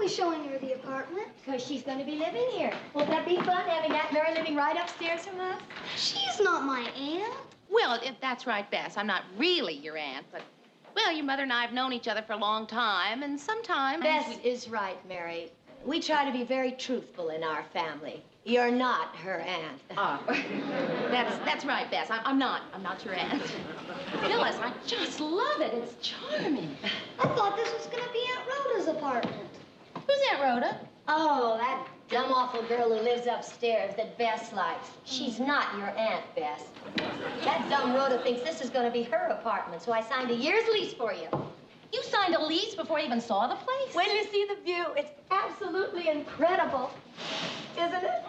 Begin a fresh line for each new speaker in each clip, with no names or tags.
we showing her the apartment?
Because she's going to be living here. Won't that be fun, having Aunt Mary living right upstairs from us?
She's not my aunt.
Well, that's right, Bess. I'm not really your aunt, but, well, your mother and I have known each other for a long time, and sometimes...
Bess is right, Mary. We try to be very truthful in our family. You're not her aunt.
Oh, that's right, Bess. I'm not your aunt. Phyllis, I just love it. It's charming.
I thought this was going to be Aunt Rhoda's apartment.
Who's Aunt Rhoda?
Oh, that dumb, awful girl who lives upstairs that Bess likes. She's not your aunt, Bess. That dumb Rhoda thinks this is going to be her apartment, so I signed a year's lease for you.
You signed a lease before you even saw the place?
When you see the view, it's absolutely incredible, isn't it?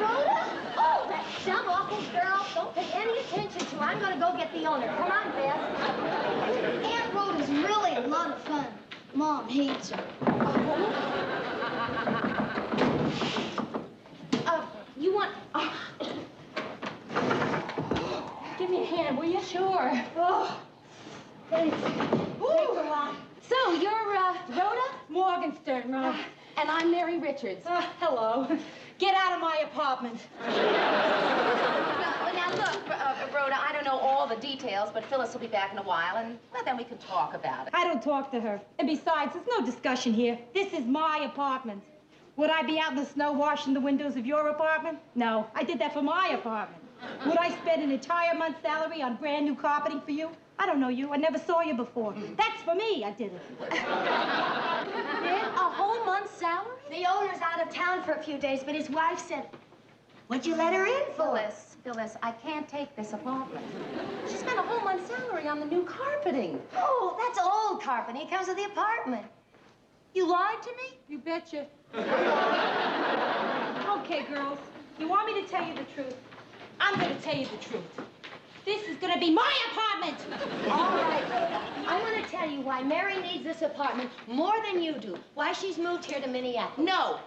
Rhoda? Oh, that dumb, awful girl. Don't pay any attention to her. I'm going to go get the owner. Come on, Bess.
Aunt Rhoda's really a lot of fun. Mom hates her.
You want... Give me a hand, will you? Sure.
Oh, thanks. Thanks a lot.
So, you're, Rhoda?
Morgenstern, Rob.
And I'm Mary Richards.
Hello. Get out of my apartment.
Now, look, Rhoda, I don't know all the details, but Phyllis will be back in a while, and well, then we can talk about it.
I don't talk to her. And besides, there's no discussion here. This is my apartment. Would I be out in the snow washing the windows of your apartment? No, I did that for my apartment. Would I spend an entire month's salary on brand new carpeting for you? I don't know you. I never saw you before. That's for me. I did it.
A whole month's salary?
The owner's out of town for a few days, but his wife said, what'd you let her in for?
Phyllis, I can't take this apartment. She spent a whole month's salary on the new carpeting.
Oh, that's old carpeting. It comes with the apartment.
You lied to me?
You betcha. Okay, girls. You want me to tell you the truth? I'm going to tell you the truth. This is going to be my apartment.
All right, Rhoda. I want to tell you why Mary needs this apartment more than you do. Why she's moved here to Minneapolis.
No.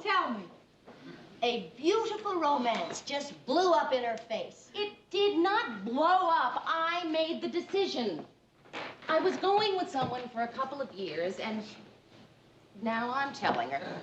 Tell me.
A beautiful romance just blew up in her face.
It did not blow up. I made the decision. I was going with someone for a couple of years, and now I'm telling her.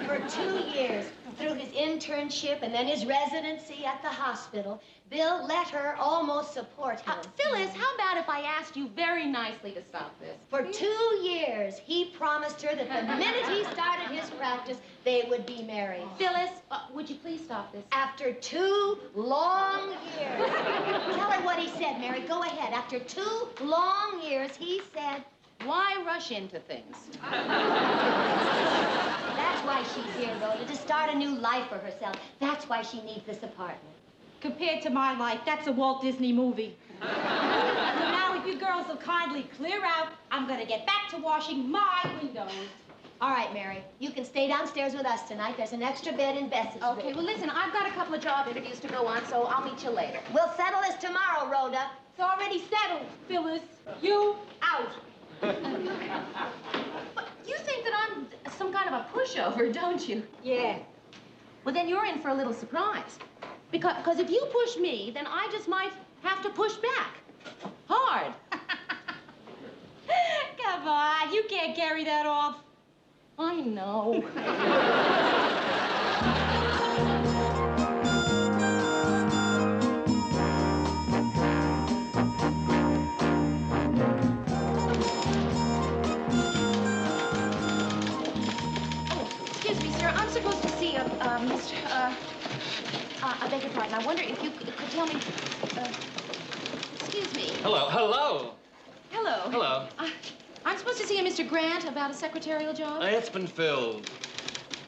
For 2 years, through his internship and then his residency at the hospital, Bill let her almost support him.
Phyllis, how about if I asked you very nicely to stop this?
For 2 years, he promised her that the minute he started his practice, they would be married.
Phyllis, would you please stop this?
After 2 long years. Tell her what he said, Mary. Go ahead. After 2 long years, he said...
Why rush into things?
That's why she's here, Rhoda, to start a new life for herself. That's why she needs this apartment.
Compared to my life, that's a Walt Disney movie. So now, if you girls will kindly clear out, I'm going to get back to washing my windows.
All right, Mary. You can stay downstairs with us tonight. There's an extra bed in Bess's room.
Okay, well, listen, I've got a couple of job interviews to go on, so I'll meet you later.
We'll settle this tomorrow, Rhoda.
It's already settled, Phyllis. You out.
But you think that I'm some kind of a pushover, don't you?
Yeah.
Well, then you're in for a little surprise. Because if you push me, then I just might have to push back. Hard.
Come on, you can't carry that off.
I know. Excuse me, sir. I'm supposed to see Mr. I beg your pardon. I wonder if you could tell me. Excuse me.
Hello.
Hello.
Hello.
I'm supposed to see a Mr. Grant about a secretarial job.
It's been filled.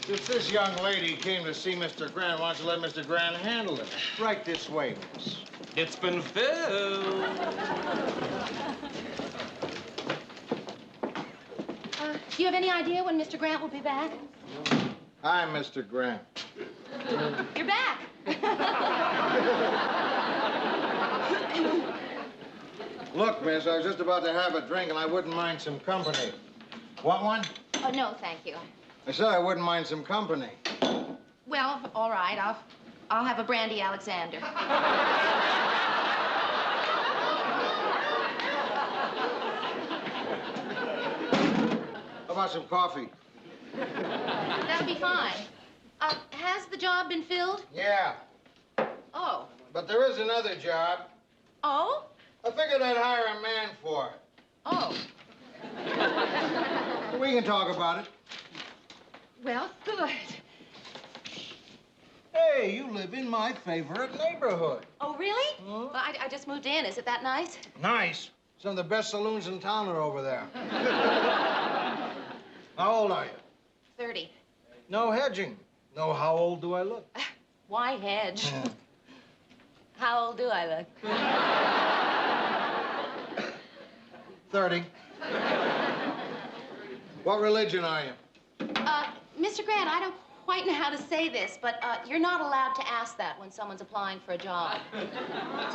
If this young lady came to see Mr. Grant, why don't you let Mr. Grant handle it? Right this way, miss.
It's been filled.
Do you have any idea when Mr. Grant will be back?
Hi, Mr. Grant.
You're back.
Look, miss, I was just about to have a drink, and I wouldn't mind some company. Want one?
Oh, no, thank you.
I said I wouldn't mind some company.
Well, all right. I'll have a brandy Alexander.
about some coffee?
That'll be fine. Has the job been filled?
Yeah,
Oh.
but there is another job.
Oh?
I figured I'd hire a man for it.
Oh.
We can talk about it.
Well, good.
Hey, you live in my favorite neighborhood.
Oh, really? Well, I just moved in. Is it that nice?
Nice. Some of the best saloons in town are over there. How old are you?
30.
No hedging. No, how old do I look?
Why hedge? How old do I look?
30. What religion are you?
Mr. Grant, I don't quite know how to say this, but you're not allowed to ask that when someone's applying for a job.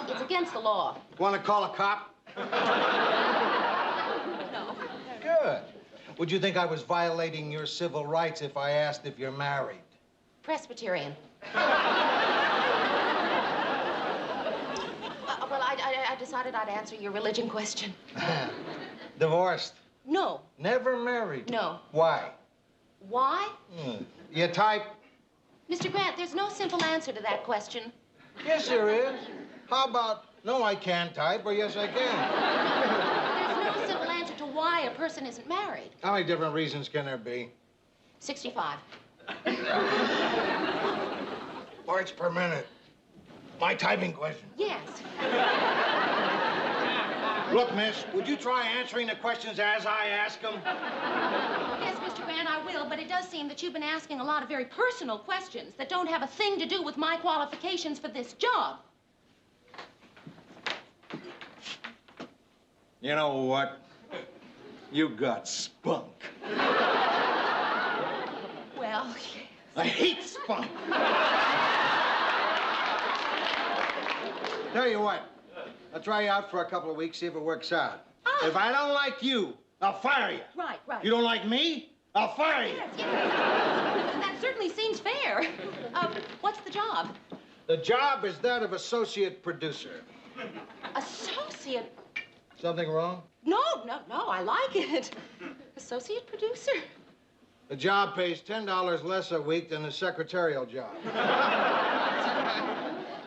It's against the law.
Want to call a cop?
No.
Good. Would you think I was violating your civil rights if I asked if you're married?
Presbyterian. Well, I decided I'd answer your religion question.
Divorced?
No.
Never married?
No.
Why?
Why?
You type?
Mr. Grant, there's no simple answer to that question.
Yes, there is. How about, no, I can't type, or yes, I can?
There's no simple answer to why a person isn't married.
How many different reasons can there be?
65.
Words per minute. My typing question.
Yes.
Look, miss, would you try answering the questions as I ask them?
Yes, Mr. Grant, I will, but it does seem that you've been asking a lot of very personal questions that don't have a thing to do with my qualifications for this job.
You know what? You got spunk.
Well, yes.
I hate spunk. Tell you what, I'll try you out for a couple of weeks, see if it works out.
Ah.
If I don't like you, I'll fire you.
Right.
You don't like me? I'll fire you.
Yes. That certainly seems fair. What's the job?
The job is that of associate producer.
Associate.
Something wrong?
No, I like it. Associate producer.
The job pays $10 less a week than the secretarial job.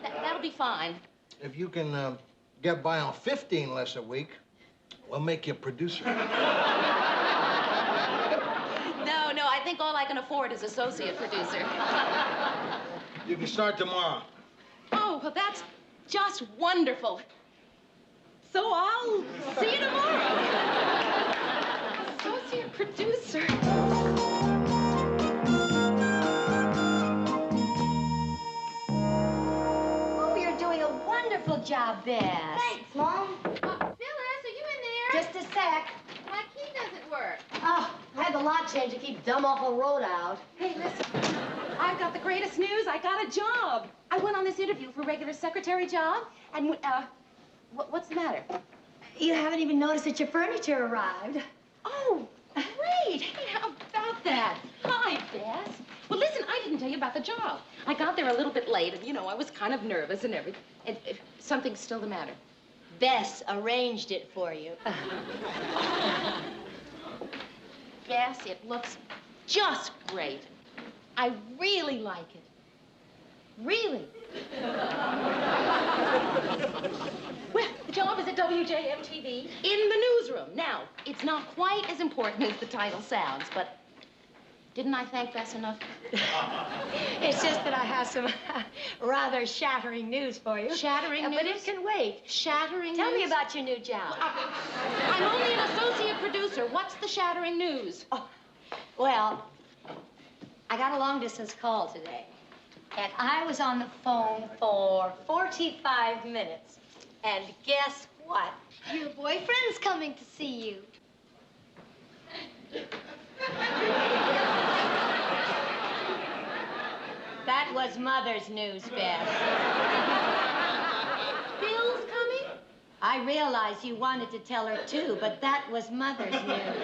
That'll be fine.
If you can get by on 15 less a week, we'll make you producer.
No, I think all I can afford is associate producer.
You can start tomorrow.
Oh, well, that's just wonderful. So I'll see you tomorrow. Associate producer.
Oh, you're doing a wonderful job, Bess.
Thanks, Mom.
Phyllis, are you in there?
Just a sec.
My key doesn't work.
Oh, I had the lock change to keep dumb awful road out.
Hey, listen. I've got the greatest news. I got a job. I went on this interview for a regular secretary job, and what's the matter?
You haven't even noticed that your furniture arrived.
Oh, great. Hey, how about that? Hi, Bess. Well, listen, I didn't tell you about the job. I got there a little bit late, and, you know, I was kind of nervous and everything. And something's still the matter.
Bess arranged it for you.
Bess, it looks just great. I really like it. Really. Well, the job is at WJMTV in the newsroom. Now, it's not quite as important as the title sounds, but didn't I thank Bess enough?
It's just that I have some rather shattering news for you.
Shattering news?
But it can wait.
Shattering
Tell
news?
me about your new job.
I'm only an associate producer. What's the shattering news?
Oh, well, I got a long-distance call today, and I was on the phone for 45 minutes. And guess what?
Your boyfriend's coming to see you.
That was Mother's news, Bess.
Bill's coming?
I realize you wanted to tell her, too, but that was Mother's news.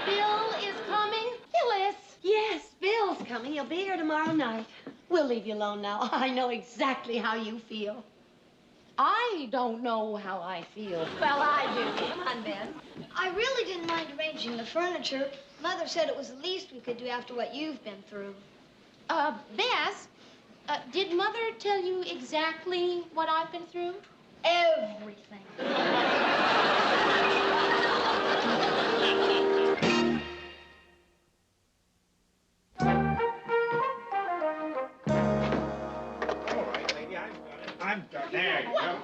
Bill is coming?
Phyllis! Yes, Bill's coming. He'll be here tomorrow night. We'll leave you alone now. I know exactly how you feel.
I don't know how I feel.
Well, I do. Come on, Bess.
I really didn't mind arranging the furniture. Mother said it was the least we could do after what you've been through.
Bess, did Mother tell you exactly what I've been through?
Everything.
All right, lady, I'm done. There you go.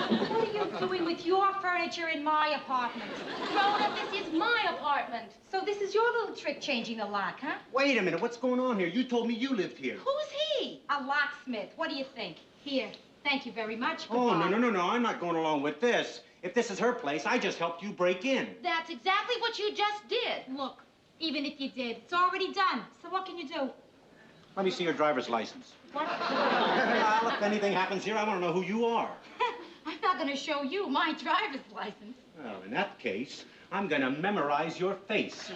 What are you doing with your furniture in my apartment?
Rhoda, this is my apartment.
So this is your little trick changing the lock, huh?
Wait a minute, what's going on here? You told me you lived here.
Who's he?
A locksmith. What do you think? Here. Thank you very much.
Oh,
Goodbye.
no, I'm not going along with this. If this is her place, I just helped you break in.
That's exactly what you just did.
Look, even if you did, it's already done. So what can you do?
Let me see your driver's license.
What?
Well, if anything happens here, I want to know who you are.
I'm not going to show you my driver's license.
Well, in that case, I'm going to memorize your face.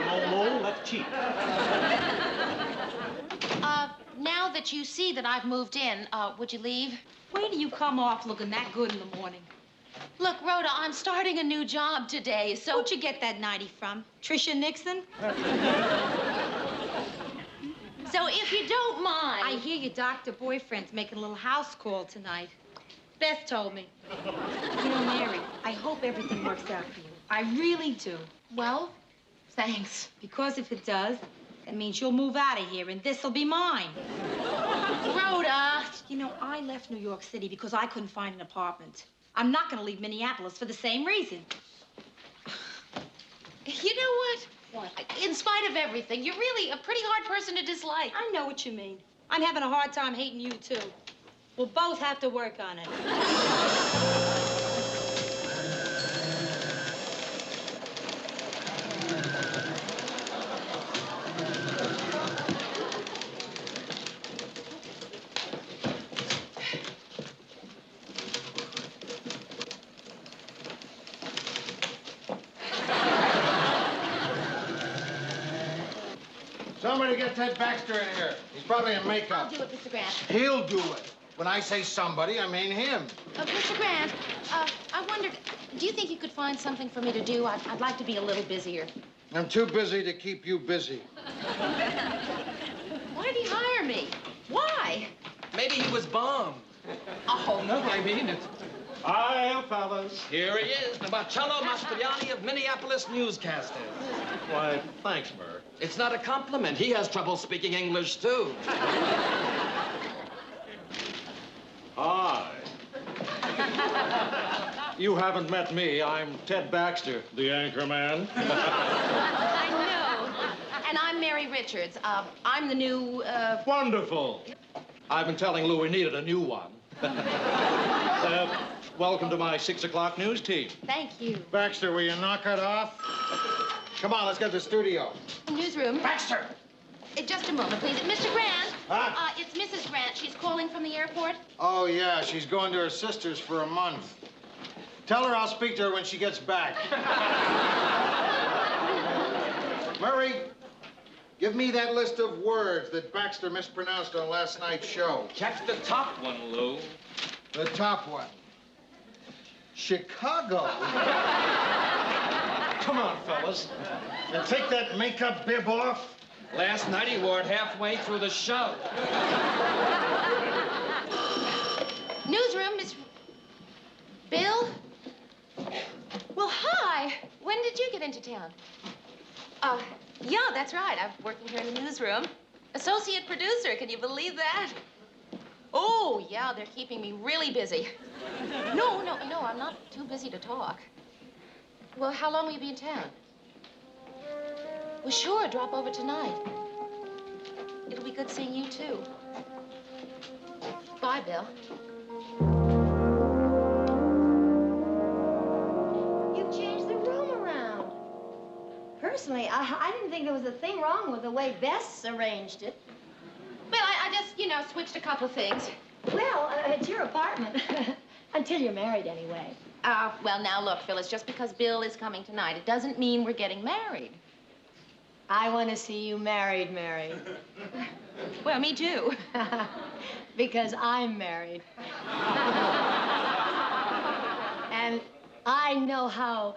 Small mole, left cheek.
Now that you see that I've moved in, would you leave?
Where do you come off looking that good in the morning?
Look, Rhoda, I'm starting a new job today, so...
Where'd you get that 90 from? Tricia Nixon?
So if you don't mind...
I hear your doctor boyfriend's making a little house call tonight. Beth told me. You know, Mary, I hope everything works out for you. I really do.
Well, thanks.
Because if it does, that means you'll move out of here and this'll be mine.
Rhoda!
You know, I left New York City because I couldn't find an apartment. I'm not going to leave Minneapolis for the same reason.
You know what?
What?
In spite of everything, you're really a pretty hard person to dislike.
I know what you mean. I'm having a hard time hating you, too. We'll both have to work on it.
Somebody get Ted Baxter in here. He's probably in
I'll
makeup.
do it, Mr. Grant.
He'll do it. When I say somebody, I mean him.
Mr. Grant, I wondered, do you think you could find something for me to do? I'd like to be a little busier.
I'm too busy to keep you busy.
Why'd he hire me? Why?
Maybe he was bombed.
Oh,
No, I mean it.
Hi, fellas.
Here he is, the Marcello Mastroianni of Minneapolis newscasters.
Why, thanks, Murr.
It's not a compliment. He has trouble speaking English, too.
Hi. You haven't met me. I'm Ted Baxter, the anchor man.
I know. And I'm Mary Richards. I'm the new,
Wonderful. I've been telling Lou we needed a new one. Welcome to my 6 o'clock news team.
Thank you.
Baxter, will you knock it off? Come on, let's get to the studio.
Newsroom.
Baxter!
Just a moment, please. Mr. Grant.
Huh?
It's Mrs. Grant. She's calling from the airport.
Oh, yeah, she's going to her sister's for a month. Tell her I'll speak to her when she gets back. Murray, give me that list of words that Baxter mispronounced on last night's show.
Check the top one, Lou.
The top one. Chicago.
Come on, fellas.
And take that makeup bib off.
Last night he wore it halfway through the show.
Newsroom, Miss... Bill? Well, hi. When did you get into town? Yeah, that's right. I'm working here in the newsroom. Associate producer, can you believe that? Oh, yeah, they're keeping me really busy. No, I'm not too busy to talk. Well, how long will you be in town? Well, sure, drop over tonight. It'll be good seeing you, too. Bye, Bill.
You changed the room around. Personally, I didn't think there was a thing wrong with the way Bess arranged it.
Well, I just, switched a couple things.
Well, it's your apartment. Until you're married, anyway.
Well, now, look, Phyllis, just because Bill is coming tonight, it doesn't mean we're getting married.
I want to see you married, Mary.
Well, me too.
Because I'm married. And I know how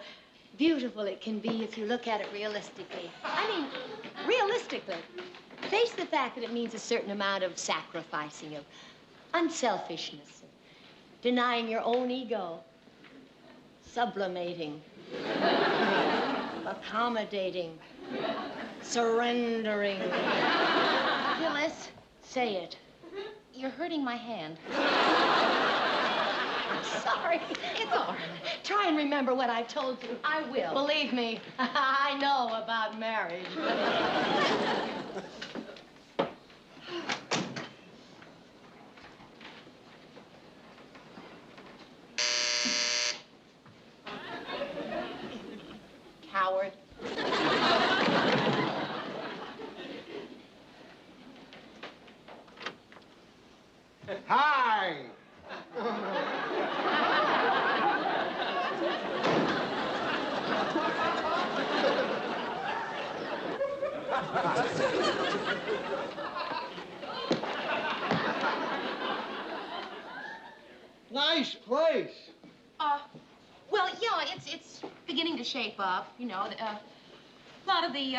beautiful it can be if you look at it realistically. I mean, realistically. Face the fact that it means a certain amount of sacrificing, of unselfishness, of denying your own ego, sublimating, accommodating, surrendering.
Phyllis,
Say it.
you're hurting my hand.
I'm sorry.
It's all right.
Try and remember what I told you.
I will.
Believe me, I know about marriage.
Coward.
Hi! Nice place.
Well, yeah, it's beginning to shape up. You know, a lot of the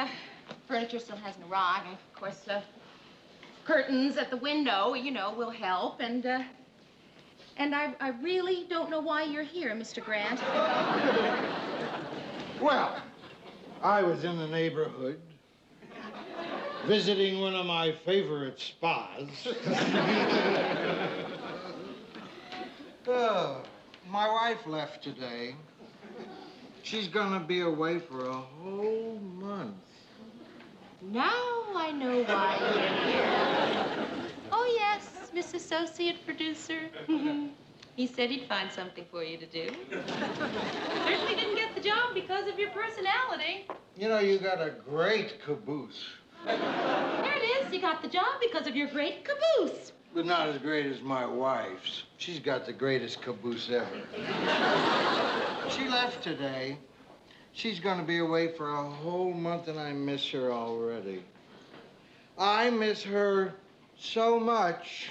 furniture still hasn't arrived, and of course, curtains at the window, you know, will help. And I really don't know why you're here, Mr. Grant.
Well, I was in the neighborhood visiting one of my favorite spas. My wife left today. She's gonna be away for a whole month.
Now I know why you're here. Oh, yes, Miss Associate Producer. He said he'd find something for you to do. Certainly didn't get the job because of your personality.
You know, you got a great caboose,
There it is. You got the job because of your great caboose.
but not as great as my wife's. She's got the greatest caboose ever. She left today. She's gonna be away for a whole month, and I miss her already. I miss her so much.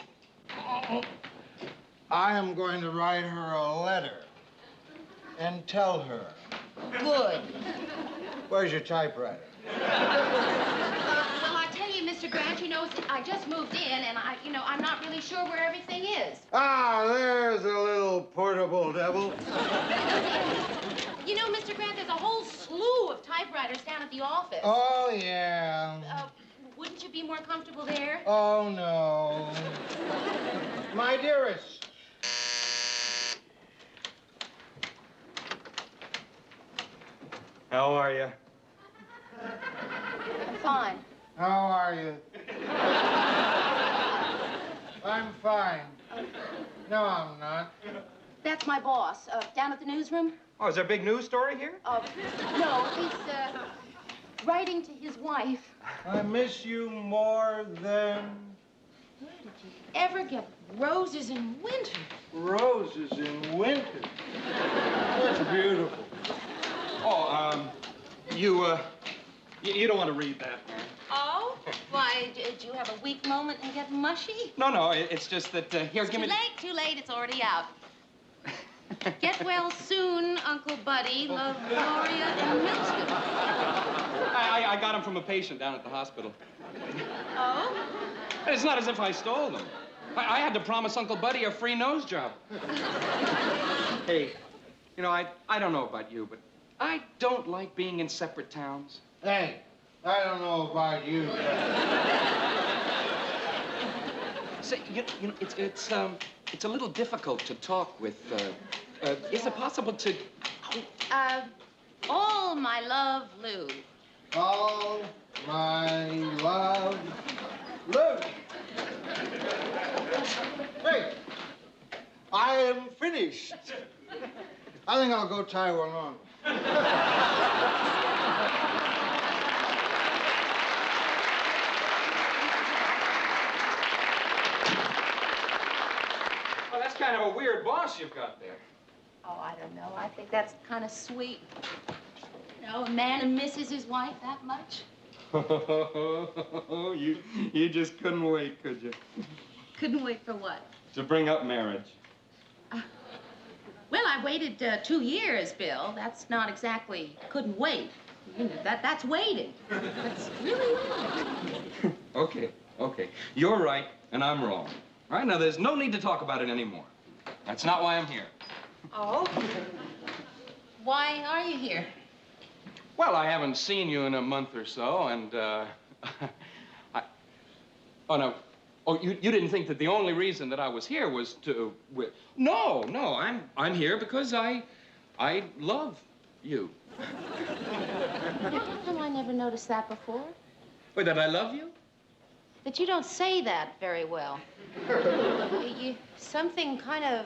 I am going to write her a letter and tell her.
Good.
Where's your typewriter?
Well, I tell you, Mr. Grant, you know, I just moved in, and I'm not really sure where everything is.
Ah, there's a little portable devil.
You know, Mr. Grant, there's a whole slew of typewriters down at the office.
Oh, yeah.
Wouldn't you be more comfortable there?
Oh, no. My dearest.
How are you?
Fine.
How are you? I'm fine. No, I'm not.
That's my boss, down at the newsroom.
Oh, is there a big news story here?
No, he's writing to his wife.
I miss you more than
Ever get roses in winter?
roses in winter. That's beautiful.
Oh, you don't want to read that, man.
Oh? Why, did you have a weak moment and get mushy?
No, it's just that, here,
It's
give me...
too late, it's already out. Get well soon, Uncle Buddy. Love, Gloria and Milton.
I got them from a patient down at the hospital.
Oh?
It's not as if I stole them. I had to promise Uncle Buddy a free nose job. Hey, you know, I don't know about you, but I don't like being in separate towns.
Hey, I don't know about you.
Say, you know, it's a little difficult to talk with, is it possible to...
All my love, Lou.
All my love, Luke. Hey, I am finished. I think I'll go tie one on.
Well, that's kind of a weird boss you've got there.
Oh, I don't know. I think that's kind of sweet. You know, a man who misses his wife that much.
You just couldn't wait, could you?
Couldn't wait for what?
To bring up marriage.
Well, I waited 2 years, Bill. That's not exactly couldn't wait. You know, that's waiting. That's really waiting.
Okay. You're right, and I'm wrong. All right, now there's no need to talk about it anymore. That's not why I'm here.
Oh? Why are you here?
Well, I haven't seen you in a month or so, and, Oh, no. Oh, you didn't think that the only reason that I was here was to... No, I'm here because I love you.
How come I never noticed that before?
Wait, that I love you?
That you don't say that very well. Something kind of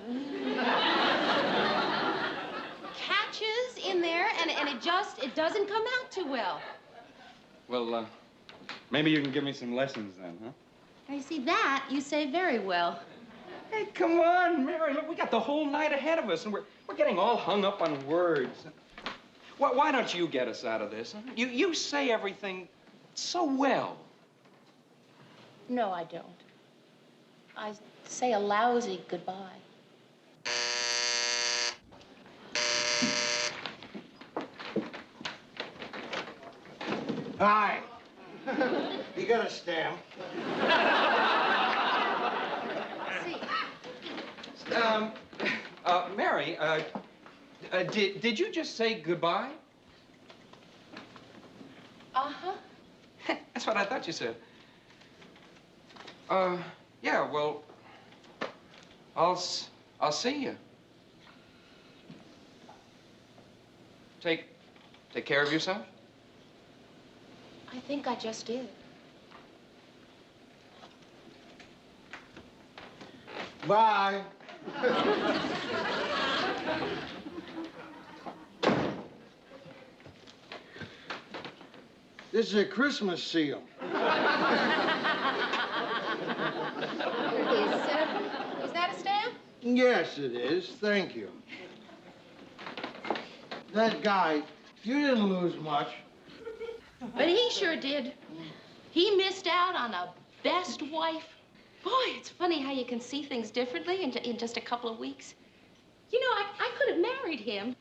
catches in there, and it doesn't come out too well.
Well, maybe you can give me some lessons then, huh?
I see that you say very well.
Hey, come on, Mary. Look, we got the whole night ahead of us, and we're getting all hung up on words. Why don't you get us out of this? Huh? You say everything so well.
No, I don't. I say a lousy goodbye.
Hi. You got a stamp.
See.
Mary, did you just say goodbye?
Uh-huh.
That's what I thought you said. Yeah, well, I'll see you. Take care of yourself.
I think I just did.
Bye. This is a Christmas seal.
Is that a stamp?
Yes, it is. Thank you. That guy, you didn't lose much.
But he sure did. He missed out on a best wife. Boy, it's funny how you can see things differently in just a couple of weeks. You know, I could have married him.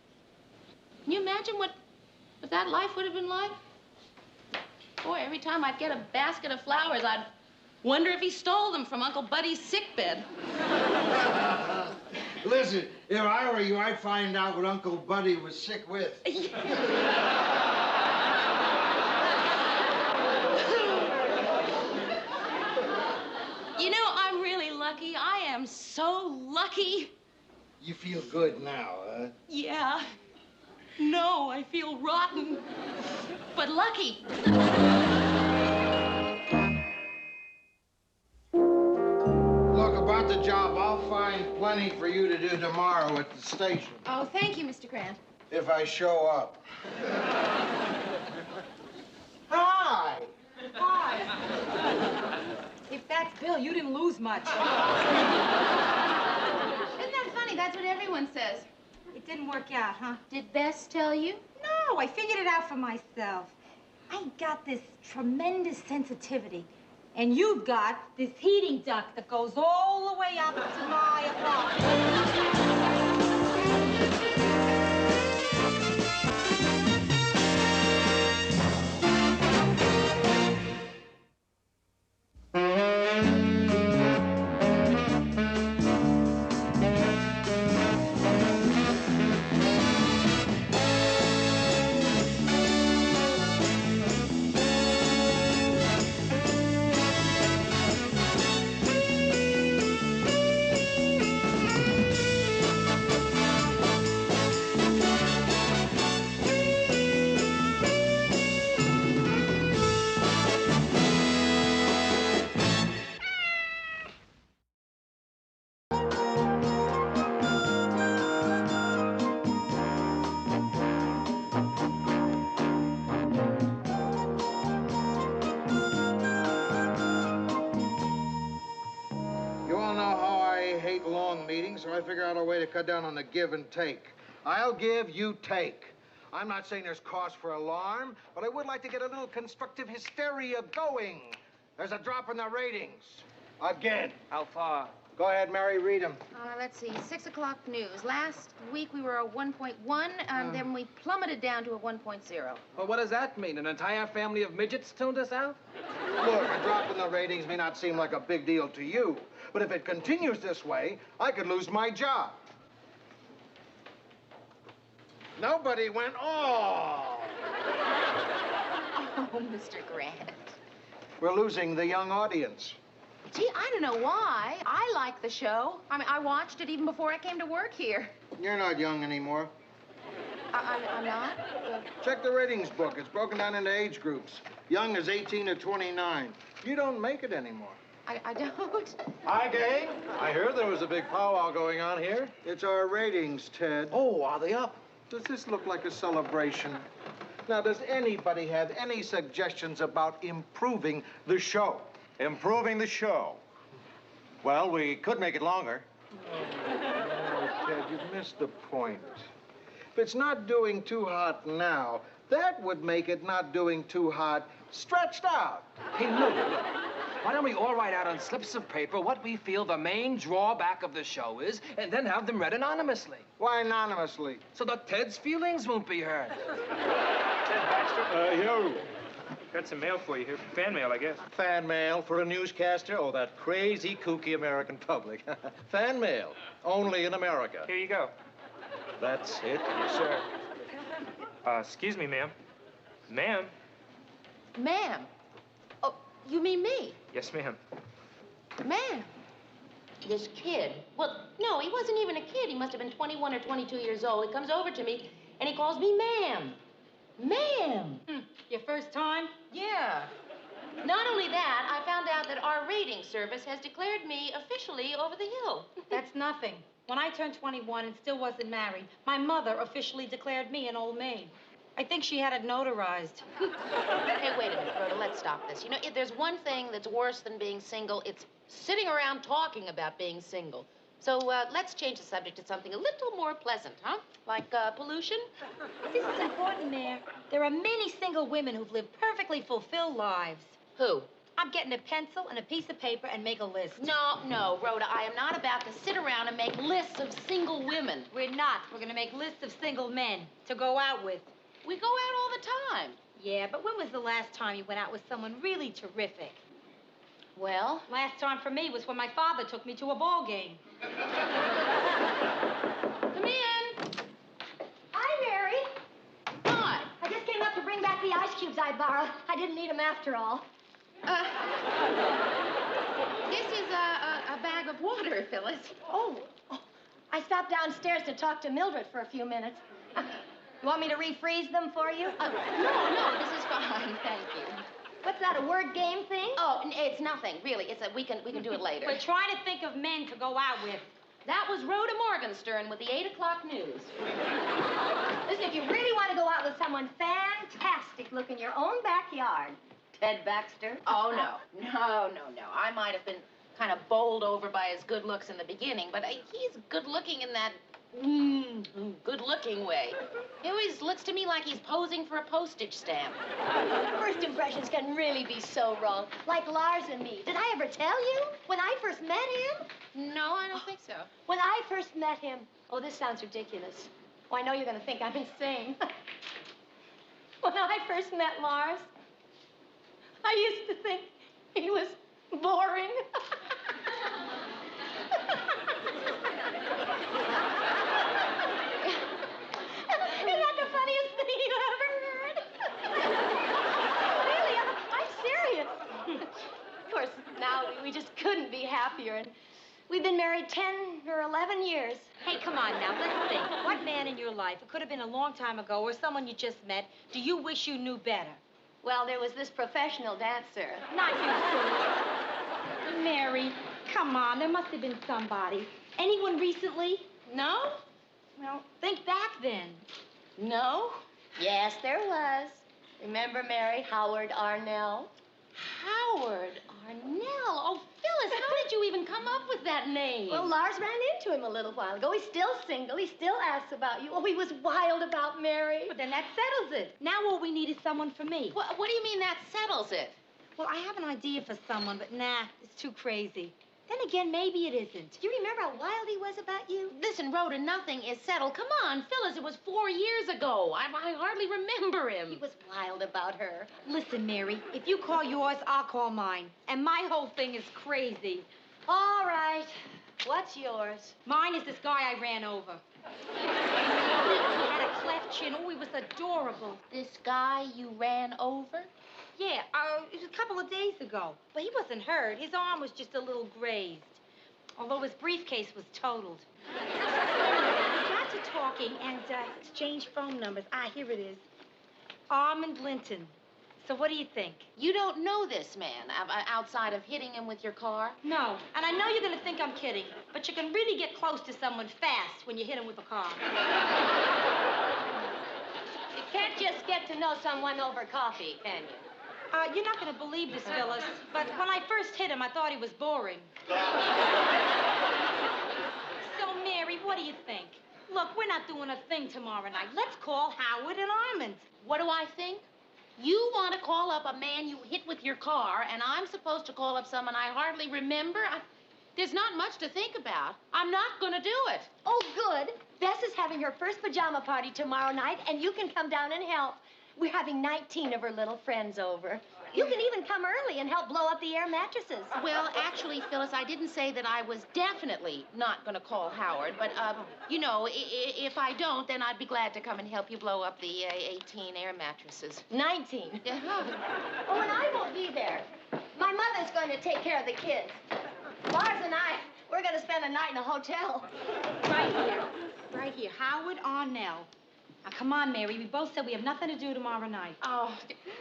Can you imagine what that life would have been like? Boy, every time I'd get a basket of flowers, I'd wonder if he stole them from Uncle Buddy's sickbed.
Listen, if I were you, I'd find out what Uncle Buddy was sick with.
You know, I'm really lucky. I am so lucky.
You feel good now, huh?
Yeah. No, I feel rotten. But lucky.
Look, about the job, I'll find plenty for you to do tomorrow at the station.
Oh, thank you, Mr. Grant.
If I show up. Hi.
Hi. If that's Bill, you didn't lose much.
Isn't that funny? That's what everyone says.
It didn't work out, huh?
Did Bess tell you?
No, I figured it out for myself. I got this tremendous sensitivity. And you've got this heating duct that goes all the way up to my apartment.
So I figure out a way to cut down on the give and take. I'll give, you take. I'm not saying there's cause for alarm, but I would like to get a little constructive hysteria going. There's a drop in the ratings. Again.
How far?
Go ahead, Mary, read them.
Let's see, 6 o'clock news. Last week we were a 1.1, then we plummeted down to a 1.0.
Well, what does that mean? An entire family of midgets tuned us out?
Look, a drop in the ratings may not seem like a big deal to you, but if it continues this way, I could lose my job. Nobody went, oh!
Oh, Mr. Grant.
We're losing the young audience.
Gee, I don't know why. I like the show. I mean, I watched it even before I came to work here.
You're not young anymore.
I'm not?
Check the ratings book. It's broken down into age groups. Young is 18 to 29. You don't make it anymore.
I don't.
Hi, gang. I heard there was a big powwow going on here.
It's our ratings, Ted.
Oh, are they up?
Does this look like a celebration? Now, does anybody have any suggestions about improving the show?
Improving the show. Well, we could make it longer.
Oh, Ted, you've missed the point. If it's not doing too hot now, that would make it not doing too hot stretched out.
Hey, look. Why don't we all write out on slips of paper what we feel the main drawback of the show is, and then have them read anonymously?
Why anonymously?
So that Ted's feelings won't be hurt.
Ted Baxter?
Yo.
Got some mail for you here. Fan mail, I guess.
Fan mail for a newscaster? Oh, that crazy, kooky American public. Fan mail. Only in America.
Here you go.
That's it?
Yes, sir. Excuse me, ma'am. Ma'am?
Ma'am. Oh, you mean me?
Yes, ma'am.
Ma'am. This kid. Well, no, he wasn't even a kid. He must have been 21 or 22 years old. He comes over to me, and he calls me ma'am. Ma'am.
Your first time?
Yeah. Not only that, I found out that our rating service has declared me officially over the hill.
That's nothing. When I turned 21 and still wasn't married, my mother officially declared me an old maid. I think she had it notarized.
Hey, wait a minute, Rhoda. Let's stop this. You know, if there's one thing that's worse than being single, it's sitting around talking about being single. So let's change the subject to something a little more pleasant, huh? Like pollution?
This is important, Mayor. There are many single women who've lived perfectly fulfilled lives.
Who?
I'm getting a pencil and a piece of paper and make a list.
No, Rhoda, I am not about to sit around and make lists of single women.
We're not. We're gonna make lists of single men to go out with.
We go out all the time.
Yeah, but when was the last time you went out with someone really terrific?
Well?
Last time for me was when my father took me to a ball game.
Come in.
Hi, Mary.
Hi.
I just came up to bring back the ice cubes I borrowed. I didn't need them after all.
This is a bag of water, Phyllis.
Oh, I stopped downstairs to talk to Mildred for a few minutes. You want me to refreeze them for you?
No, this is fine, thank you.
What's that, a word game thing?
Oh, it's nothing, really. We can do it later.
We're trying to think of men to go out with.
That was Rhoda Morgenstern with the 8 o'clock news.
Listen, if you really want to go out with someone fantastic, look in your own backyard. Ted Baxter.
Oh, no. I might have been kind of bowled over by his good looks in the beginning, but he's good looking in that good-looking way. He always looks to me like he's posing for a postage stamp.
First impressions can really be so wrong. Like Lars and me. Did I ever tell you? When I first met him?
No, I don't think so.
When I first met him. Oh, this sounds ridiculous. Oh, I know you're going to think I'm insane. When I first met Lars, I used to think he was boring. Isn't that the funniest thing you ever heard? Really, I'm serious. Of course, now we just couldn't be happier, and we've been married 10 or 11 years.
Hey, come on now, let's think. What man in your life, it could have been a long time ago, or someone you just met, do you wish you knew better?
Well, there was this professional dancer.
Not you, silly. Mary, come on, there must have been somebody. Anyone recently?
No?
Well, think back then.
No?
Yes, there was. Remember, Mary, Howard Arnell?
Howard Arnell. Oh, Phyllis, how did you even come up with that name?
Well, Lars ran into him a little while ago. He's still single. He still asks about you. Oh, he was wild about Mary.
But then that settles it. Now all we need is someone for me.
What do you mean that settles it?
Well, I have an idea for someone, but nah, it's too crazy. Then again, maybe it isn't.
Do you remember how wild he was about you?
Listen, Rhoda, nothing is settled. Come on, Phyllis, it was 4 years ago. I hardly remember him.
He was wild about her.
Listen, Mary, if you call yours, I'll call mine. And my whole thing is crazy.
All right. What's yours?
Mine is this guy I ran over. He had a cleft chin. Oh, he was adorable.
This guy you ran over?
Yeah, it was a couple of days ago. But he wasn't hurt. His arm was just a little grazed. Although his briefcase was totaled. We got to talking and exchanged phone numbers. Ah, here it is. Armand Linton. So what do you think?
You don't know this man outside of hitting him with your car?
No. And I know you're going to think I'm kidding, but you can really get close to someone fast when you hit him with a car.
You can't just get to know someone over coffee, can you?
You're not going to believe this, Phyllis, but when I first hit him, I thought he was boring. So, Mary, what do you think? Look, we're not doing a thing tomorrow night. Let's call Howard and Armand.
What do I think? You want to call up a man you hit with your car, and I'm supposed to call up someone I hardly remember? There's not much to think about. I'm not going to do it.
Oh, good. Bess is having her first pajama party tomorrow night, and you can come down and help. We're having 19 of her little friends over. You can even come early and help blow up the air mattresses.
Well, actually, Phyllis, I didn't say that I was definitely not going to call Howard, but, you know, if I don't, then I'd be glad to come and help you blow up the 18 air mattresses.
19.
Uh-huh.
Oh, and I won't be there. My mother's going to take care of the kids. Lars and I, we're going to spend a night in a hotel.
Right here. Right here. Howard Arnell. Now, come on, Mary. We both said we have nothing to do tomorrow night.
Oh,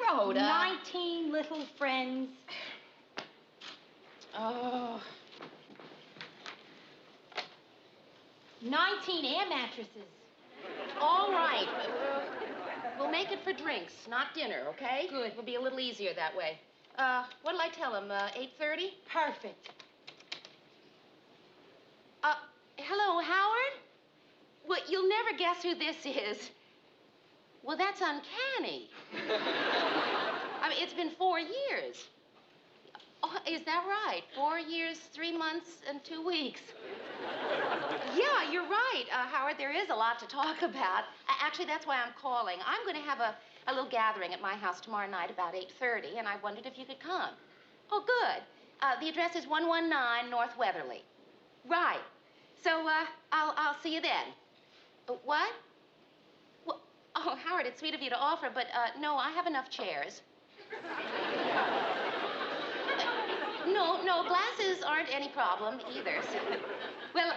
Rhoda.
19 little friends.
Oh.
19 air mattresses.
All right. We'll make it for drinks, not dinner, okay?
Good.
It'll be a little easier that way. What'll I tell him, 8:30?
Perfect.
Hello, Howard? Well, you'll never guess who this is. Well, that's uncanny. I mean, it's been 4 years. Oh, is that right? 4 years, 3 months, and 2 weeks. Yeah, you're right, Howard. There is a lot to talk about. Actually, that's why I'm calling. I'm going to have a little gathering at my house tomorrow night about 8:30, and I wondered if you could come. Oh, good. The address is 119 North Weatherly. Right. So, I'll see you then. What? Well, oh, Howard, it's sweet of you to offer, but, no, I have enough chairs. No, glasses aren't any problem either. So. Well,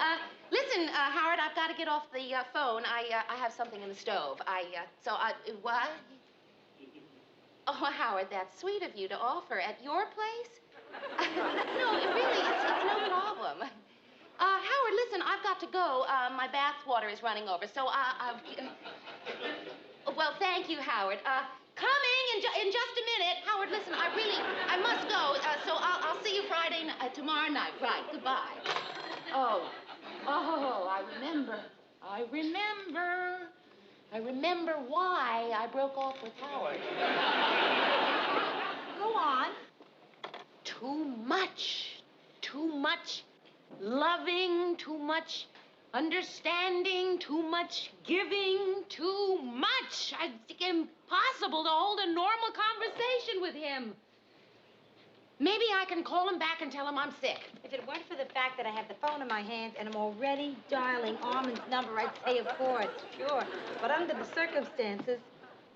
listen, Howard, I've got to get off the phone. I have something in the stove. What? Oh, Howard, that's sweet of you to offer. At your place? No, it's no problem. Howard, listen, I've got to go. My bath water is running over, so well, thank you, Howard. Coming in just a minute. Howard, listen, I must go, so I'll see you tomorrow night. Right, goodbye. Oh, I remember why I broke off with Howard.
Go on.
Too much loving, too much understanding, too much giving, too much. It's impossible to hold a normal conversation with him. Maybe I can call him back and tell him I'm sick.
If it weren't for the fact that I have the phone in my hand and I'm already dialing Armand's number, I'd say of course, sure. But under the circumstances,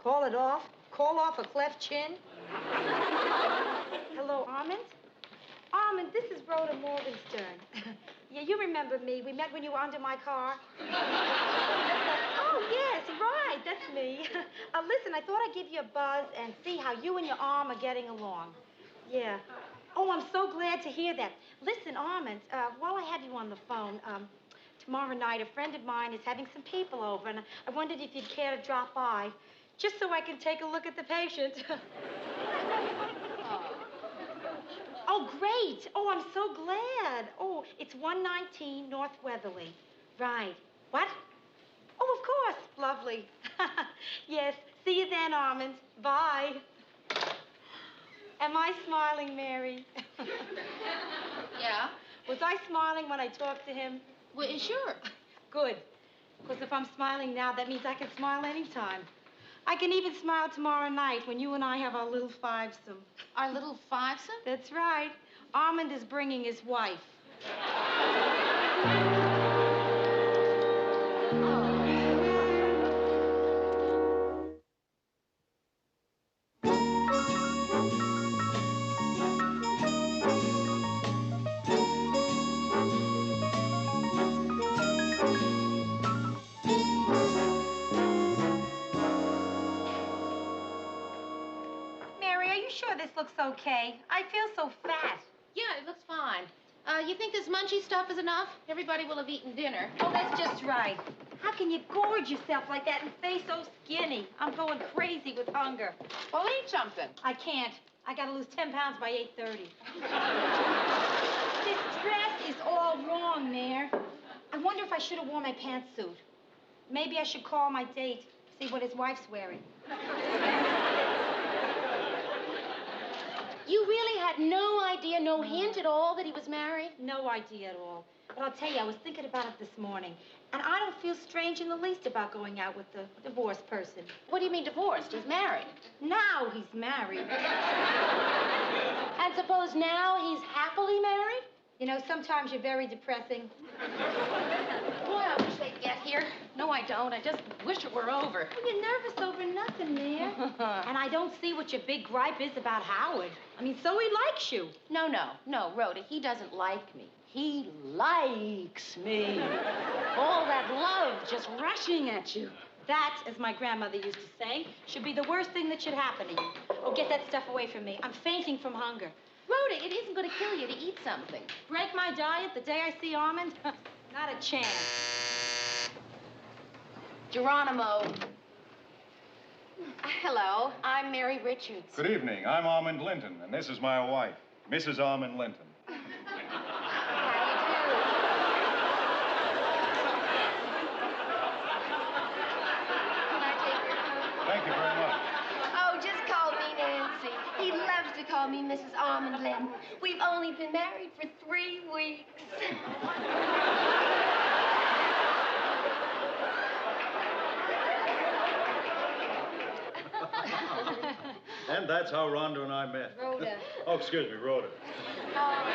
call off a cleft chin. Hello, Armand? Armand, this is Rhoda Morgenstern. Yeah, you remember me. We met when you were under my car. Oh, yes, right, that's me. Listen, I thought I'd give you a buzz and see how you and your arm are getting along. Yeah. Oh, I'm so glad to hear that. Listen, Armand, while I have you on the phone, tomorrow night a friend of mine is having some people over, and I wondered if you'd care to drop by, just so I can take a look at the patient. Oh, great. Oh, I'm so glad. Oh, it's 119 North Weatherly. Right. What? Oh, of course. Lovely. Yes. See you then, Armand. Bye. Am I smiling, Mary?
Yeah?
Was I smiling when I talked to him?
Well, sure.
Good. Because if I'm smiling now, that means I can smile anytime. I can even smile tomorrow night when you and I have our little fivesome.
Our little fivesome?
That's right. Armand is bringing his wife. Mary, are you sure this looks okay? I feel so fat.
Yeah, it looks fine. You think this munchy stuff is enough? Everybody will have eaten dinner.
Oh, that's just right. How can you gorge yourself like that and stay so skinny? I'm going crazy with hunger.
Well, eat something.
I can't. I gotta lose 10 pounds by 8:30. This dress is all wrong, Mayor. I wonder if I should have worn my pantsuit. Maybe I should call my date, see what his wife's wearing.
You really had no idea, no hint at all that he was married?
No idea at all. But I'll tell you, I was thinking about it this morning, and I don't feel strange in the least about going out with the divorced person.
What do you mean divorced? He's married.
Now he's married.
And suppose now he's happily married?
You know, sometimes you're very depressing.
Boy, I wish they'd get here. No, I don't. I just wish it were over.
Well, you're nervous over nothing, Mayor. And I don't see what your big gripe is about Howard. I mean, so he likes you.
No, Rhoda, he doesn't like me. He likes me. All that love just rushing at you.
That, as my grandmother used to say, should be the worst thing that should happen to you. Oh, get that stuff away from me. I'm fainting from hunger.
Rhoda, it isn't going to kill you to eat something.
Break my diet the day I see Armand? Not a chance.
Geronimo. Hello, I'm Mary Richards.
Good evening. I'm Armand Linton, and this is my wife, Mrs. Armand Linton. Thank you very much.
Oh, just call me Nancy. He loves to call me Mrs. Armand Linton. We've only been married for 3 weeks.
And that's how Rhonda and I met.
Rhoda.
Oh, excuse me, Rhoda.
Armand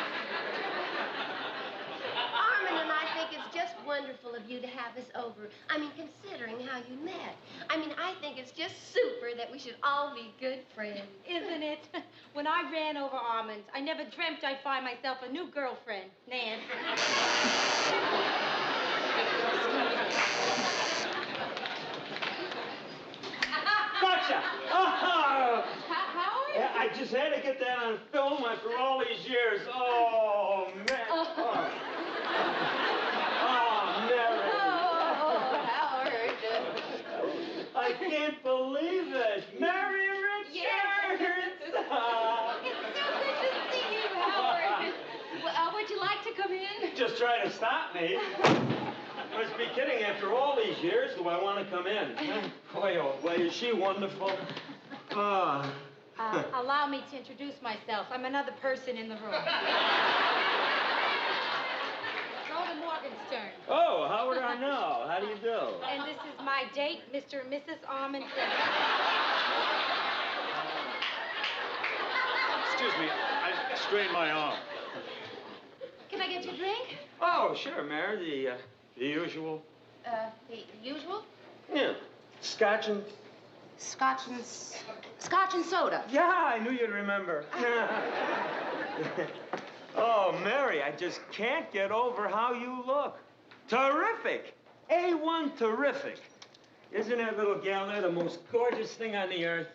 and I think it's just wonderful of you to have us over. I mean, considering how you met. I mean, I think it's just super that we should all be good friends.
Isn't it? When I ran over Armand, I never dreamt I'd find myself a new girlfriend, Nan.
Gotcha! Oh!
Howard?
Yeah, I just had to get that on film after all these years. Oh, man. Oh, Mary.
Oh, Howard.
I can't believe it. Mary Richards!
It's so good to see you, Howard. Well, would you like to come in?
Just trying to stop me. Must be kidding. After all these years, do I want to come in? Boy, oh boy, is she wonderful.
Allow me to introduce myself. I'm another person in the room. Rhoda Morgenstern.
Oh, Howard Arnell. How do you do?
And this is my date, Mr. and Mrs. Armand.
Excuse me, I strained my arm.
Can I get you a drink?
Oh, sure, Mary. The usual.
The usual?
Yeah. Scotch and...
Scotch and soda.
Yeah, I knew you'd remember. Oh, Mary, I just can't get over how you look. Terrific. A1 terrific. Isn't that little gal there the most gorgeous thing on the earth?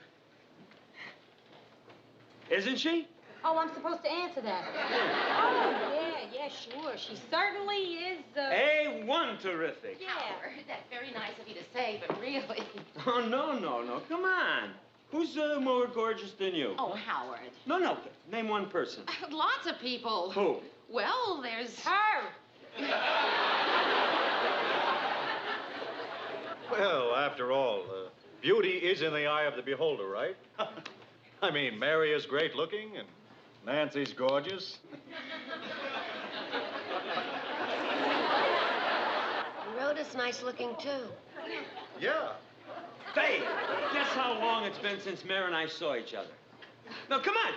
Isn't she?
Oh, I'm supposed to answer that. Oh, yeah, sure. She certainly is,
A1 terrific.
Yeah.
Howard, that's very nice of you to say, but really...
Oh, no. Come on. Who's more gorgeous than you?
Oh, Howard.
No. Name one person.
Lots of people.
Who?
Well, there's...
Her.
Well, after all, beauty is in the eye of the beholder, right? I mean, Mary is great looking and Nancy's gorgeous.
Rhoda's nice looking, too.
Yeah.
Hey, guess how long it's been since Mary and I saw each other? No, come on,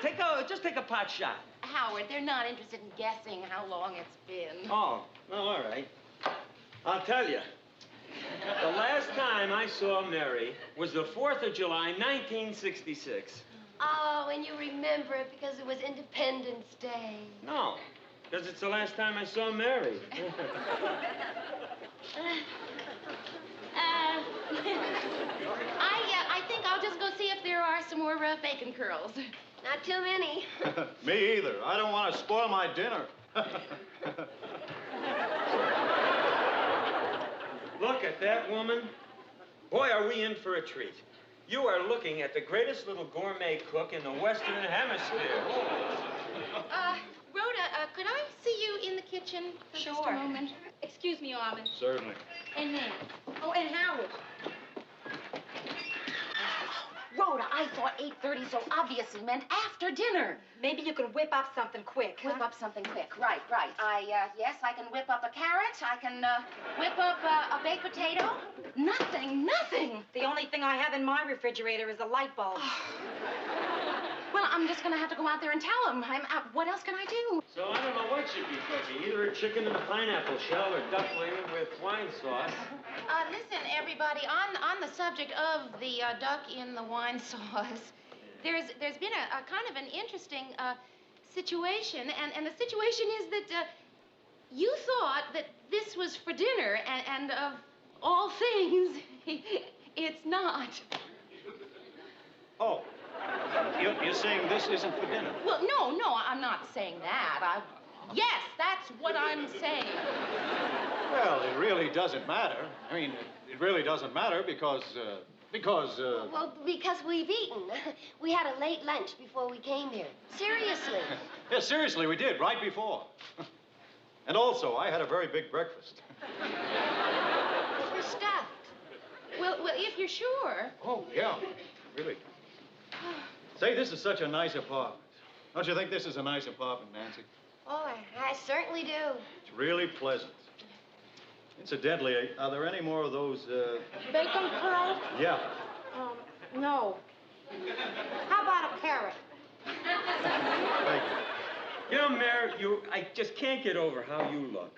just take a pot shot.
Howard, they're not interested in guessing how long it's been.
Oh, well, all right. I'll tell you. The last time I saw Mary was the 4th of July, 1966.
Oh, and you remember it because it was Independence Day.
No, because it's the last time I saw Mary.
I think I'll just go see if there are some more bacon curls.
Not too many.
Me either. I don't want to spoil my dinner.
Look at that woman. Boy, are we in for a treat. You are looking at the greatest little gourmet cook in the Western Hemisphere.
Rhoda, could I see you in the kitchen for just a moment?
Excuse me, Armin.
Certainly.
And Nan. Oh, and Howard.
Rhoda, I thought 8:30 so obviously meant after dinner.
Maybe you could whip up something quick.
Whip up something quick. Right. Yes, I can whip up a carrot. I can whip up a baked potato. Nothing.
The only thing I have in my refrigerator is a light bulb.
Well, I'm just gonna have to go out there and tell him. What else can I do?
So I don't know what should be cooking. Either a chicken in a pineapple shell or duckling with wine sauce.
Listen, everybody, on the subject of the duck in the wine sauce, there's been a kind of an interesting situation, and the situation is that you thought that this was for dinner, and of all things, it's not.
Oh, you're saying this isn't for dinner?
Well, no, I'm not saying that. Yes, that's what I'm saying.
Well, it really doesn't matter. I mean, it really doesn't matter because...
Well, because we've eaten. We had a late lunch before we came here. Seriously.
Yeah, seriously, we did, right before. And also, I had a very big breakfast.
We're stuffed.
Well, if you're sure.
Oh, yeah, really. Say, this is such a nice apartment. Don't you think this is a nice apartment, Nancy?
Oh, I certainly do.
It's really pleasant. Incidentally, are there any more of those,
Bacon curls?
Yeah.
No. How about a carrot?
Thank you.
You know, Mare, I just can't get over how you look.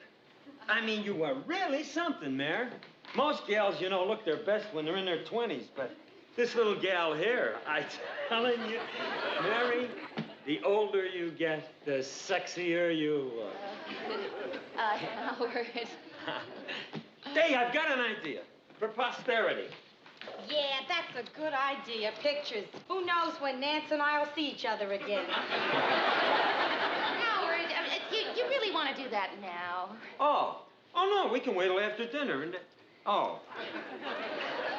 I mean, you are really something, Mare. Most gals, you know, look their best when they're in their 20s, but this little gal here, I'm telling you, Mary, the older you get, the sexier you look.
Howard.
Hey, I've got an idea for posterity.
Yeah, that's a good idea. Pictures. Who knows when Nance and I'll see each other again.
Howard, you really want to do that now?
Oh no, we can wait till after dinner. Oh.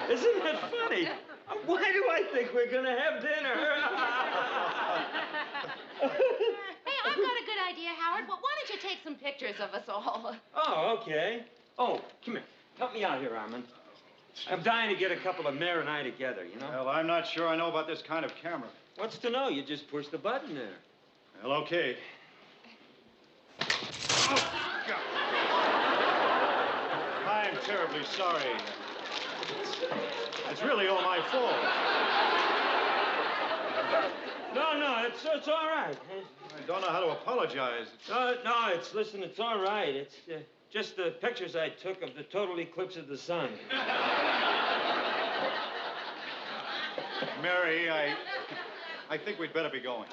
Isn't that funny? Why do I think we're gonna have dinner?
Hey, I've got a good idea, Howard. Well, why don't you take some pictures of us all?
Oh, okay. Oh, come here. Help me out here, Armand. I'm dying to get a couple of Mare and I together, you know?
Well, I'm not sure I know about this kind of camera.
What's to know? You just push the button there.
Well, okay. Oh, God. I'm terribly sorry. It's really all my fault.
No, it's all right.
I don't know how to apologize.
No, listen, it's all right. It's just the pictures I took of the total eclipse of the sun.
Mary, I think we'd better be going.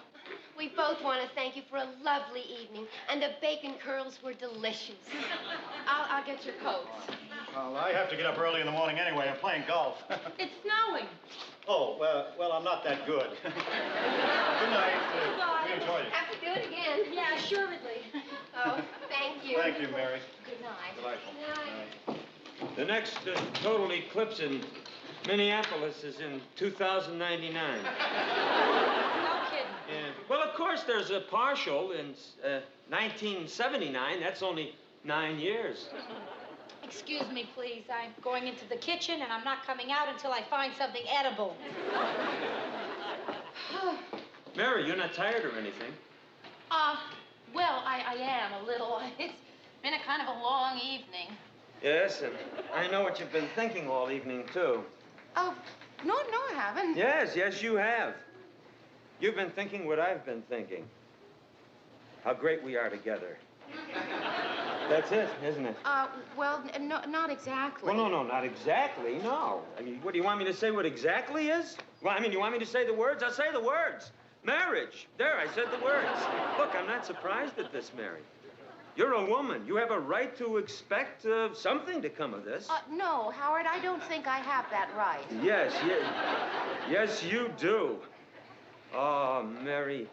We both want to thank you for a lovely evening, and the bacon curls were delicious.
I'll get your coats.
Well, I have to get up early in the morning anyway. I'm playing golf.
It's snowing.
Oh, well, I'm not that good. Good night. We enjoyed it.
Have to do it again.
Yeah, assuredly.
Oh, thank you.
Thank you, Mary.
Good night.
Delightful.
Good night.
The next total eclipse in Minneapolis is in 2099.
No kidding.
Yeah. Well, of course, there's a partial in 1979. That's only 9 years.
Excuse me, please. I'm going into the kitchen, and I'm not coming out until I find something edible.
Mary, you're not tired or anything?
Well, I am a little. It's been a kind of a long evening.
Yes, and I know what you've been thinking all evening, too.
Oh, no, I haven't.
Yes, you have. You've been thinking what I've been thinking. How great we are together. That's it, isn't it?
Well, no, not exactly.
Well, no, not exactly, no. I mean, what, do you want me to say what exactly is? Well, I mean, you want me to say the words? I'll say the words. Marriage. There, I said the words. Look, I'm not surprised at this, Mary. You're a woman. You have a right to expect something to come of this.
No, Howard, I don't think I have that right.
Yes, you do. Oh, Mary,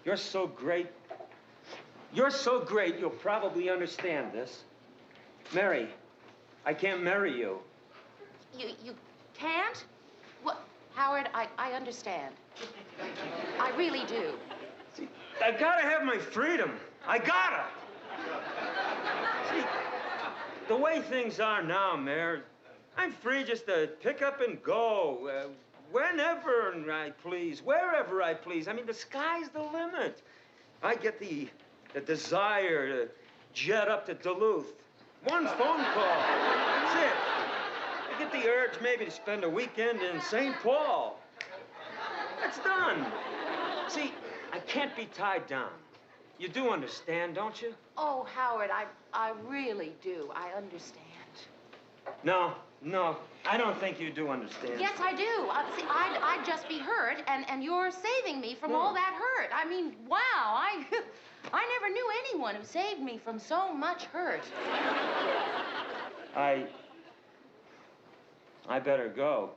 you're so great. You're so great, you'll probably understand this. Mary, I can't marry you.
You can't? Well, Howard, I understand. I really do.
See, I gotta have my freedom. I gotta. See, the way things are now, Mary, I'm free just to pick up and go whenever I please, wherever I please. I mean, the sky's the limit. I get the desire to jet up to Duluth. One phone call. That's it. I get the urge maybe to spend a weekend in St. Paul. That's done. See, I can't be tied down. You do understand, don't you?
Oh, Howard, I really do. I understand.
No, I don't think you do understand.
Yes, I do. See, I'd just be hurt, and you're saving me from all that hurt. I mean, wow, I never knew anyone who saved me from so much hurt.
I better go.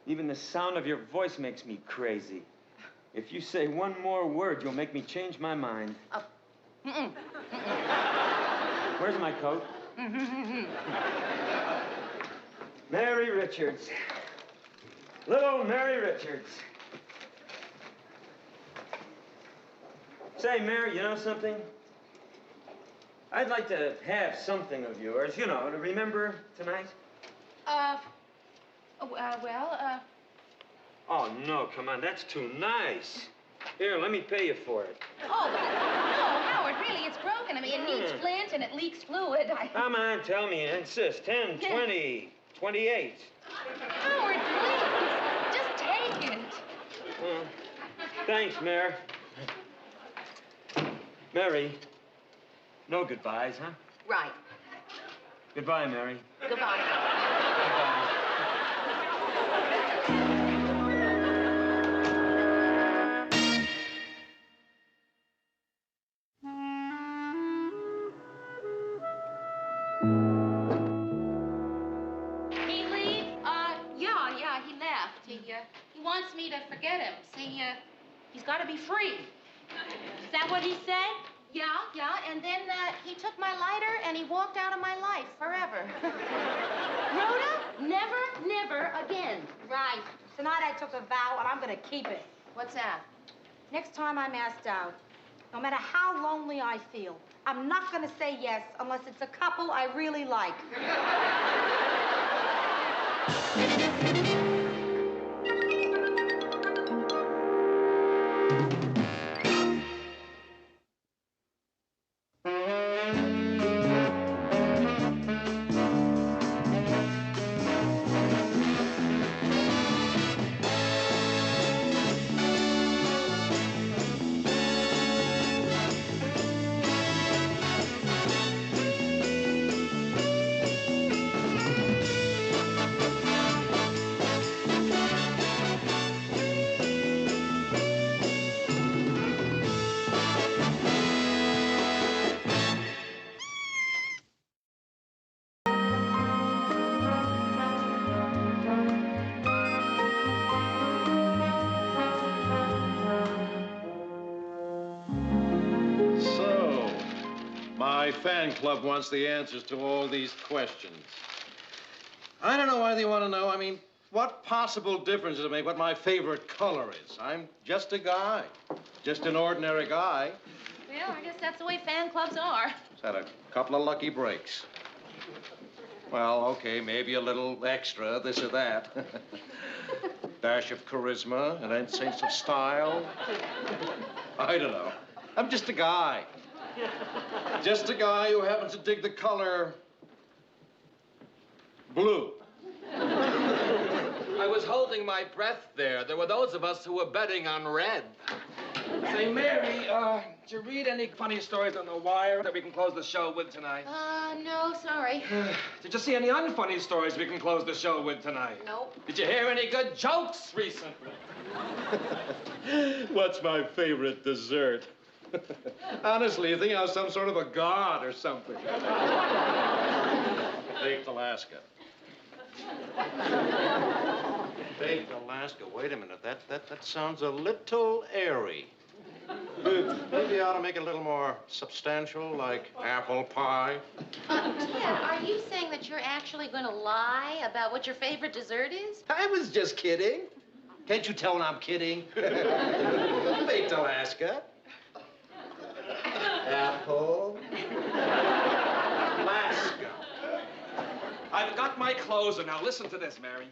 Even the sound of your voice makes me crazy. If you say one more word, you'll make me change my mind. Where's my coat? Mary Richards. Little Mary Richards. Say, Mary, you know something? I'd like to have something of yours, you know, to remember tonight. Oh, no, come on, that's too nice. Here, let me pay you for it.
Oh, no, Howard, really, it's broken. I mean, it needs flint and it leaks fluid.
Come on, tell me, insist. 10, 20, 28.
Howard, please, just take it.
Thanks, Mary. Mary, no goodbyes, huh?
Right.
Goodbye, Mary.
Goodbye.
Goodbye.
He wants me to forget him. See, he's got to be free.
Is that what he said?
Yeah, and then he took my lighter and he walked out of my life forever. Rhoda, never again.
Right. Tonight I took a vow and I'm going to keep it.
What's that?
Next time I'm asked out, no matter how lonely I feel, I'm not going to say yes unless it's a couple I really like.
My fan club wants the answers to all these questions.
I don't know why they want to know. I mean, what possible difference does it make what my favorite color is? I'm just a guy. Just an ordinary guy.
Well, I guess that's the way fan clubs are.
Just had a couple of lucky breaks. Well, okay, maybe a little extra, this or that. Dash of charisma, an sense of style. I don't know. I'm just a guy. Just a guy who happens to dig the color blue.
I was holding my breath there. There were those of us who were betting on red. Say, Mary, did you read any funny stories on The Wire that we can close the show with tonight?
No, sorry.
Did you see any unfunny stories we can close the show with tonight?
Nope.
Did you hear any good jokes recently?
What's my favorite dessert? Honestly, you think I was some sort of a god or something. Baked Alaska. Baked Alaska. Wait a minute. That sounds a little airy. Maybe I ought to make it a little more substantial, like apple pie.
Ted, are you saying that you're actually going to lie about what your favorite dessert is?
I was just kidding. Can't you tell when I'm kidding? Baked Alaska. Apple. Alaska.
I've got my closer. Now, listen to this, Mary.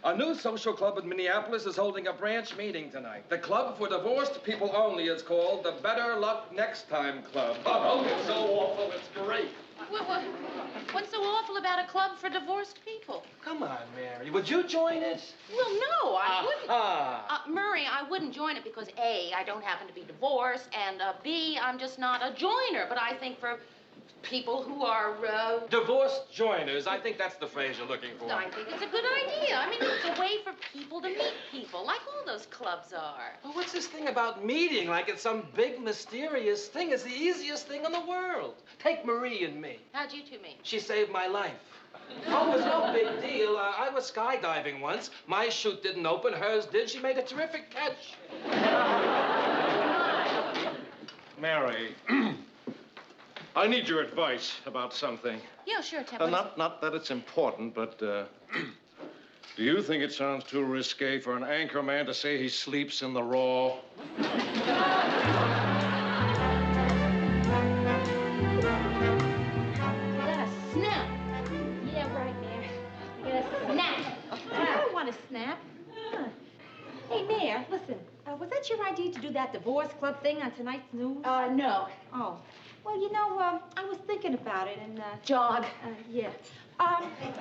A new social club in Minneapolis is holding a branch meeting tonight. The club for divorced people only is called the Better Luck Next Time Club. Oh, it's so awful. It's great.
What's so awful about a club for divorced people?
Come on, Mary. Would you join it?
Well, no, I wouldn't. Murray, I wouldn't join it because A, I don't happen to be divorced, and B, I'm just not a joiner. But I think for people who are
divorced joiners. I think that's the phrase you're looking for.
I think it's a good idea. I mean, it's a way for people to meet people, like all those clubs are.
Well, what's this thing about meeting like it's some big, mysterious thing? It's the easiest thing in the world. Take Marie and me.
How'd you two meet?
She saved my life. Oh, it was no big deal. I was skydiving once. My chute didn't open. Hers did. She made a terrific catch.
Mary, I need your advice about something.
Yeah, sure, Ted.
Not that it's important, but do you think it sounds too risque for an anchor man to say he sleeps in the raw?
Snap. Huh. Hey, Mayor, listen. Was that your idea to do that divorce club thing on tonight's news?
No.
Oh. Well, you know, I was thinking about it and,
Jog.
Yeah. You know something?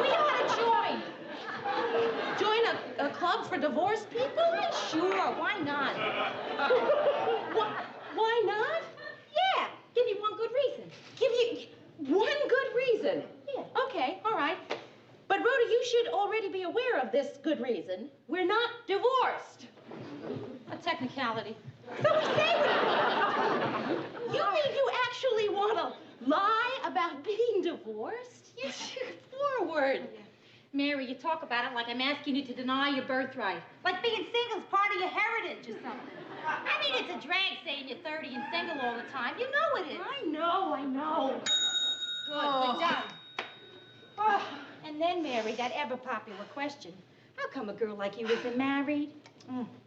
We ought to join.
Join a club for divorced people?
Sure, why not?
Why not?
Yeah, give you one good reason.
Give you one good reason?
Yeah.
Okay, all right. But, Rhoda, you should already be aware of this good reason. We're not divorced.
A technicality.
So we say we're... You mean you actually want to lie about being divorced? You shoot forward.
Yeah. Mary, you talk about it like I'm asking you to deny your birthright. Like being single is part of your heritage or something. I mean, it's a drag saying you're 30 and single all the time. You know it is.
I know.
Good done. Oh, and then, Mary, that ever-popular question. How come a girl like you isn't married?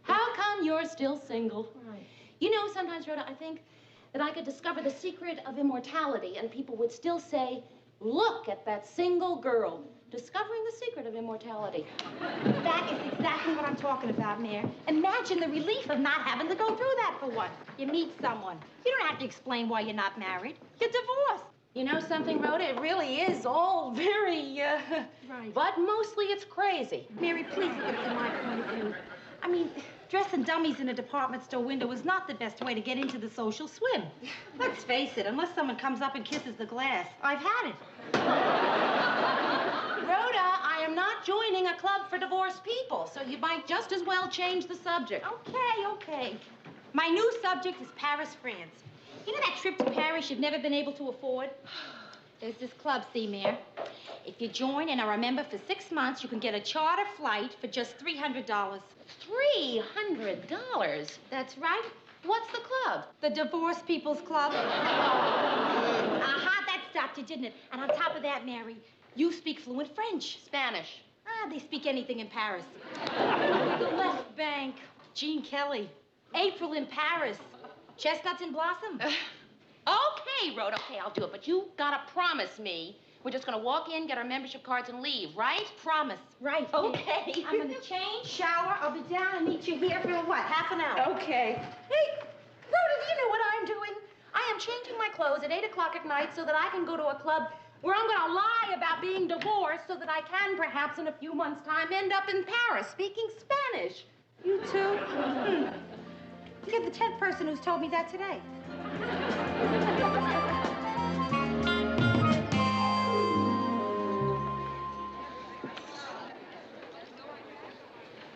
How come you're still single?
Right.
You know, sometimes, Rhoda, I think that I could discover the secret of immortality, and people would still say, look at that single girl, discovering the secret of immortality.
That is exactly what I'm talking about, Mayor. Imagine the relief of not having to go through that for once. You meet someone. You don't have to explain why you're not married. You're divorced.
You know something, Rhoda? It really is all very,
Right.
But mostly it's crazy.
Mary, please look at my point of view. I mean, dressing dummies in a department store window is not the best way to get into the social swim. Let's face it, unless someone comes up and kisses the glass, I've had it.
Rhoda, I am not joining a club for divorced people, so you might just as well change the subject.
Okay. My new subject is Paris, France. You know that trip to Paris you've never been able to afford? There's this club, see, Mayor. If you join and are a member for 6 months, you can get a charter flight for just $300.
$300?
That's right.
What's the club?
The Divorced People's Club. Aha, that stopped you, didn't it? And on top of that, Mary, You speak fluent French.
Spanish.
Ah, they speak anything in Paris. The Left Bank, Gene Kelly. April in Paris. Chestnuts in Blossom.
Okay, Rhoda, okay, I'll do it. But you gotta promise me we're just gonna walk in, get our membership cards, and leave, right?
Promise. Right.
Okay.
I'm gonna change, shower. I'll be down and meet you here for what, half an hour?
Okay. Hey, Rhoda, do you know what I'm doing? I am changing my clothes at 8 o'clock at night so that I can go to a club where I'm gonna lie about being divorced so that I can, perhaps in a few months' time, end up in Paris speaking Spanish.
You too? You're the 10th person who's told me that today.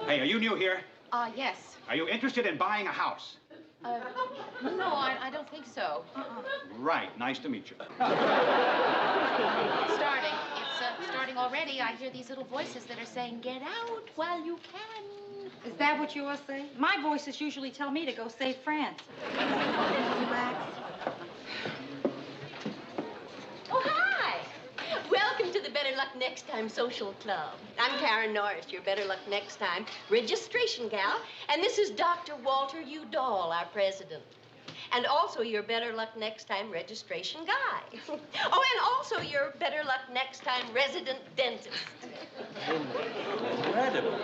Hey, are you new here?
Yes.
Are you interested in buying a house?
No, I don't think so.
Right. Nice to meet you.
It's starting. It's starting already. I hear these little voices that are saying, get out while you can.
Is that what yours say? My voices usually tell me to go save France. Relax.
Oh, hi. Welcome to the Better Luck Next Time Social Club. I'm Karen Norris, your Better Luck Next Time registration gal. And this is Dr. Walter Udall, our president. And also your Better Luck Next Time registration guy. Oh, and also your Better Luck Next Time resident dentist.
Incredible.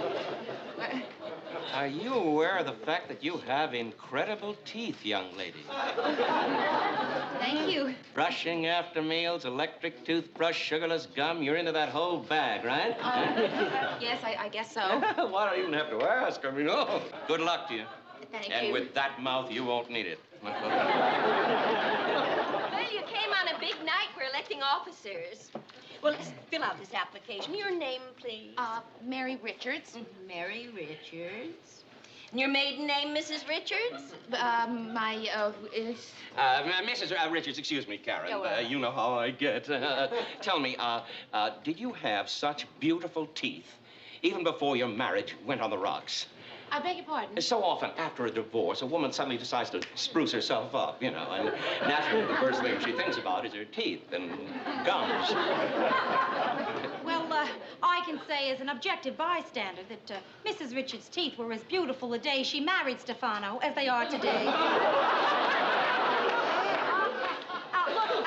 Are you aware of the fact that you have incredible teeth, young lady?
Thank you.
Brushing after meals, electric toothbrush, sugarless gum, you're into that whole bag, right?
Yes, I guess so.
Well, I don't even have to ask. I mean, oh. Good luck to you.
Thank you.
And with that mouth, you won't need it.
Well, you came on a big night for electing officers. Well, let's fill out this application. Your name, please.
Mary Richards.
Mary Richards. And your maiden name, Mrs. Richards?
Mrs. Richards, excuse me, Karen.
Oh,
you know how I get. Tell me, did you have such beautiful teeth even before your marriage went on the rocks?
I beg your pardon?
So often, after a divorce, a woman suddenly decides to spruce herself up, you know, and naturally the first thing she thinks about is her teeth and gums.
Well, I can say as an objective bystander that Mrs. Richards' teeth were as beautiful the day she married Stefano as they are today. Look,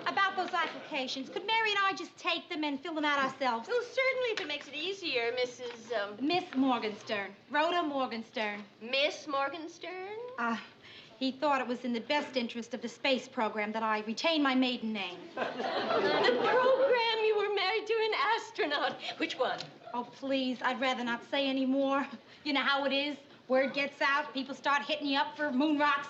about those applications, could Mary and I just take them and fill them out ourselves?
Well, certainly, if it makes it easier, Mrs.
Miss Morgenstern. Rhoda Morgenstern.
Miss Morgenstern?
He thought it was in the best interest of the space program that I retain my maiden name.
The program you were married to an astronaut. Which one?
Oh, please, I'd rather not say any more. You know how it is. Word gets out, people start hitting you up for moon rocks.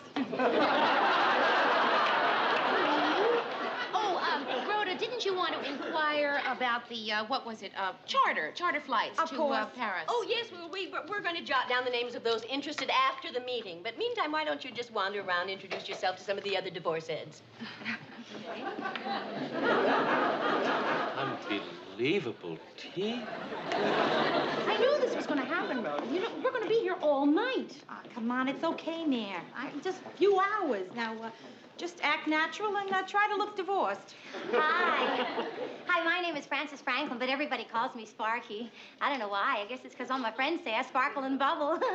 Rhoda, didn't you want to inquire about the, what was it, charter flights
Of
to
course.
Paris?
Oh, yes, well, we're going to jot down the names of those interested after the meeting. But meantime, why don't you just wander around, introduce yourself to some of the other divorce heads?
Unbelievable teeth.
I knew this was going to happen, Rhoda. You know, we're going to be here all night.
Come on, it's okay, Mare. Just a few hours. Now, just act natural and try to look divorced.
Hi. Hi, my name is Frances Franklin, but everybody calls me Sparky. I don't know why. I guess it's because all my friends say I sparkle and bubble. They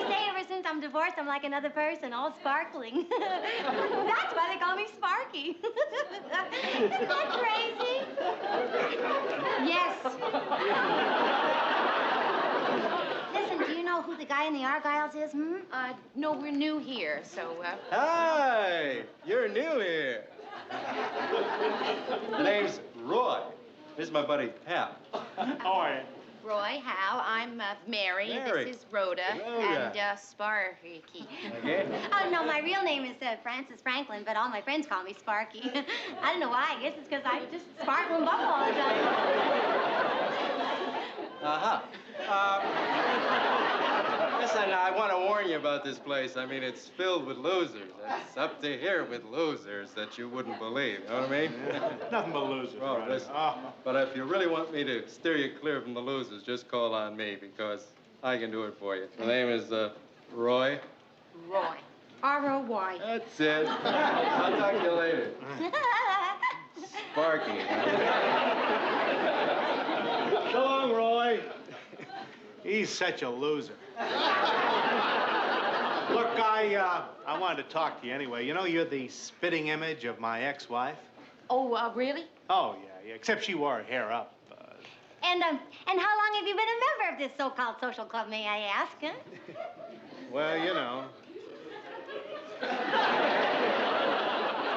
say ever since I'm divorced, I'm like another person, all sparkling. That's why they call me Sparky. Isn't that crazy?
Yes.
Listen, do you know who the guy in the Argyles is,
No, we're new here, so,
Hi, you're new here. The name's Roy. This is my buddy, Hal. How are you?
Roy, Hal, I'm Mary.
Mary.
This is Rhoda.
Rhoda.
And Sparky.
Okay.
Oh, no, my real name is Frances Franklin, but all my friends call me Sparky. I don't know why. I guess it's because I just sparkle and bubble all the time.
Listen, I want to warn you about this place. I mean, it's filled with losers. It's up to here with losers that you wouldn't believe. You know what I mean?
Nothing but losers.
Well,
brother.
listen, but if you really want me to steer you clear from the losers, just call on me because I can do it for you. The name is Roy.
Roy.
R-O-Y.
That's it. I'll talk to you later. Sparky.
So long, Roy. He's such a loser. Look, I wanted to talk to you anyway. You know, you're the spitting image of my ex-wife.
Oh, really?
Oh, yeah, except she wore her hair up.
And how long have you been a member of this so-called social club, may I ask, huh?
Well, you know.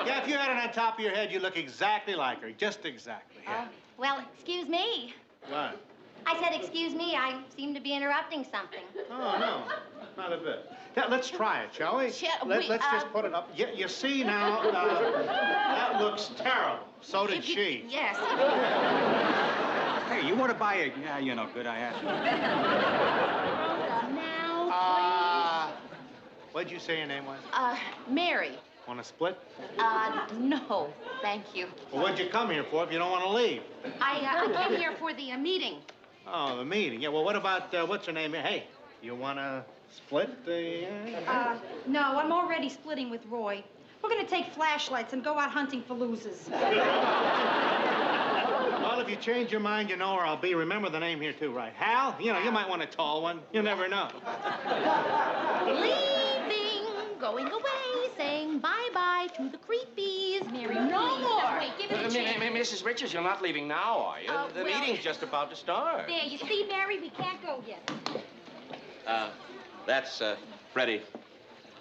Yeah, if you had it on top of your head, you look exactly like her. Just exactly. Yeah.
Well, excuse me.
What?
I said, excuse me, I seem to be interrupting something.
Oh, no, not a bit. Yeah, let's try it, shall we? Let's just put it up. You see now, that looks terrible. So did she.
Yes.
Hey, you want to buy a... Yeah, you know, good I asked.
Now,
What'd you say your name was?
Mary.
Want to split?
No, thank you.
Well, what'd you come here for if you don't want to leave?
I came here for the meeting.
Oh, the meeting. Yeah, well, what about, what's her name? Hey, you want to split the...
No, I'm already splitting with Roy. We're gonna take flashlights and go out hunting for losers.
Well, if you change your mind, you know where I'll be. Remember the name here, too, right? Hal? You know, you might want a tall one. You never know.
Leaving, going away, saying bye-bye to the creepies. Mary, no more. Wait, give it a chance.
Mrs. Richards, you're not leaving now, are you? The
well-
meeting's just about to start.
There, you see, Mary, we can't go yet.
That's Freddie.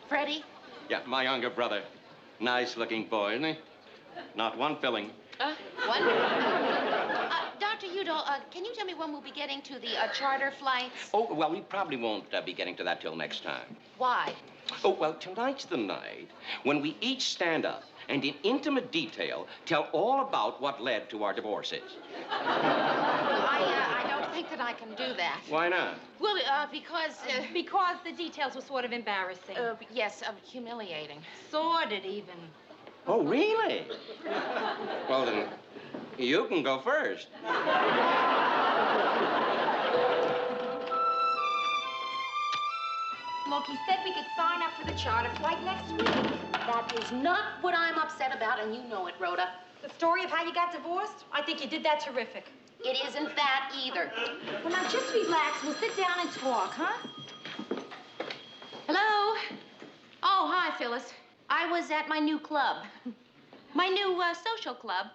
Freddie?
Yeah, my younger brother. Nice-looking boy, isn't he? Not one filling.
What? Dr. Udall, can you tell me when we'll be getting to the charter flights?
Oh, well, we probably won't be getting to that till next time.
Why?
Oh, well, tonight's the night when we each stand up and in intimate detail tell all about what led to our divorces.
I don't think that I can do that.
Why not?
Well, because
the details were sort of embarrassing.
Yes, humiliating.
Sordid, even.
Oh, really? Well, then, you can go first.
Look, he said we could sign up for the charter flight next week.
That is not what I'm upset about, and you know it, Rhoda.
The story of how you got divorced? I think you did that terrific.
It isn't that either.
Well, now, just relax. We'll sit down and talk, huh?
Hello? Oh, hi, Phyllis. I was at my new club. My new social club.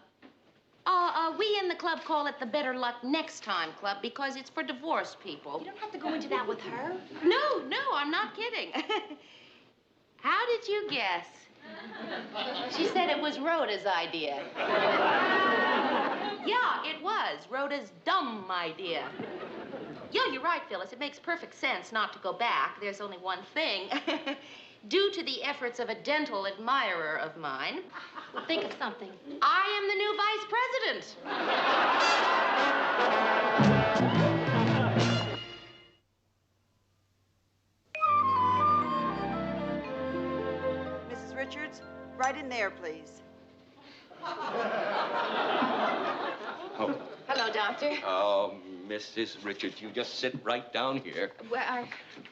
We in the club call it the Better Luck Next Time Club because it's for divorced people.
You don't have to go into that with her.
No, I'm not kidding. How did you guess? She said it was Rhoda's idea. Yeah, it was. Rhoda's dumb idea. Yeah, you're right, Phyllis. It makes perfect sense not to go back. There's only one thing. Due to the efforts of a dental admirer of mine.
Think of something.
I am the new vice president.
Mrs. Richards, right in there, please.
Oh.
Hello, Doctor.
Oh, Mrs. Richards, you just sit right down here.
Well,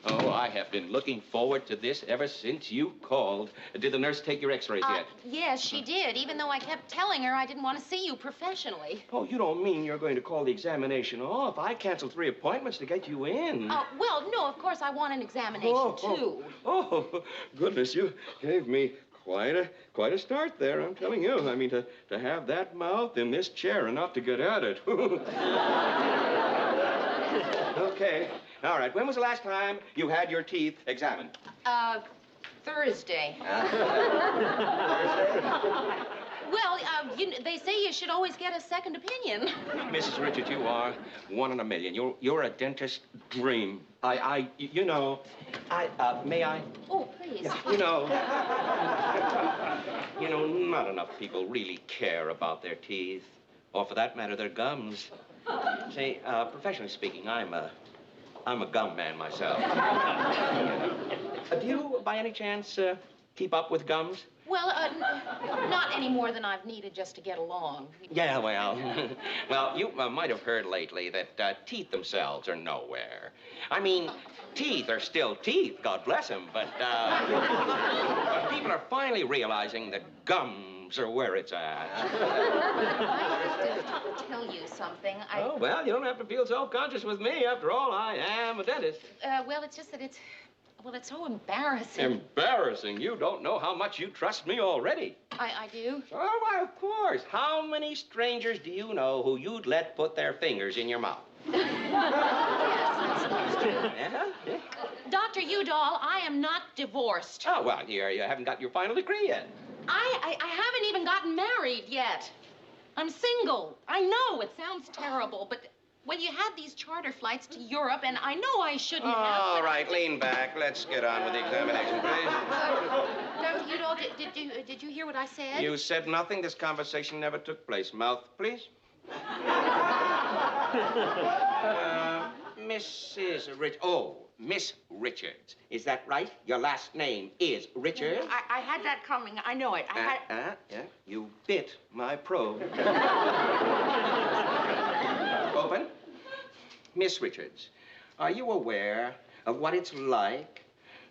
Oh, I have been looking forward to this ever since you called. Did the nurse take your x-rays yet?
Yes, she did, even though I kept telling her I didn't want to see you professionally.
Oh, you don't mean you're going to call the examination off? I canceled 3 appointments to get you in.
Well, no, of course I want an examination, too.
Oh, goodness, you gave me quite a start there, I'm telling you. I mean, to have that mouth in this chair and not to get at it. Okay. All right. When was the last time you had your teeth examined?
Thursday. Well, they say you should always get a second opinion.
Mrs. Richards, you are 1 in a million. You're a dentist's dream. You know, may I?
Oh, please.
Yeah, you know, not enough people really care about their teeth, or for that matter, their gums. See, professionally speaking, I'm a gum man myself. Do you, by any chance, keep up with gums?
Well, not any more than I've needed just to get along.
Yeah, well, well, you might have heard lately that teeth themselves are nowhere. I mean, teeth are still teeth, God bless them, but people are finally realizing that gums are where it's at.
I have to tell you something.
Oh, well, you don't have to feel self-conscious with me. After all, I am a dentist.
Well, it's just that it's so embarrassing.
Embarrassing? You don't know how much you trust me already.
I do?
Oh, why, of course. How many strangers do you know who you'd let put their fingers in your mouth? Yeah?
Dr. Udall, I am not divorced.
Oh, well, you haven't got your final degree yet.
I haven't even gotten married yet. I'm single. I know it sounds terrible, but well, you had these charter flights to Europe, and I know I shouldn't have.
All right, lean back. Let's get on with the examination, please.
Dr. Udall, did you hear what I said?
You said nothing. This conversation never took place. Mouth, please. Mrs. Miss Richards. Is that right? Your last name is Richards?
I had that coming. I know it.
Yeah. You bit my probe. Open. Miss Richards, are you aware of what it's like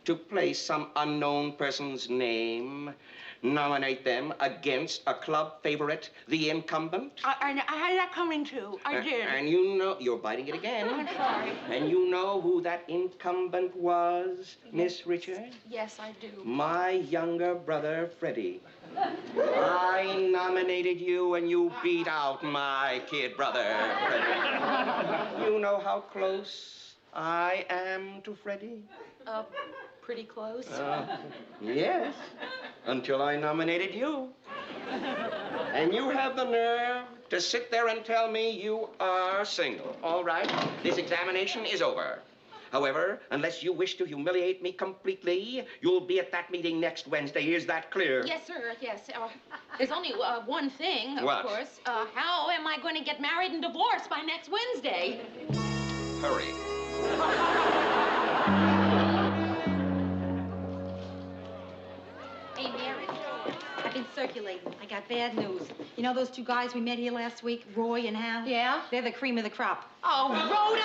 to place some unknown person's name, nominate them against a club favorite, the incumbent?
I had that coming, too. I did.
And you know... You're biting it again.
I'm sorry.
And you know who that incumbent was, Miss Richards?
Yes, I do.
My younger brother, Freddie. I nominated you, and you beat out my kid brother, Freddie. You know how close I am to Freddie?
Pretty close.
Yes, until I nominated you. And you have the nerve to sit there and tell me you are single. All right, this examination is over. However, unless you wish to humiliate me completely, you'll be at that meeting next Wednesday. Is that clear?
Yes, sir, yes. There's only one thing, of
What?
course. How am I going to get married and divorced by next Wednesday?
Hurry.
Hey, Mary, I've been circulating. I got bad news. You know those two guys we met here last week, Roy and Hal?
Yeah?
They're the cream of the crop.
Oh, Rhoda!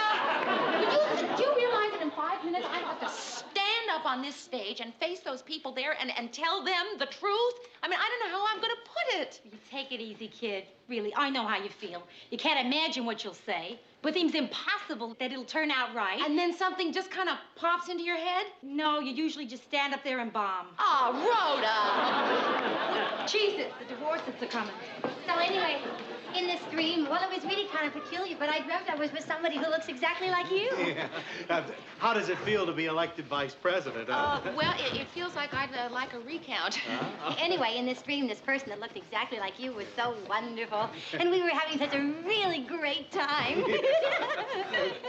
Do you realize that in 5 minutes I have to stand up on this stage and face those people there and tell them the truth? I mean, I don't know how I'm going to put it.
You take it easy, kid. Really, I know how you feel. You can't imagine what you'll say. But it seems impossible that it'll turn out right.
And then something just kind of pops into your head?
No, you usually just stand up there and bomb.
Oh, Rhoda!
Jesus, the divorces are coming.
So anyway, in this dream, well, it was really kind of peculiar, but I dreamt I was with somebody who looks exactly like you.
Yeah. How does it feel to be elected vice president?
Well, it feels like I'd like a recount.
Anyway, in this dream, this person that looked exactly like you was so wonderful. And we were having such a really great time.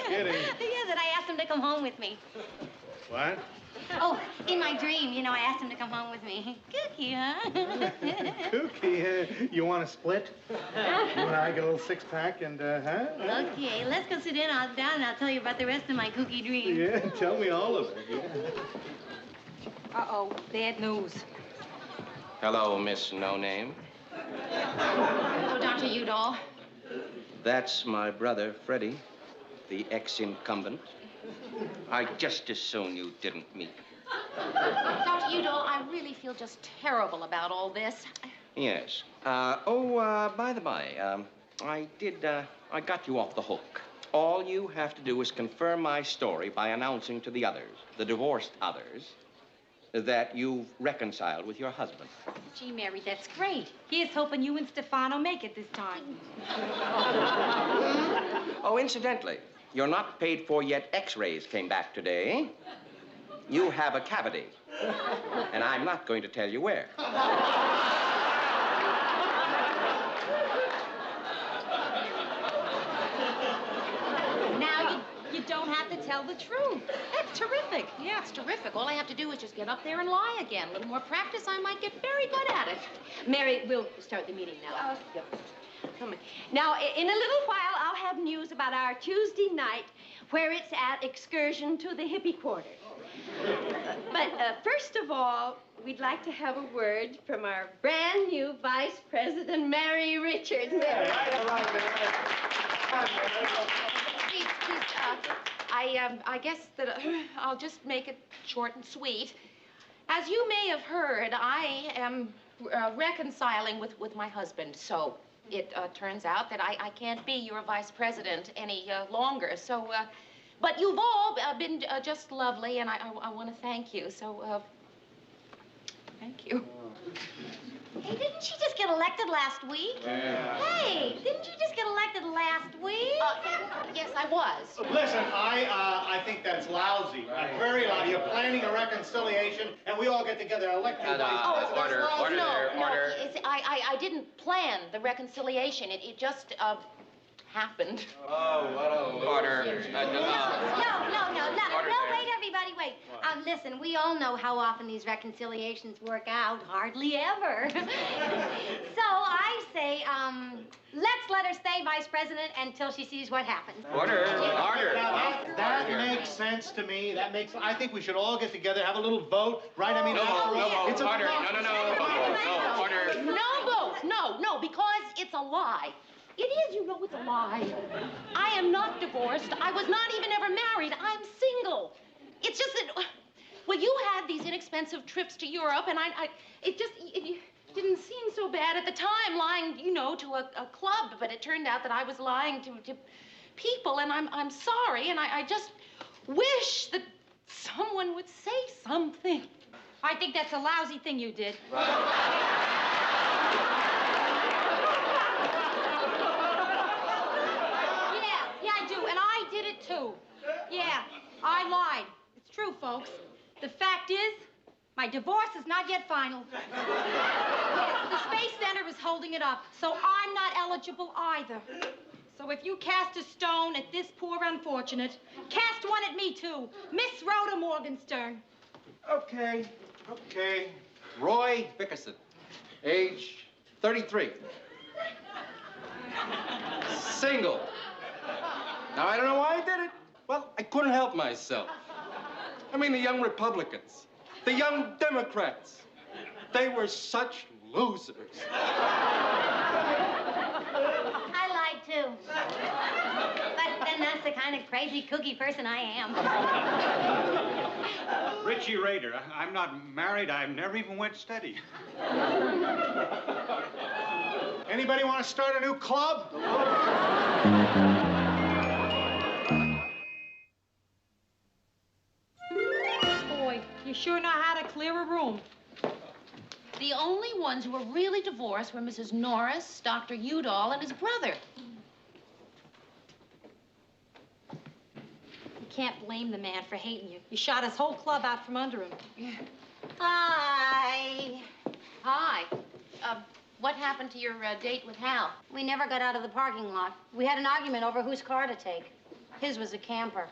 Kidding.
Yeah, that I asked him to come home with me.
What?
Oh, in my dream, you know, I asked him to come home with me. Kooky, huh?
Kooky, you want to split? You and I get a little six-pack and, huh?
Okay, let's go sit down and I'll tell you about the rest of my kooky dream.
Yeah, tell me all of it, yeah.
Uh-oh, bad news.
Hello, Miss No Name.
Hello, Dr. Udall.
That's my brother, Freddie, the ex-incumbent. I'd just as soon you didn't meet.
Dr. Udall, I really feel just terrible about all this.
Yes. By the by, I got you off the hook. All you have to do is confirm my story by announcing to the others, the divorced others, that you've reconciled with your husband.
Gee, Mary, that's great. Here's hoping you and Stefano make it this time.
Oh, incidentally, you're not paid for yet X-rays came back today. You have a cavity. And I'm not going to tell you where.
Now, you don't have to tell the truth. That's terrific.
Yeah, it's terrific. All I have to do is just get up there and lie again. A little more practice, I might get very good at it.
Mary, we'll start the meeting now. Come on. Now, in a little while, I'll have news about our Tuesday night, where it's at excursion to the hippie quarters. But first of all, we'd like to have a word from our brand new Vice President, Mary Richards. Mary.
Please, I guess that I'll just make it short and sweet. As you may have heard, I am reconciling with my husband, so it turns out that I can't be your vice president any longer. So, but you've all been just lovely, and I want to thank you. So, thank you.
Hey, didn't she just get elected last week?
Yeah.
Hey, didn't you just get elected last week?
Yes, I was.
Listen, I think that's lousy. Very lousy. You're planning a reconciliation, and we all get together and elect you vice president.
Order. I didn't plan the reconciliation. It just happened.
Oh, what a order.
No, wait, everybody, wait. Listen, we all know how often these reconciliations work out. Hardly ever. So I say, let's let her stay vice president until she sees what happens.
Order.
That makes sense to me. I think we should all get together, have a little vote, right? I mean,
No vote.
it's
Order. No. Order.
No vote. No, because it's a lie. It is, you know, it's a lie. I am not divorced. I was not even ever married. I'm single. It's just that, well, you had these inexpensive trips to Europe, and it didn't seem so bad at the time, lying, you know, to a club, but it turned out that I was lying to people, and I'm sorry, and I just wish that someone would say something.
I think that's a lousy thing you did. Too. Yeah, I lied. It's true, folks. The fact is, my divorce is not yet final. Yes, the Space Center is holding it up, so I'm not eligible either. So if you cast a stone at this poor unfortunate, cast one at me, too. Miss Rhoda Morgenstern.
Okay. Roy Bickerson, age 33. Single. Now, I don't know why I did it. Well, I couldn't help myself. I mean, the young Republicans, the young Democrats, they were such losers.
I lied, too. But then that's the kind of crazy, kooky person I am.
Richie Rader. I'm not married. I've never even went steady. Anybody want to start a new club?
You sure know how to clear a room.
The only ones who were really divorced were Mrs. Norris, Dr. Udall, and his brother.
You can't blame the man for hating you. He shot his whole club out from under him.
Yeah.
Hi.
Hi. What happened to your date with Hal?
We never got out of the parking lot. We had an argument over whose car to take. His was a camper.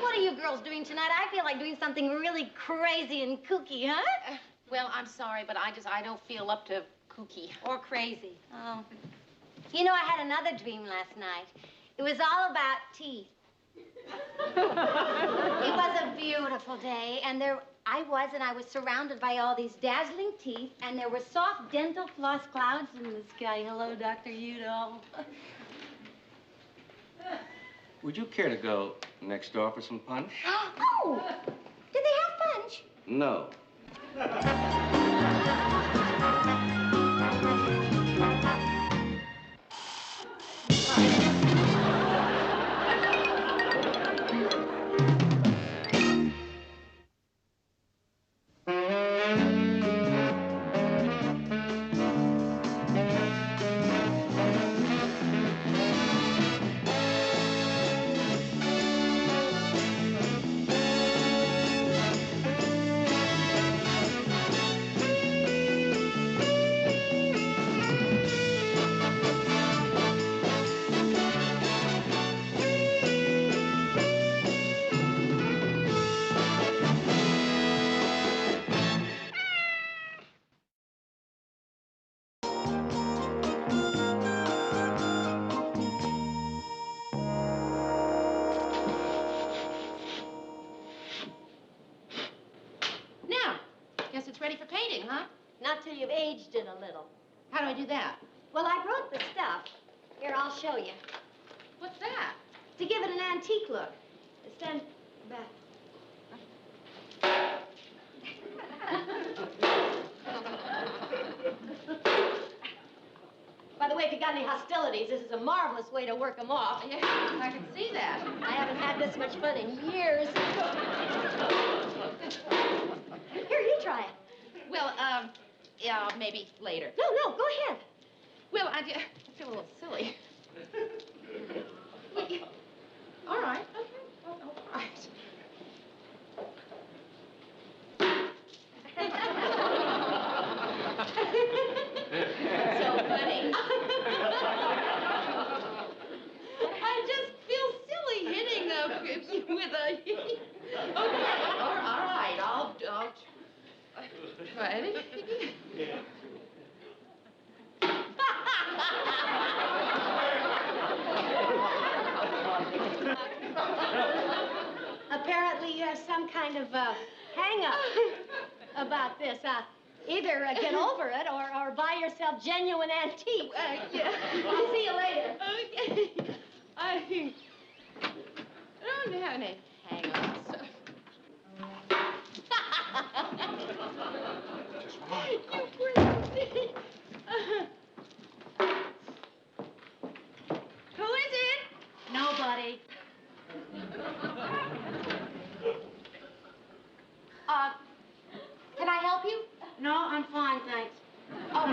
What are you girls doing tonight? I feel like doing something really crazy and kooky, huh?
Well, I'm sorry, but I don't feel up to kooky.
Or crazy. Oh. You know, I had another dream last night. It was all about teeth. It was a beautiful day, and I was surrounded by all these dazzling teeth, and there were soft dental floss clouds in the sky. Hello, Dr. Udall.
Would you care to go next door for some punch?
Oh! Did they have punch?
No.
after you've aged it a little.
How do I do that?
Well, I brought the stuff. Here, I'll show you.
What's that?
To give it an antique look. Stand back. By the way, if you got any hostilities, this is a marvelous way to work them off.
Yeah, I can see that.
I haven't had this much fun in years. Here, you try it.
Well, yeah, maybe later.
No, go ahead.
Well, I feel a little silly. All right. Okay. All right. So funny. I just feel silly hitting with a. Okay. All right. I'll try it.
Apparently, you have some kind of hang-up about this. Either get over it or buy yourself genuine antiques.
Yeah.
I'll see you later.
Okay. I don't have any hang-ups. You crazy. Who is it?
Nobody.
Can I help you?
No, I'm fine, thanks.
Oh.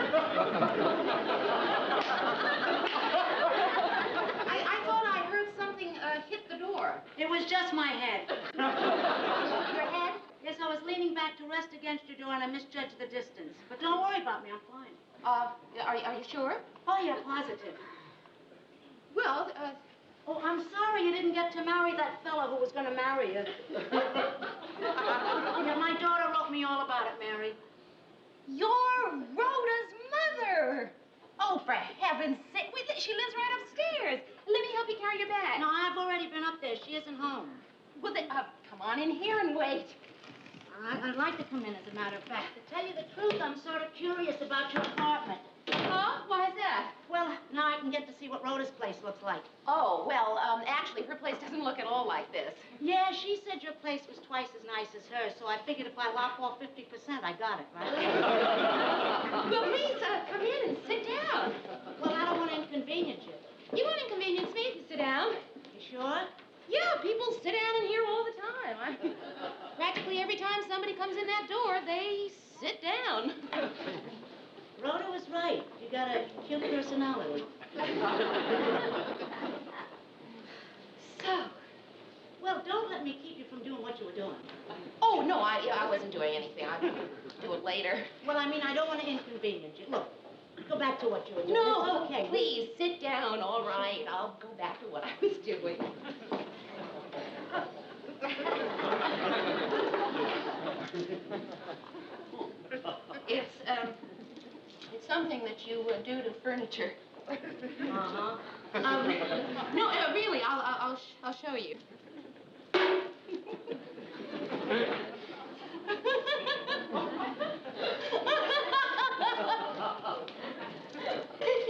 I thought I heard something hit the door.
It was just my head.
Your head?
Yes, I was leaning back to rest against your door and I misjudged the distance. But don't worry about me, I'm fine.
Are you sure?
Oh, yeah, positive.
Well,
Oh, I'm sorry you didn't get to marry that fellow who was going to marry you. Yeah, my daughter wrote me all about it, Mary.
you're Rhoda's mother. Oh, for heaven's sake. She lives right upstairs. Let me help you carry your bag.
No, I've already been up there. She isn't home.
Well, then, come on in here and wait.
I'd like to come in, as a matter of fact. To tell you the truth, I'm sort of curious about your apartment.
Huh? Why is that?
Well, now I can get to see what Rhoda's place looks like.
Oh, well, actually, her place doesn't look at all like this.
Yeah, she said your place was twice as nice as hers, so I figured if I lop off 50%, I got it, right?
Well, please, come in and sit down.
Well, I don't want to inconvenience you.
You won't inconvenience me if you sit down.
You sure?
Yeah, people sit down in here all the time. Practically every time somebody comes in that door, they sit down.
Rhoda was right. You got a cute personality.
So?
Well, don't let me keep you from doing what you were doing.
Oh, no, I wasn't doing anything. I'll do it later.
Well, I mean, I don't want to inconvenience you. Look, go back to what you were doing.
No,
It's okay.
Please, sit down, all right. I'll go back to what I was doing. It's something that you do to furniture.
Uh-huh.
No, really, I'll show you.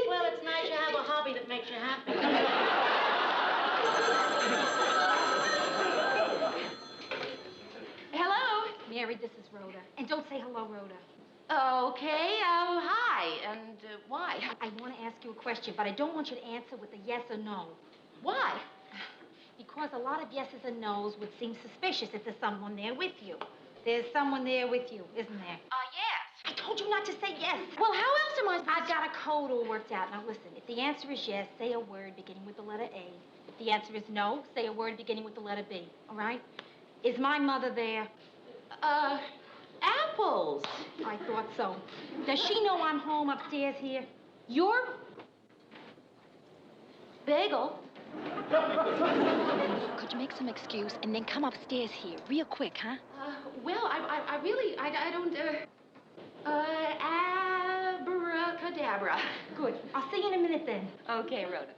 Well, it's nice you have a hobby that makes you happy.
Hello?
Mary, this is Rhoda. And don't say hello, Rhoda.
Okay, hi, and why?
I want to ask you a question, but I don't want you to answer with a yes or no.
Why?
Because a lot of yeses and nos would seem suspicious if there's someone there with you. There's someone there with you, isn't there?
Yes.
I told you not to say yes.
Well, how else am I
I've got a code all worked out. Now, listen, if the answer is yes, say a word beginning with the letter A. If the answer is no, say a word beginning with the letter B, all right? Is my mother there?
Apples.
I thought so. Does she know I'm home upstairs here?
Your bagel?
Could you make some excuse and then come upstairs here real quick, huh?
Well, I really, I don't, abracadabra.
Good. I'll see you in a minute then.
Okay, Rhoda.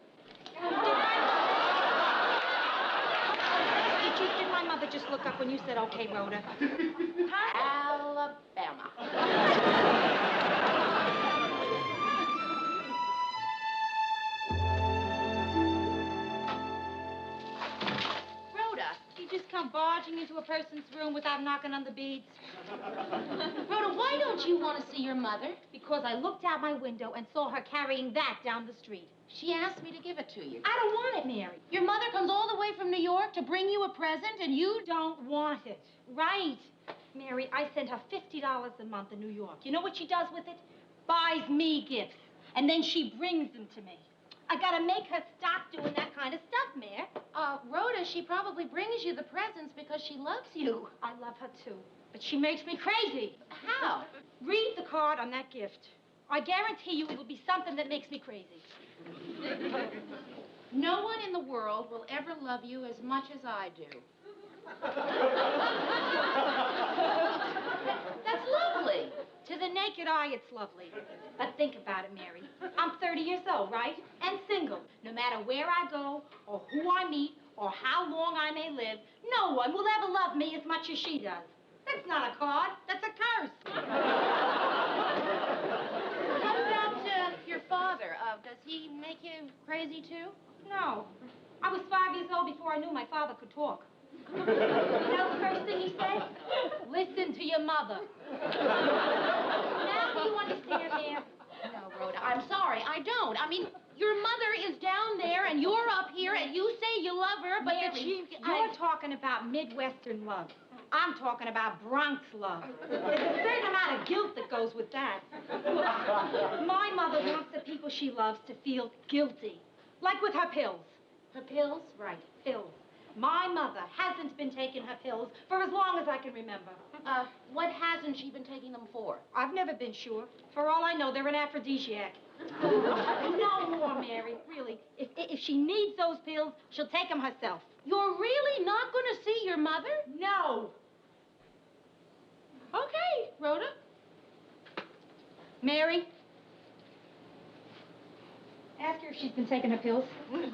Did my mother just look up when you said, okay, Rhoda?
Alabama.
barging into a person's room without knocking on the beads?
Rhoda, why don't you want to see your mother?
Because I looked out my window and saw her carrying that down the street.
She asked me to give it to you.
I don't want it, Mary.
Your mother comes all the way from New York to bring you a present, and you
don't want it. Right. Mary, I send her $50 a month in New York. You know what she does with it? Buys me gifts. And then she brings them to me. I gotta make her stop doing that kind of stuff, Mare.
Rhoda, she probably brings you the presents because she loves you.
I love her, too. But she makes me crazy.
How?
Read the card on that gift. I guarantee you it'll be something that makes me crazy.
No one in the world will ever love you as much as I do. That's lovely.
To the naked eye, it's lovely. But think about it, Mary. I'm 30 years old, right? And single. No matter where I go, or who I meet, or how long I may live, no one will ever love me as much as she does. That's not a card. That's a curse.
How about your father? Does he make you crazy, too?
No. I was 5 years old before I knew my father could talk. You know the first thing he said? Listen to your mother. Now do you understand, Mare?
No, Rhoda, I'm sorry, I don't. I mean, your mother is down there, and you're up here, and you say you love her, but
Mary, you're talking about Midwestern love. I'm talking about Bronx love. There's a certain amount of guilt that goes with that. My mother wants the people she loves to feel guilty. Like with her pills.
Her pills?
Right, pills. My mother hasn't been taking her pills for as long as I can remember.
What hasn't she been taking them for?
I've never been sure. For all I know, they're an aphrodisiac. No more, Mary, really. If she needs those pills, she'll take them herself.
You're really not going to see your mother?
No.
Okay, Rhoda.
Mary, ask her if she's been taking her pills. Huh?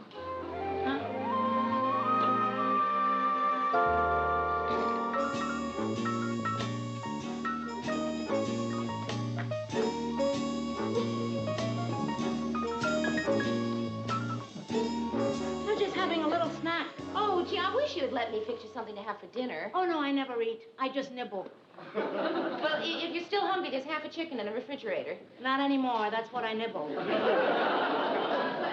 We're just having a little snack. Oh, gee, I wish you'd let me fix you something to have for dinner.
Oh, no, I never eat. I just nibble.
Well, if you're still hungry, there's half a chicken in the refrigerator.
Not anymore. That's what I nibble.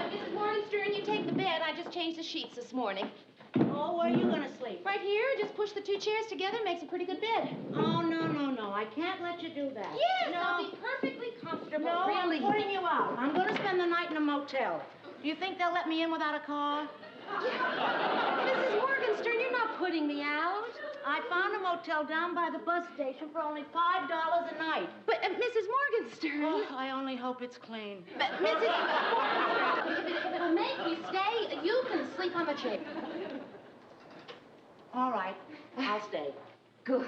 Mrs. Morgenstern, you take the bed. I just changed the sheets this morning.
Oh, where are you gonna sleep?
Right here. Just push the two chairs together. Makes a pretty good bed.
Oh, no. I can't let you do that.
Yes,
no.
I'll be perfectly comfortable.
No,
really.
I'm putting you out. I'm gonna spend the night in a motel. Do you think they'll let me in without a car?
Mrs. Morgenstern, you're not putting me out.
I found a motel down by the bus station for only $5 a night.
But, Mrs. Morgenstern...
Oh, I only hope it's clean.
But, Mrs. Morgenstern, if it'll make you stay, you can sleep on the chair.
All right, I'll stay.
Good.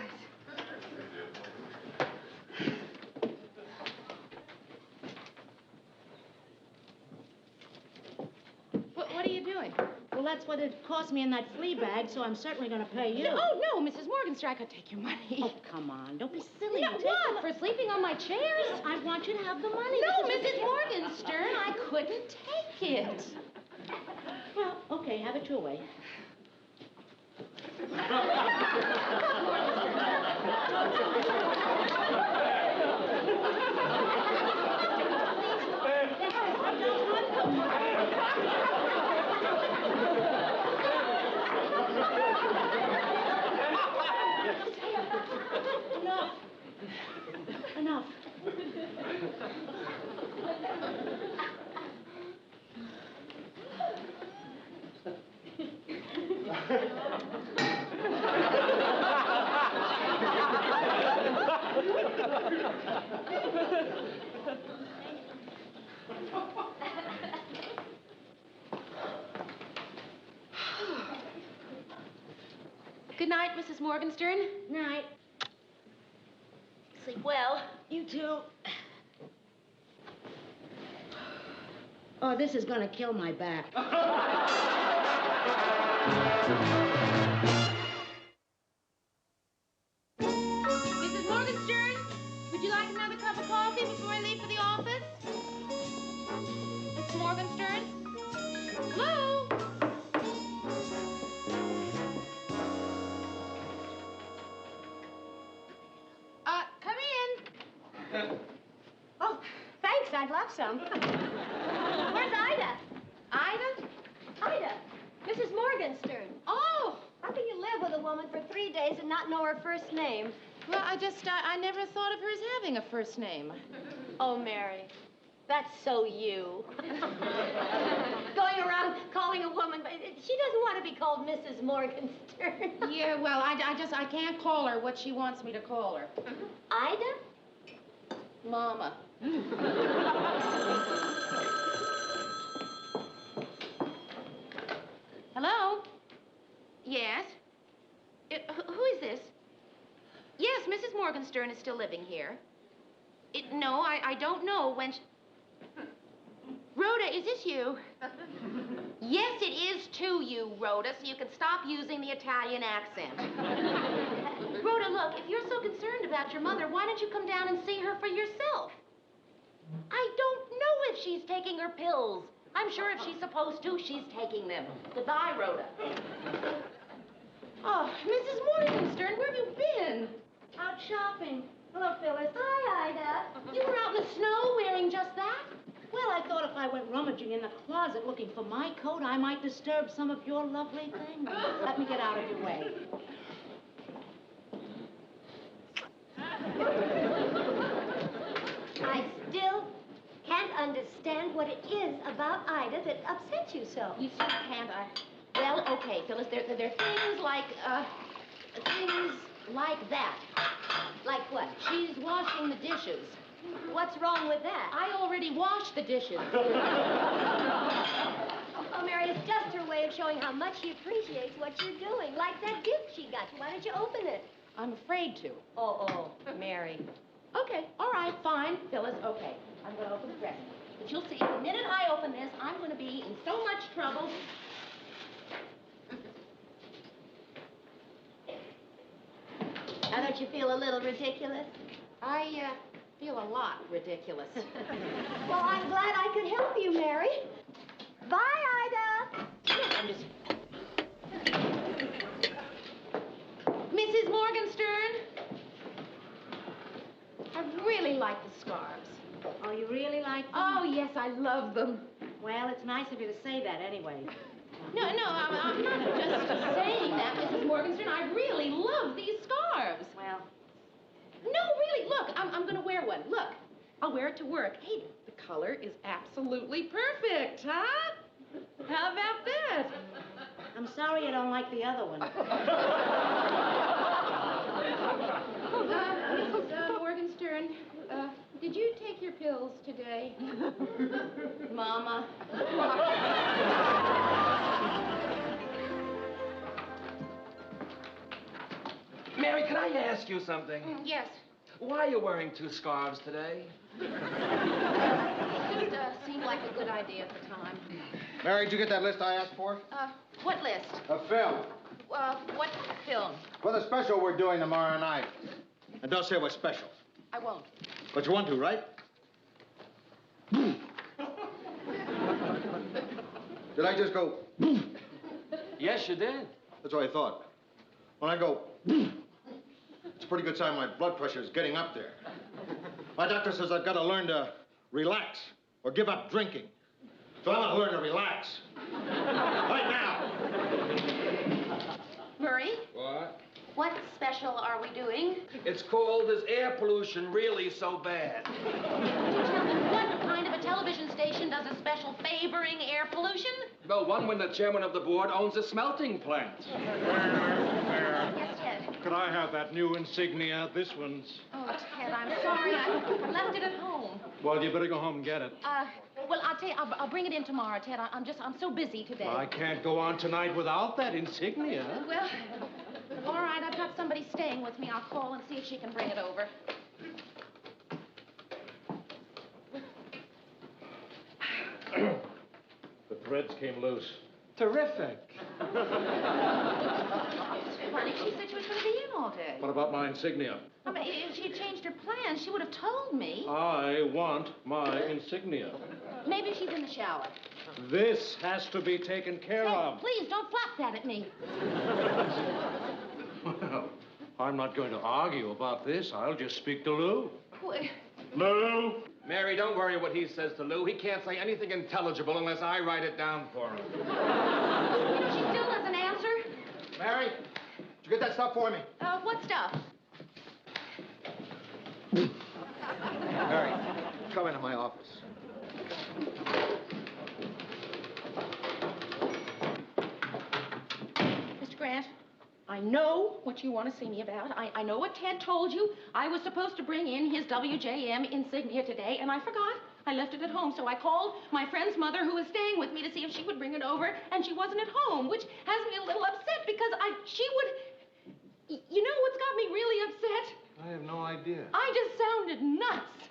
What are you doing?
Well, that's what it cost me in that flea bag, so I'm certainly going to pay you.
No, Mrs. Morgenstern, I could take your money.
Oh, come on. Don't be silly.
No, what? For sleeping on my chairs?
I want you to have the money.
No, Mrs. Morgenstern, I couldn't take it.
Well, okay, have it your way. Enough.
Good night, Mrs. Morgenstern.
Night.
Sleep well.
You too. Oh, this is going to kill my back.
Mrs. Morgenstern, would you like another cup of coffee before I leave for the office? Mrs. Morgenstern? Hello?
I'd love some. Where's Ida?
Ida?
Ida, Mrs. Morgenstern.
Oh!
How can you live with a woman for 3 days and not know her first name?
Well, I never thought of her as having a first name.
Oh, Mary, that's so you. Going around calling a woman, but she doesn't want to be called Mrs. Morgenstern.
Yeah, well, I can't call her what she wants me to call her.
Ida?
Mama. Hello? Yes? Who is this? Yes, Mrs. Morgenstern is still living here. No, I don't know when Rhoda, is this you? Yes, it is to you, Rhoda, so you can stop using the Italian accent. Rhoda, look, if you're so concerned about your mother, why don't you come down and see her for yourself? I don't know if she's taking her pills. I'm sure if she's supposed to, she's taking them. Goodbye, Rhoda. Oh, Mrs. Morgenstern, where have you been?
Out shopping. Hello, Phyllis. Hi, Ida.
You were out in the snow wearing just that?
Well, I thought if I went rummaging in the closet looking for my coat, I might disturb some of your lovely things. Let me get out of your way.
I still can't understand what it is about Ida that upsets you so.
You still can't, Well, okay, Phyllis, there are things like that.
Like what?
She's washing the dishes.
What's wrong with that?
I already washed the dishes.
Oh, Mary, it's just her way of showing how much she appreciates what you're doing. Like that gift she got you. Why don't you open it?
I'm afraid to.
Oh, Mary.
Okay, all right, fine, Phyllis, okay. I'm going to open the present. But you'll see, the minute I open this, I'm going to be in so much trouble.
Now, don't you feel a little ridiculous?
I feel a lot ridiculous.
Well, I'm glad I could help you, Mary. Bye, Ida.
I'm just... Mrs. Morgenstern? I really like the scarves.
Oh, you really like them?
Oh, yes, I love them.
Well, it's nice of you to say that anyway.
No, I'm not just saying that, Mrs. Morgenstern. I really love these scarves.
Well...
No, really, look, I'm going to wear one. Look, I'll wear it to work. Hey, the color is absolutely perfect, huh? How about that?
I'm sorry I don't like the other one.
Mrs. Morgenstern, did you take your pills today?
Mama.
Mary, can I ask you something?
Yes.
Why are you wearing 2 scarves today?
It just seemed like a good idea at the time.
Mary, did you get that list I asked for?
What list?
A film.
What film?
For the special we're doing tomorrow night. And don't say what special.
I won't.
But you want to, right? Did I just go?
Yes, you did.
That's what I thought. When I go, it's a pretty good sign my blood pressure is getting up there. My doctor says I've got to learn to relax or give up drinking. So I'm going to learn to relax. Right now.
Murray?
What?
What special are we doing?
It's called Is Air Pollution Really So Bad?
What kind of a television station does a special favoring air pollution?
Well, one when the chairman of the board owns a smelting plant.
Yes, Ted.
Could I have that new insignia? This one's...
Oh, Ted, I'm sorry. I left it at home.
Well, you better go home and get it.
Well, I'll tell you, I'll bring it in tomorrow, Ted. I'm so busy today.
I can't go on tonight without that insignia.
Well, all right, I've got somebody staying with me. I'll call and see if she can bring it over.
The threads came loose.
Terrific.
Funny, she said she was going to be in all day.
What about my insignia?
I mean, if she had changed her plans, she would have told me.
I want my insignia.
Maybe she's in the shower.
This has to be taken care of.
Please, don't flap that at me.
Well, I'm not going to argue about this. I'll just speak to Lou.
Wait.
Lou,
Mary, don't worry what he says to Lou. He can't say anything intelligible unless I write it down for him.
You know, she still doesn't answer.
Mary, did you get that stuff for me?
What stuff?
Mary, come into my office.
Mr. Grant, I know what you want to see me about. I know what Ted told you. I was supposed to bring in his WJM insignia today, and I forgot. I left it at home, so I called my friend's mother, who was staying with me, to see if she would bring it over, and she wasn't at home, which has me a little upset because she would... You know what's got me really upset?
I have no idea.
I just sounded nuts.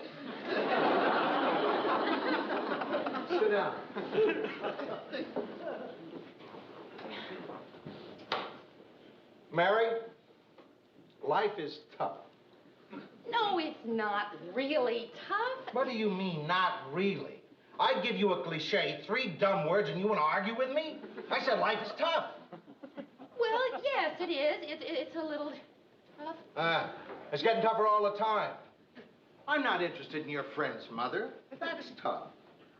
Sit down. Mary, life is tough.
No, it's not really tough.
What do you mean, not really? I give you a cliche, 3 dumb words, and you want to argue with me? I said life is tough.
Well, yes, it is. It's a little tough.
It's getting tougher all the time. I'm not interested in your friend's mother. That's tough.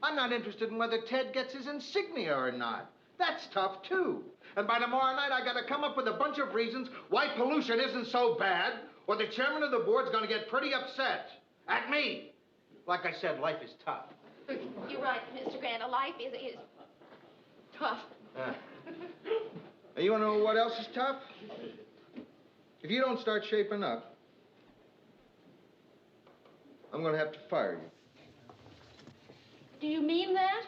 I'm not interested in whether Ted gets his insignia or not. That's tough, too. And by tomorrow night, I gotta come up with a bunch of reasons why pollution isn't so bad, or the chairman of the board's gonna get pretty upset. At me. Like I said, life is tough.
You're right, Mr. Grant. Life is tough.
You wanna know what else is tough? If you don't start shaping up, I'm gonna have to fire you.
Do you mean that?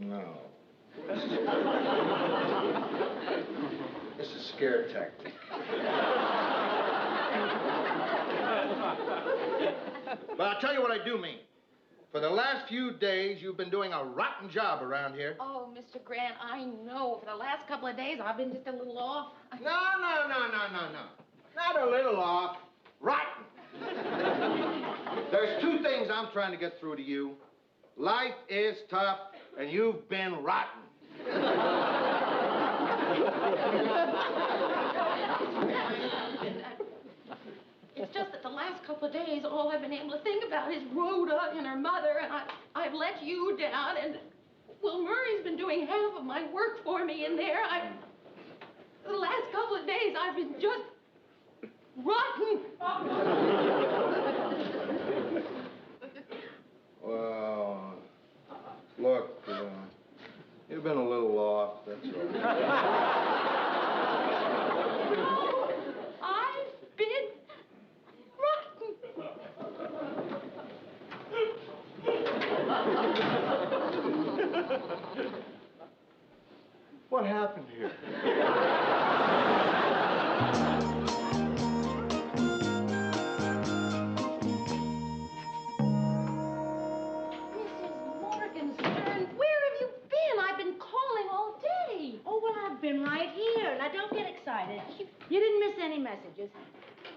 No. This is scare tactic. But I'll tell you what I do mean. For the last few days, you've been doing a rotten job around here.
Oh, Mr. Grant, I know. For the last couple of days, I've been just a little off.
No. Not a little off. Rotten. There's 2 things I'm trying to get through to you. Life is tough, and you've been rotten.
It's just that the last couple of days, all I've been able to think about is Rhoda and her mother, and I've let you down, and, well, Murray's been doing half of my work for me in there. The last couple of days, I've been just rotten.
Well, look, you've been a little off, that's all.
I've been rotten.
What happened here?
I've been right here. Now, don't get excited. You didn't miss any messages.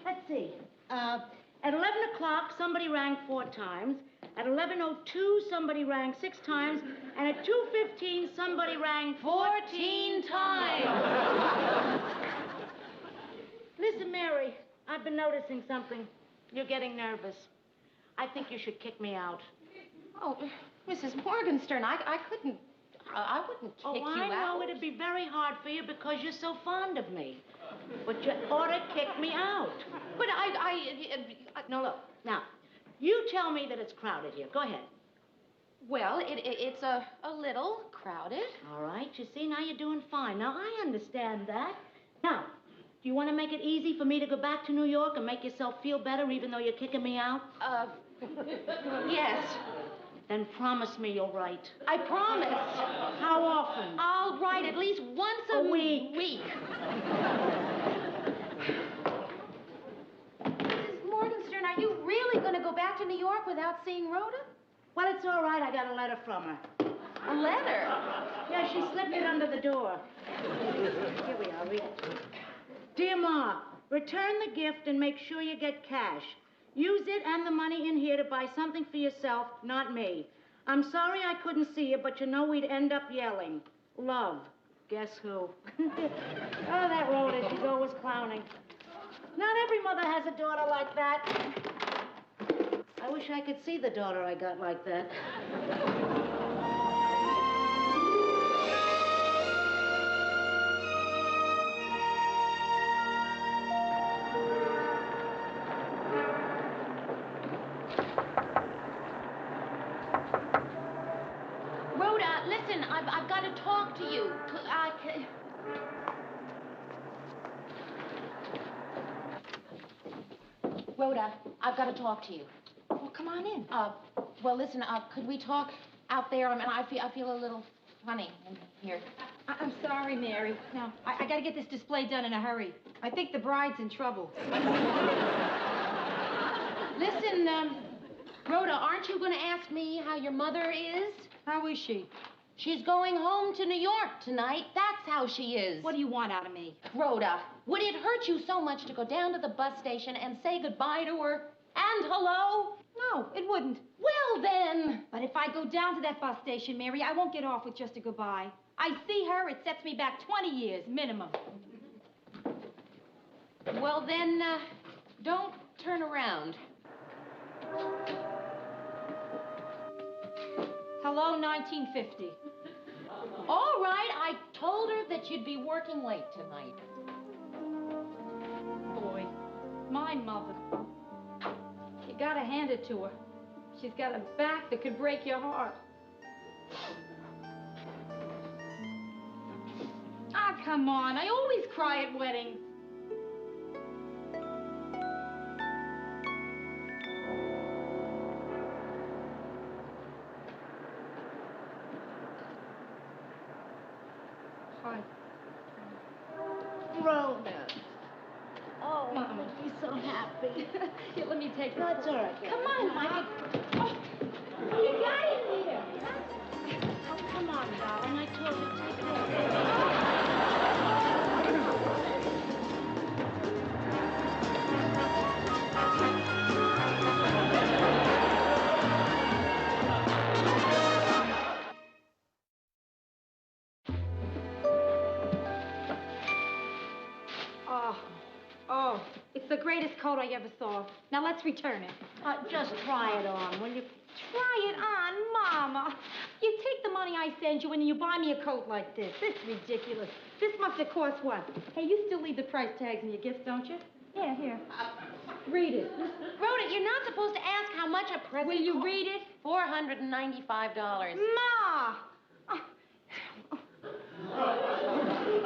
Let's see. At 11 o'clock, somebody rang 4 times. At 11:02, somebody rang 6 times. And at 2:15, somebody rang 14 times. Listen, Mary, I've been noticing something. You're getting nervous. I think you should kick me out.
Oh, Mrs. Morgenstern, I couldn't... I wouldn't kick you out.
Oh, I know it'd be very hard for you because you're so fond of me. But you ought to kick me out.
But
No, look. Now, you tell me that it's crowded here. Go ahead.
Well, it's a little crowded.
All right. You see, now you're doing fine. Now, I understand that. Now, do you want to make it easy for me to go back to New York and make yourself feel better even though you're kicking me out?
Yes.
Then promise me you'll write.
I promise.
How often?
I'll write at least once a week. Mrs. Morgenstern, are you really going to go back to New York without seeing Rhoda?
Well, it's all right. I got a letter from her.
A letter?
Yeah, she slipped it under the door. Here we are. Read it. Dear Ma, return the gift and make sure you get cash. Use it and the money in here to buy something for yourself, not me. I'm sorry I couldn't see you, but you know we'd end up yelling. Love. Guess who? Oh, that Rhoda, she's always clowning. Not every mother has a daughter like that.
I wish I could see the daughter I got like that.
Rhoda, listen, I've got to talk to you. Rhoda, I've got to talk to you.
Well, come on in.
Well, listen, could we talk out there? I mean, I feel a little funny in here.
I'm sorry, Mary. No, I got to get this display done in a hurry. I think the bride's in trouble.
Listen, Rhoda, aren't you going to ask me how your mother is?
How is she?
She's going home to New York tonight. That's how she is.
What do you want out of me?
Rhoda, would it hurt you so much to go down to the bus station and say goodbye to her and hello?
No, it wouldn't.
Well, then.
But if I go down to that bus station, Mary, I won't get off with just a goodbye. I see her, it sets me back 20 years, minimum.
Well, then, don't turn around.
Hello, 1950.
All right, I told her that you'd be working late tonight.
Boy, my mother. You gotta hand it to her. She's got a back that could break your heart. Ah, come on. I always cry at weddings. Hi.
Rhoda. Oh,
Mama.
He's so happy.
Here, let me take
No,
this.
it's all right.
Come on, Mike. Oh, you got it here.
Oh, come on, darling. I told you to take care.
Oh, it's the greatest coat I ever saw. Now let's return it.
Just try it on, will you?
Try it on, Mama. You take the money I send you and you buy me a coat like this. This is ridiculous. This must have cost what? Hey, you still leave the price tags in your gifts, don't you? Yeah, here. Read it.
Rhoda, you're not supposed to ask how much a present
Will you read it?
$495.
Ma!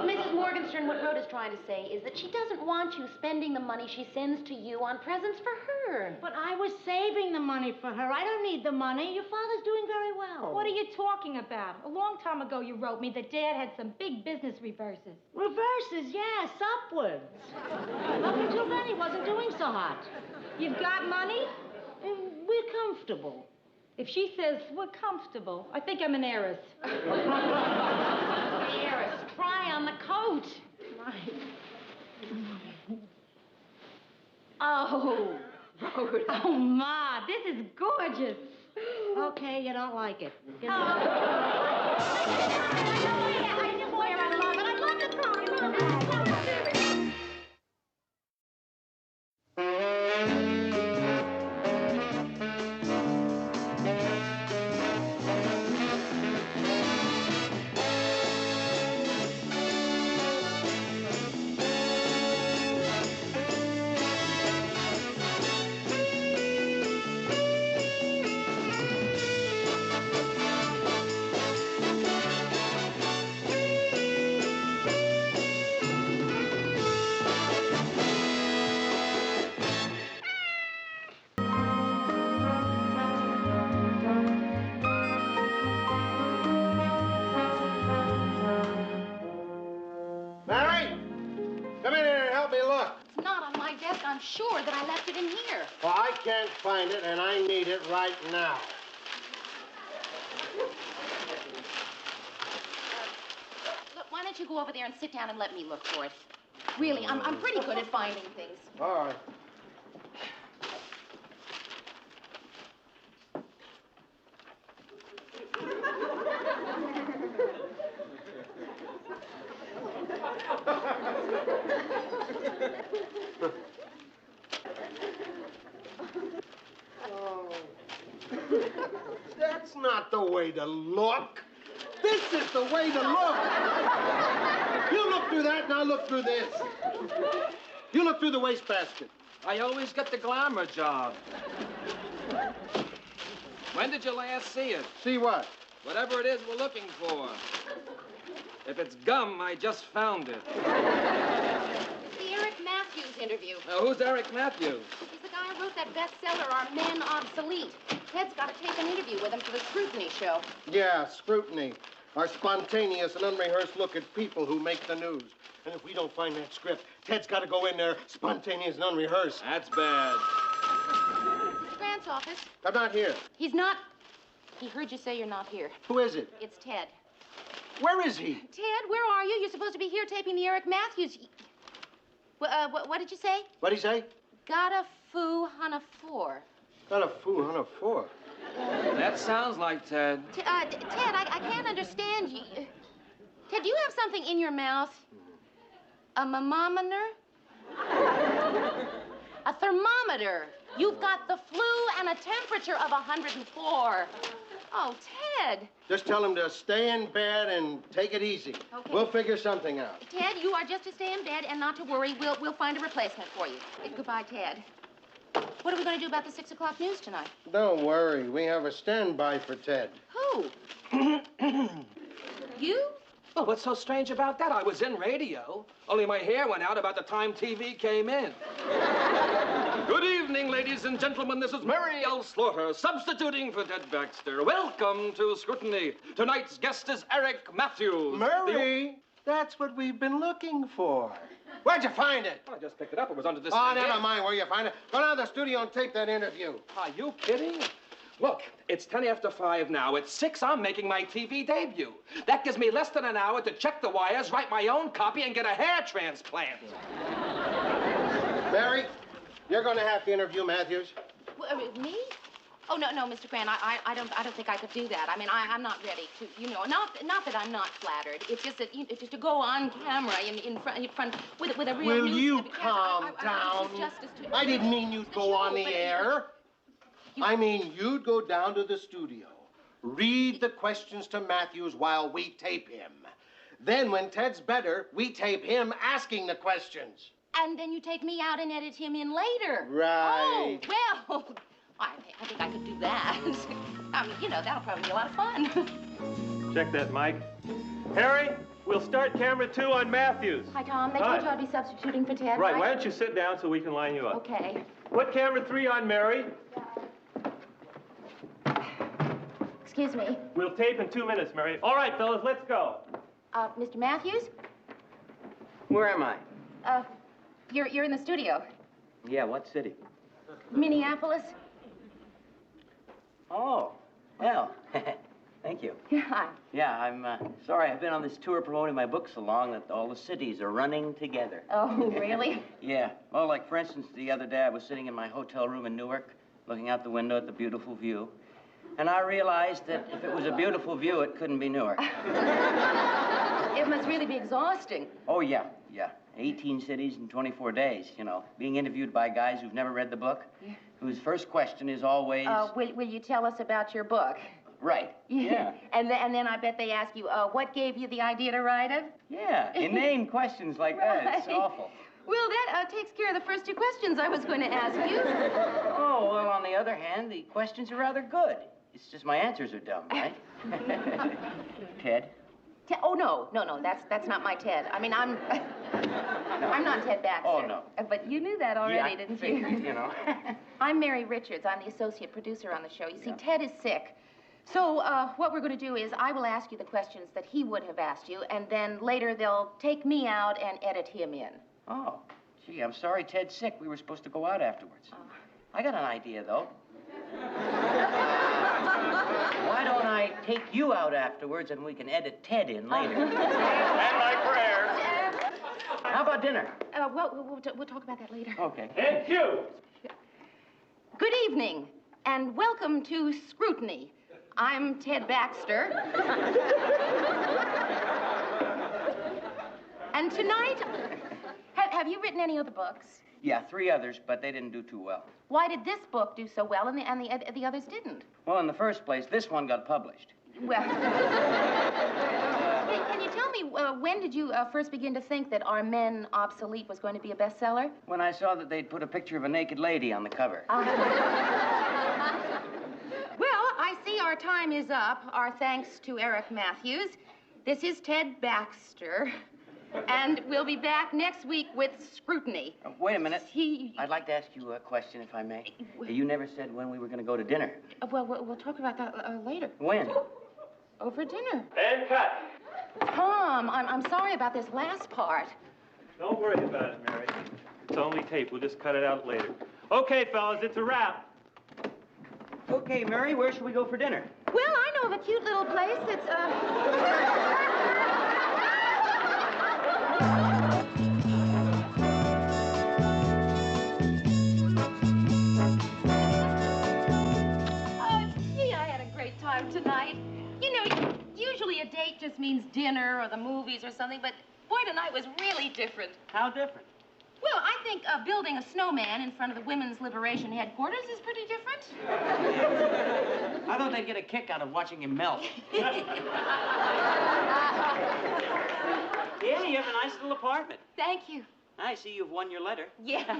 Mrs. Morgenstern, what Rhoda's trying to say is that she doesn't want you spending the money she sends to you on presents for her.
But I was saving the money for her. I don't need the money. Your father's doing very well.
What are you talking about? A long time ago, you wrote me that Dad had some big business reverses.
Reverses, yes, upwards. Up until then, he wasn't doing so hot.
You've got money?
We're comfortable.
If she says we're comfortable, I think I'm an heiress.
Heiress, try on the coat.
Oh,
Rhoda.
Oh, Ma, this is gorgeous.
okay, you don't like it. Get
Mary, come in here and help me look.
It's not on my desk. I'm sure that I left it in here.
Well, I can't find it, and I need it right now.
Look, why don't you go over there and sit down and let me look for it? Really, I'm pretty good at finding things.
All right.
That's not the way to look. This is the way to look. You look through that, now look through this. You look through the wastebasket.
I always get the glamour job. When did you last see it?
See what?
Whatever it is we're looking for. If it's gum, I just found it.
It's the Eric Matthews interview.
Who's Eric Matthews?
He's the guy who wrote that bestseller, Are Men Obsolete? Ted's got to take an interview with him for the Scrutiny show.
Yeah, scrutiny. Our spontaneous and unrehearsed look at people who make the news. And if we don't find that script, Ted's got to go in there spontaneous and unrehearsed.
That's bad.
Mr. Grant's office.
I'm not here.
He's not. He heard you say you're not here.
Who is it?
It's Ted.
Where is he?
Ted, where are you? You're supposed to be here taping the Eric Matthews. What did you say?
What'd he say?
Got a foo on a 4.
Got a foo on a 4.
That sounds like Ted.
Ted, I can't understand you. Ted, do you have something in your mouth? A thermometer? A thermometer. You've got the flu and a temperature of 104. Oh, Ted.
Just tell him to stay in bed and take it easy.
Okay.
We'll figure something out.
Ted, you are just to stay in bed and not to worry. We'll find a replacement for you. Goodbye, Ted. What are we going to do about the 6 o'clock news tonight?
Don't worry. We have a standby for Ted.
Who? You?
Well, what's so strange about that? I was in radio. Only my hair went out about the time TV came in. Good evening, ladies and gentlemen. This is Mary L. Slaughter, substituting for Ted Baxter. Welcome to Scrutiny. Tonight's guest is Eric Matthews.
Murray, that's what we've been looking for. Where'd you find it?
I just picked it up. It was under this
Oh,
thing
never
here.
mind where you find it. Go down to the studio and tape that interview.
Are you kidding? Look, it's 10 after 5 now. At 6, I'm making my TV debut. That gives me less than an hour to check the wires, write my own copy, and get a hair transplant.
Mary, you're going to have to interview Matthews.
Me? Oh, no, Mr. Grant, I don't think I could do that. I mean, I'm not ready to, not that I'm not flattered. It's just that, just to go on camera in front with a real
Will
news
you
newscaster,
calm down? I didn't mean you'd go on the air. I mean, you'd go down to the studio, read the questions to Matthews while we tape him. Then, when Ted's better, we tape him asking the questions.
And then you take me out and edit him in later.
Right.
Oh, well, I think I could do that. I mean, that'll probably be a lot of fun.
Check that, Mike. Harry, we'll start camera 2 on Matthews.
Hi, Tom. They told you I'd be substituting for Ted,
Right, why don't you sit down so we can line you up?
Okay.
Put camera 3 on Mary.
Excuse me.
We'll tape in 2 minutes, Mary. All right, fellas, let's go.
Mr. Matthews?
Where am I?
You're in the studio.
Yeah, what city?
Minneapolis.
Oh, well, thank you.
Hi.
Yeah, I'm sorry. I've been on this tour promoting my book so long that all the cities are running together.
Oh, really?
Yeah. Well, like, for instance, the other day I was sitting in my hotel room in Newark, looking out the window at the beautiful view. And I realized that if it was a beautiful view, it couldn't be Newark.
It must really be exhausting.
Oh, yeah. 18 cities in 24 days, being interviewed by guys who've never read the book, whose first question is always...
Will you tell us about your book?
Right. Yeah.
And then I bet they ask you, what gave you the idea to write it?
Yeah, inane questions like that. It's
Right.
awful.
Well, that takes care of the first 2 questions I was going to ask you.
Oh, well, on the other hand, the questions are rather good. It's just my answers are dumb, right? Ted?
Oh, no, that's not my Ted. I mean, I'm not Ted Baxter.
Oh, no.
But you knew that already,
Yeah,
didn't
figured,
you? I'm Mary Richards. I'm the associate producer on the show. You see, Ted is sick. So what we're going to do is I will ask you the questions that he would have asked you, and then later they'll take me out and edit him in.
Oh, gee, I'm sorry Ted's sick. We were supposed to go out afterwards. I got an idea, though. Why don't I take you out afterwards and we can edit Ted in later?
And my prayers.
How about dinner?
We'll talk about that later.
Okay.
And cue.
Good evening, and welcome to Scrutiny. I'm Ted Baxter. And tonight, have you written any other books?
Yeah, 3 others, but they didn't do too well.
Why did this book do so well and the others didn't?
Well, in the first place, this one got published.
Well, can you tell me, when did you first begin to think that Are Men Obsolete was going to be a bestseller?
When I saw that they'd put a picture of a naked lady on the cover.
Well, I see our time is up. Our thanks to Eric Matthews. This is Ted Baxter. And we'll be back next week with Scrutiny.
Wait a minute. I'd like to ask you a question, if I may. You never said when we were going to go to dinner.
Well, we'll talk about that later.
When?
Over dinner.
And cut.
Tom, I'm sorry about this last part.
Don't worry about it, Mary. It's only tape. We'll just cut it out later. Okay, fellas, it's a wrap.
Okay, Mary, where should we go for dinner?
Well, I know of a cute little place that's,
Gee, I had a great time tonight. You know, usually a date just means dinner or the movies or something, but boy, tonight was really different.
How different?
well, I think building a snowman in front of the Women's Liberation Headquarters is pretty different.
I thought they'd get a kick out of watching him melt.
Yeah, you have a nice little apartment.
Thank you.
I see you've won your letter.
Yeah.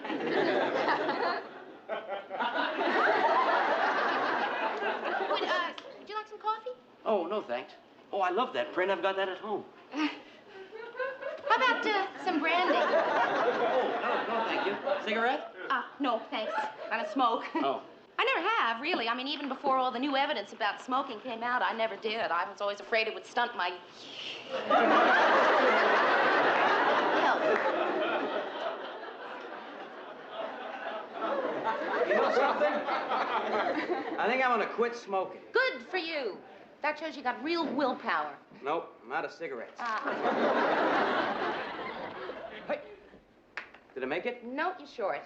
Would you like some coffee?
Oh, no, thanks. Oh, I love that print. I've got that at home.
How about some brandy?
Oh, no, thank you. Cigarette?
No, thanks. I don't smoke.
Oh.
I never have, really. I mean, even before all the new evidence about smoking came out, I never did. I was always afraid it would stunt my health.
You know something? I think I'm gonna quit smoking.
Good for you. That shows you got real willpower.
Nope, I'm out of cigarettes. Hey. Did I make it?
No, you're short.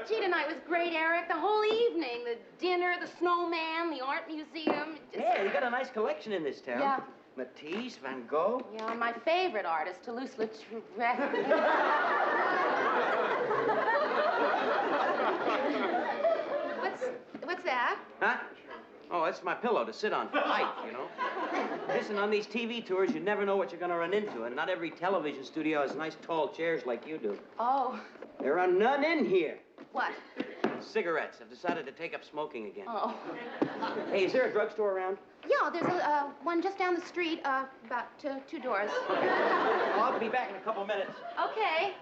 Gee, tonight was great, Eric. The whole evening. The dinner, the snowman, the art museum.
Yeah, you got a nice collection in this town.
Yeah.
Matisse, Van Gogh.
Yeah, my favorite artist, Toulouse-Lautrec. What's that?
Huh? Oh, that's my pillow to sit on for height, you know. Listen, on these TV tours, you never know what you're going to run into, and not every television studio has nice tall chairs like you do.
Oh.
There are none in here.
What?
Cigarettes. I've decided to take up smoking again.
Oh.
Hey, is there a drugstore around?
Yeah, there's one just down the street, about two doors.
Okay. Well, I'll be back in a couple minutes.
Okay.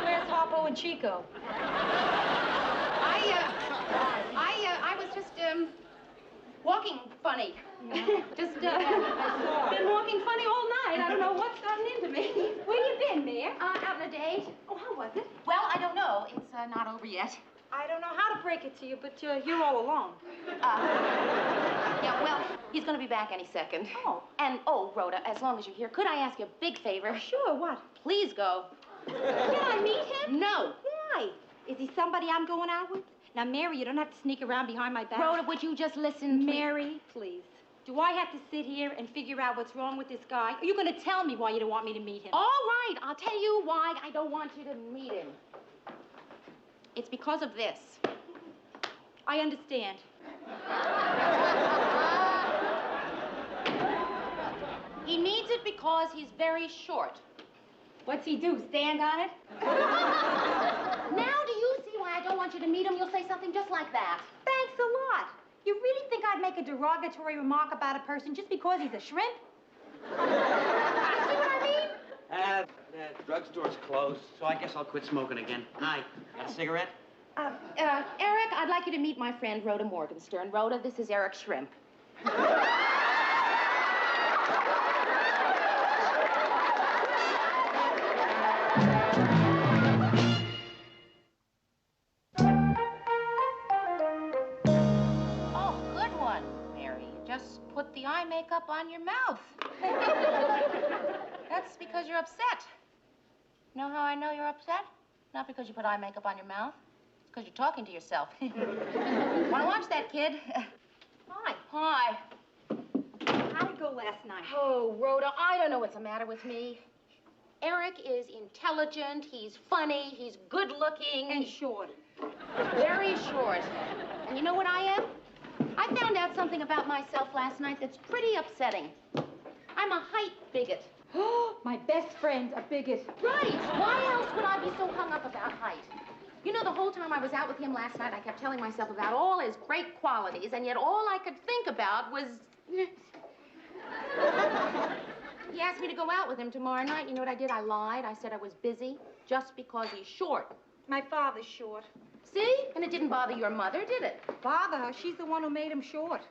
Where's Harpo and Chico?
I was just, walking funny. Just, been walking funny all night. I don't know what's gotten into me.
Where you been, Mayor?
Out on a date.
Oh, how was it?
Well, I don't know. It's, not over yet.
I don't know how to break it to you, but you're all alone.
Yeah, well, he's gonna be back any second.
Oh.
And, oh, Rhoda, as long as you're here, could I ask you a big favor?
Sure, what?
Please go.
Can I meet him?
No.
Why? Is he somebody I'm going out with? Now, Mary, you don't have to sneak around behind my back.
Rhoda, would you just listen,
Mary, please. Do I have to sit here and figure out what's wrong with this guy? Are you going to tell me why you don't want me to meet him?
All right, I'll tell you why I don't want you to meet him. It's because of this.
I understand.
He needs it because he's very short.
What's he do, stand on it?
Now do you see why I don't want you to meet him? You'll say something just like that.
Thanks a lot. You really think I'd make a derogatory remark about a person just because he's a shrimp?
You see what I mean?
The drugstore's closed, so I guess I'll quit smoking again. Hi. Got a cigarette?
Eric, I'd like you to meet my friend Rhoda Morgenstern. Rhoda, this is Eric Shrimp. makeup on your mouth. That's because you're upset. You know how I know you're upset? Not because you put eye makeup on your mouth. It's because you're talking to yourself. Want to watch that, kid? Hi. Hi.
How'd it go last night?
Oh, Rhoda, I don't know what's the matter with me. Eric is intelligent, he's funny, he's good-looking.
And short.
Very short. And you know what I am? I found out something about myself last night that's pretty upsetting. I'm a height bigot.
My best friend's a bigot.
Right. Why else would I be so hung up about height? You know, the whole time I was out with him last night, I kept telling myself about all his great qualities, and yet all I could think about was... He asked me to go out with him tomorrow night. You know what I did? I lied. I said I was busy just because he's short.
My father's short.
See? And it didn't bother your mother, did it?
Bother her? She's the one who made him short.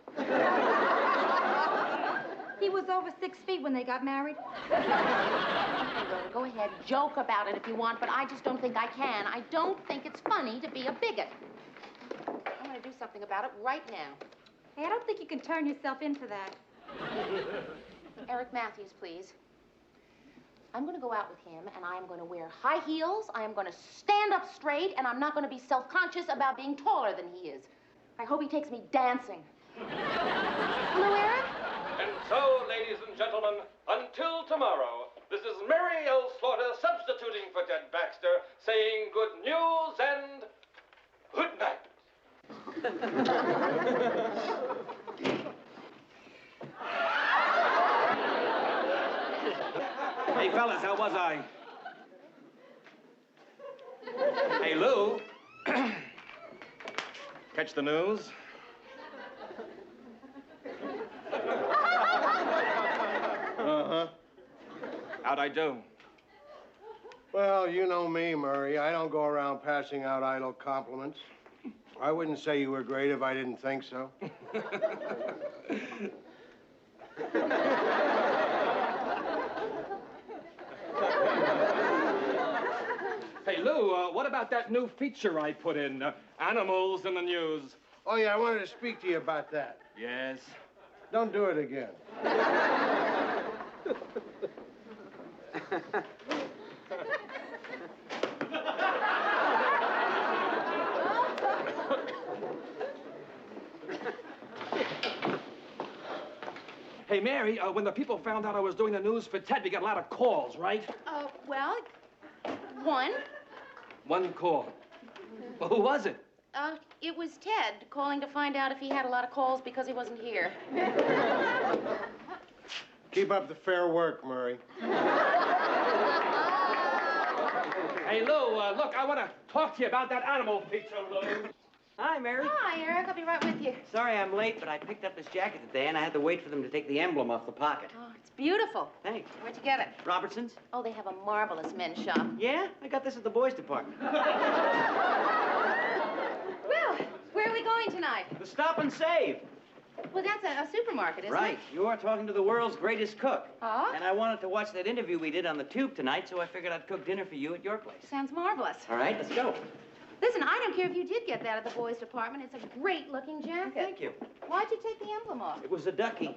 He was over 6 feet when they got married.
Okay, Rhoda, go ahead. Joke about it if you want, but I just don't think I can. I don't think it's funny to be a bigot. I'm going to do something about it right now.
Hey, I don't think you can turn yourself in for that.
Eric Matthews, please. I'm going to go out with him, and I am going to wear high heels. I am going to stand up straight, and I'm not going to be self-conscious about being taller than he is. I hope he takes me dancing. Hello, Eric?
And so, ladies and gentlemen, until tomorrow, this is Mary L. Slaughter substituting for Ted Baxter, saying good news and good night.
Hey, fellas, how was I? Hey, Lou. Catch the news?
Uh-huh.
How'd I do?
Well, you know me, Murray. I don't go around passing out idle compliments. I wouldn't say you were great if I didn't think so.
Hey, Lou, what about that new feature I put in, Animals in the News?
Oh, yeah, I wanted to speak to you about that.
Yes?
Don't do it again.
Hey, Mary, when the people found out I was doing the news for Ted, we got a lot of calls, right?
Well, one.
One call. Well, who was it?
It was Ted calling to find out if he had a lot of calls because he wasn't here.
Keep up the fair work, Murray.
Hey, Lou, look, I want to talk to you about that animal feature, Lou.
Hi, Mary.
Hi, Eric. I'll be right with you.
Sorry I'm late, but I picked up this jacket today, and I had to wait for them to take the emblem off the pocket.
Oh, it's beautiful.
Thanks.
Where'd you get it?
Robertson's?
Oh, they have a marvelous men's shop.
Yeah? I got this at the boys' department.
Well, where are we going tonight?
The Stop and Save.
Well, that's a supermarket, isn't
Right.
it?
You are talking to the world's greatest cook.
Oh?
And I wanted to watch that interview we did on the tube tonight, so I figured I'd cook dinner for you at your place.
Sounds marvelous.
All right, let's go.
Listen, I don't care if you did get that at the boys' department. It's a great-looking jacket.
Thank you.
Why'd you take the emblem off?
It was a ducky.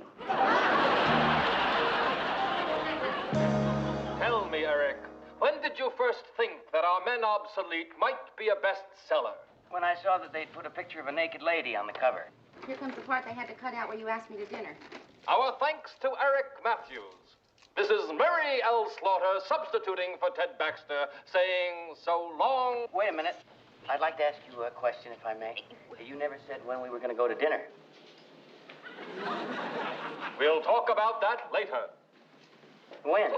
Tell me, Eric, when did you first think that Our Men Obsolete might be a bestseller?
When I saw that they'd put a picture of a naked lady on the cover.
Here comes the part they had to cut out where you asked me to dinner.
Our thanks to Eric Matthews. This is Mary L. Slaughter substituting for Ted Baxter, saying so long.
Wait a minute. I'd like to ask you a question, if I may. You never said when we were going to go to dinner.
We'll talk about that later.
When?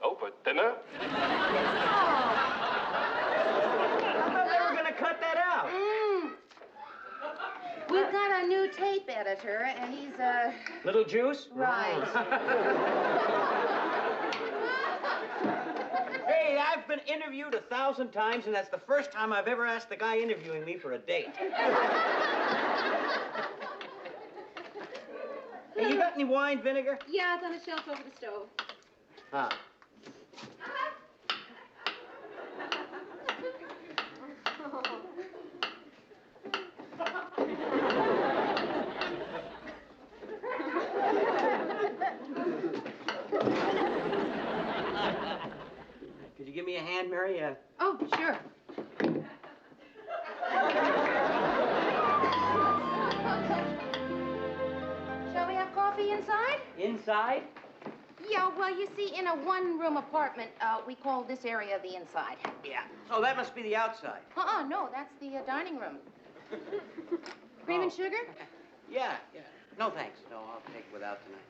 Oh, for dinner?
I thought they were going to cut that out.
We've got a new tape editor, and he's,
Little Juice?
Right.
Hey, I've been interviewed 1,000 times, and that's the first time I've ever asked the guy interviewing me for a date. Hey, you got any wine vinegar?
Yeah, it's on the shelf over the stove.
Ah. hand, Mary?
Oh, sure. Shall we have coffee inside?
Inside?
Yeah, well, you see, in a one-room apartment, we call this area the inside.
Yeah. Oh, that must be the outside.
No, that's the dining room. Cream and sugar?
Yeah. No, thanks. No, I'll take it without tonight.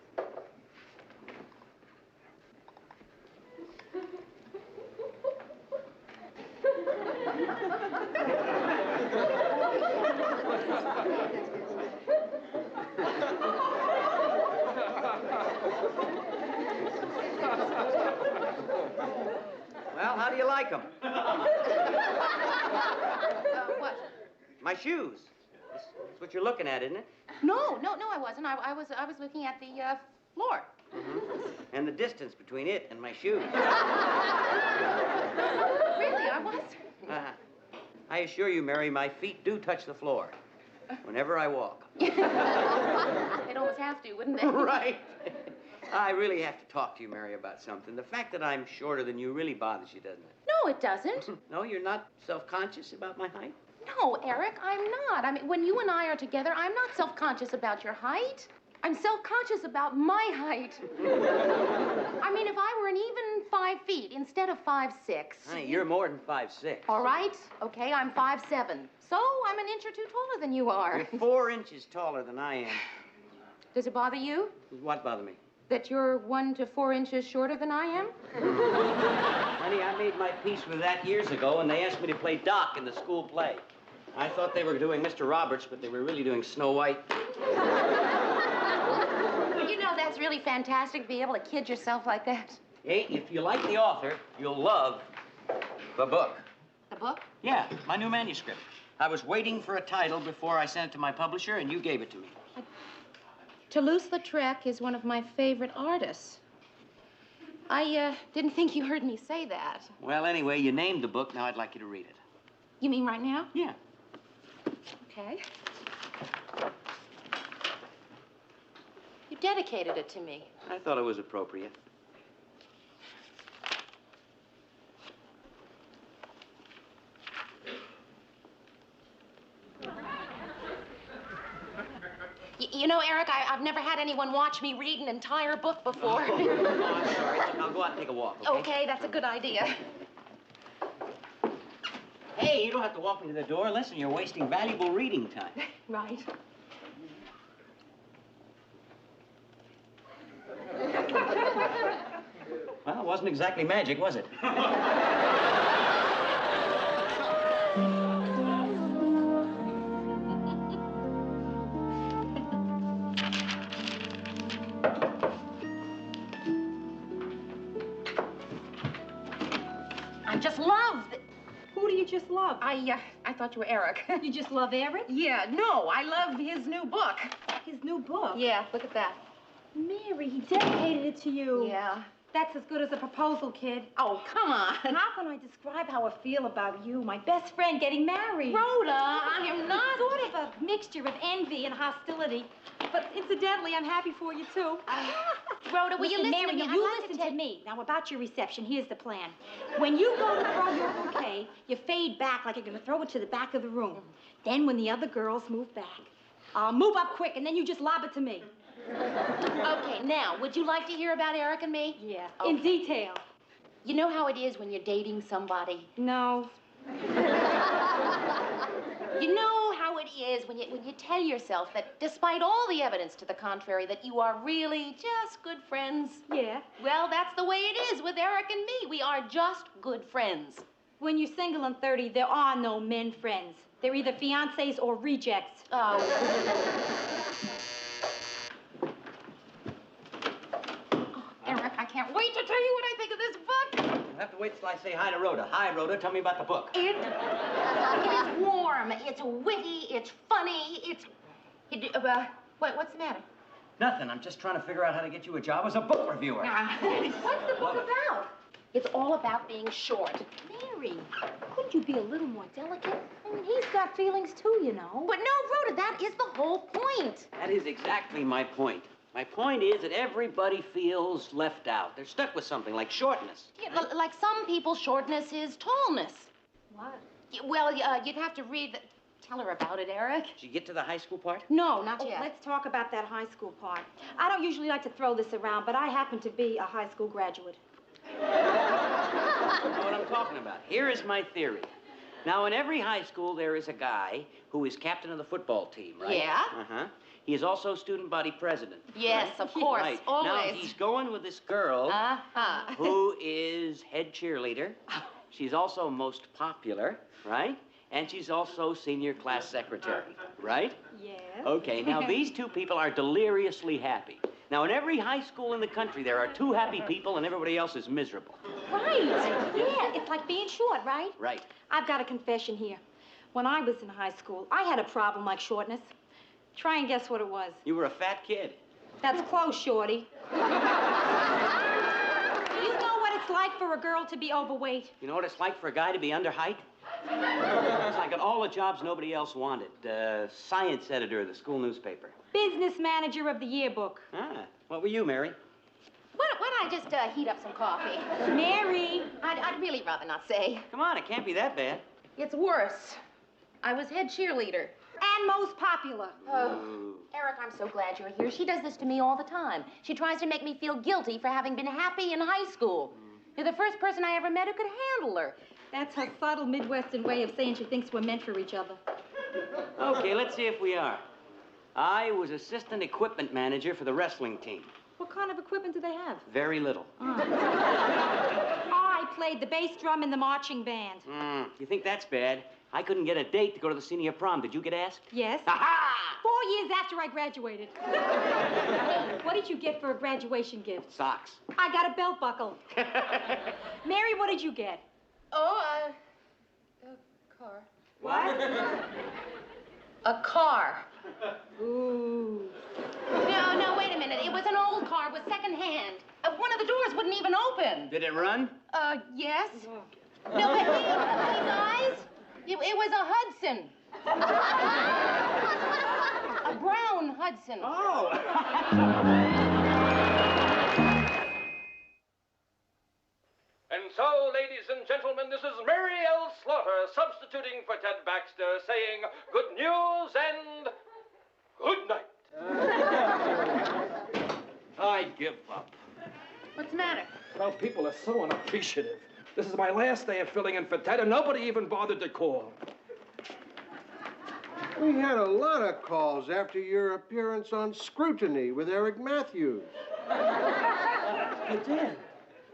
Well, how do you like them?
What?
My shoes. That's what you're looking at, isn't it?
No, I wasn't. I was looking at the floor.
And the distance between it and my shoes.
Really, I was.
I assure you, Mary, my feet do touch the floor whenever I walk.
They'd almost have to, wouldn't they?
Right. I really have to talk to you, Mary, about something. The fact that I'm shorter than you really bothers you, doesn't it?
No, it doesn't.
No, you're not self-conscious about my height?
No, Eric, I'm not. I mean, when you and I are together, I'm not self-conscious about your height. I'm self-conscious about my height. I mean, if I were an even 5 feet instead of 5'6".
Honey, you're more than 5'6".
All right. Okay, I'm 5'7". So I'm an inch or two taller than you are.
You're 4 inches taller than I am.
Does it bother you?
What bothers me?
That you're 1 to 4 inches shorter than I am?
Honey, I made my peace with that years ago, and they asked me to play Doc in the school play. I thought they were doing Mr. Roberts, but they were really doing Snow White.
You know, that's really fantastic to be able to kid yourself like that.
Hey, if you like the author, you'll love the book.
The book?
Yeah, my new manuscript. I was waiting for a title before I sent it to my publisher, and you gave it to me.
Toulouse-Lautrec is one of my favorite artists. I didn't think you heard me say that.
Well, anyway, you named the book. Now I'd like you to read it.
You mean right now?
Yeah.
Okay. You dedicated it to me.
I thought it was appropriate.
You know, Eric, I've never had anyone watch me read an entire book before.
Oh, I'm sorry. I'll go out and take a walk, okay?
Okay, that's a good idea.
Hey, you don't have to walk me to the door. Listen, you're wasting valuable reading time.
Right.
Well, it wasn't exactly magic, was it?
I just love...
Who do you just love?
I thought you were Eric.
You just love Eric?
Yeah, no, I love his new book.
His new book?
Yeah, look at that.
Mary, he dedicated it to you.
Yeah.
That's as good as a proposal, kid.
Oh, come on.
How can I describe how I feel about you, my best friend, getting married?
Rhoda, I am not...
Sort of a mixture of envy and hostility. But incidentally, I'm happy for you, too.
Rhoda, will you listen
Mary,
to me?
you listen to me. Now, about your reception, here's the plan. When you go to throw your bouquet, you fade back like you're going to throw it to the back of the room. Then when the other girls move back, I'll move up quick, and then you just lob it to me.
Okay, now, would you like to hear about Eric and me?
Yeah,
okay.
in detail.
You know how it is when you're dating somebody?
No.
You know how it is when you tell yourself that despite all the evidence to the contrary, that you are really just good friends?
Yeah.
Well, that's the way it is with Eric and me. We are just good friends.
When you're single and 30, there are no men friends. They're either fiancés or rejects.
Oh. Eric, I can't wait to tell you what I think of this book.
You'll have to wait till I say hi to Rhoda. Hi, Rhoda. Tell me about the book.
It is warm. It's witty. It's funny. What's the matter?
Nothing. I'm just trying to figure out how to get you a job as a book reviewer.
What's the book about? It's all about being short.
Mary, couldn't you be a little more delicate? I mean, he's got feelings too, you know.
But no, Rhoda, that is the whole point.
That is exactly my point. My point is that everybody feels left out. They're stuck with something like shortness.
Yeah, like some people, shortness is tallness.
What?
Well, you'd have to read the... Tell her about it, Eric.
Did you get to the high school part?
No, not yet.
Let's talk about that high school part. I don't usually like to throw this around, but I happen to be a high school graduate.
You know what I'm talking about. Here is my theory. Now, in every high school, there is a guy who is captain of the football team, right?
Yeah.
Uh-huh. He is also student body president.
Yes,
right?
of course,
Right.
always.
Now, he's going with this girl who is head cheerleader. She's also most popular, right? And she's also senior class secretary, right?
Yes.
Okay, now these two people are deliriously happy. Now, in every high school in the country, there are two happy people and everybody else is miserable.
Right. Yeah, it's like being short, right?
Right.
I've got a confession here. When I was in high school, I had a problem like shortness. Try and guess what it was.
You were a fat kid.
That's close, Shorty. Do you know what it's like for a girl to be overweight?
You know what it's like for a guy to be under height? It's like at all the jobs nobody else wanted. Science editor of the school newspaper.
Business manager of the yearbook.
Ah, what were you, Mary?
Why don't I just heat up some coffee?
Mary!
I'd really rather not say.
Come on, it can't be that bad.
It's worse. I was head cheerleader.
And most popular.
Oh, Eric, I'm so glad you're here. She does this to me all the time. She tries to make me feel guilty for having been happy in high school. You're the first person I ever met who could handle her.
That's her subtle Midwestern way of saying she thinks we're meant for each other.
Okay, let's see if we are. I was assistant equipment manager for the wrestling team.
What kind of equipment do they have?
Very little.
I played the bass drum in the marching band.
You think that's bad? I couldn't get a date to go to the senior prom. Did you get asked?
Yes.
Aha!
4 years after I graduated. What did you get for a graduation gift?
Socks.
I got a belt buckle. Mary, what did you get?
Oh, a car.
What?
A car.
Ooh.
No, wait a minute. It was an old car with second hand. One of the doors wouldn't even open.
Did it run?
Yes. No, but guys, it was a Hudson. A brown Hudson.
Oh.
And so, ladies and gentlemen, this is Mary L. Slaughter substituting for Ted Baxter, saying good news and good night.
I give up.
What's the matter?
Well, people are so unappreciative. This is my last day of filling in for Ted, and nobody even bothered to call.
We had a lot of calls after your appearance on Scrutiny with Eric Matthews.
You did?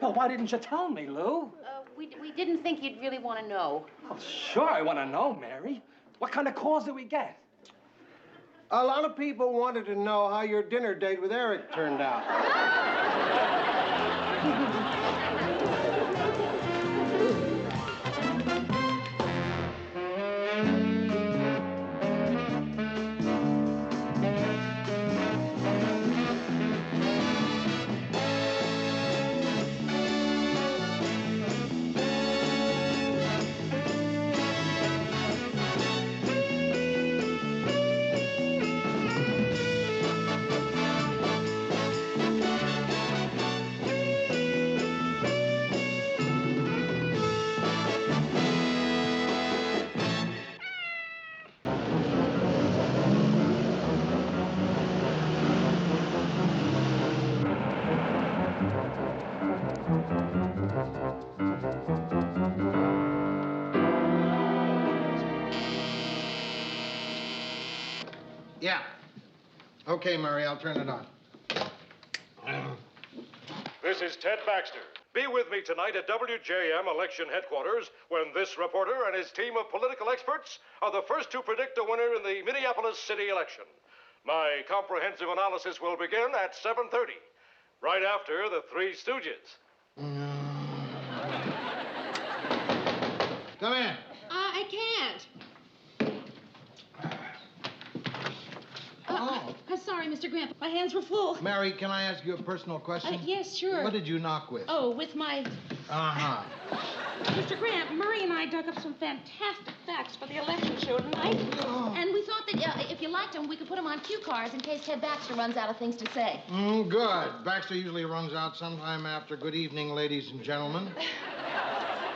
Well, why didn't you tell me, Lou?
We didn't think you'd really want to know.
Well, sure, I want to know, Mary. What kind of calls did we get?
A lot of people wanted to know how your dinner date with Eric turned out.
Yeah. Okay, Murray, I'll turn it on.
This is Ted Baxter. Be with me tonight at WJM election headquarters when this reporter and his team of political experts are the first to predict a winner in the Minneapolis city election. My comprehensive analysis will begin at 7:30, right after the Three Stooges.
Come in.
I can't.
Oh.
sorry, Mr. Grant. My hands were full.
Mary, can I ask you a personal question?
Yes, sure.
What did you knock with?
Oh, with my...
Uh-huh.
Mr. Grant, Murray and I dug up some fantastic facts for the election show tonight.
Oh.
And we thought that if you liked them, we could put them on cue cards in case Ted Baxter runs out of things to say.
Good. Baxter usually runs out sometime after good evening, ladies and gentlemen.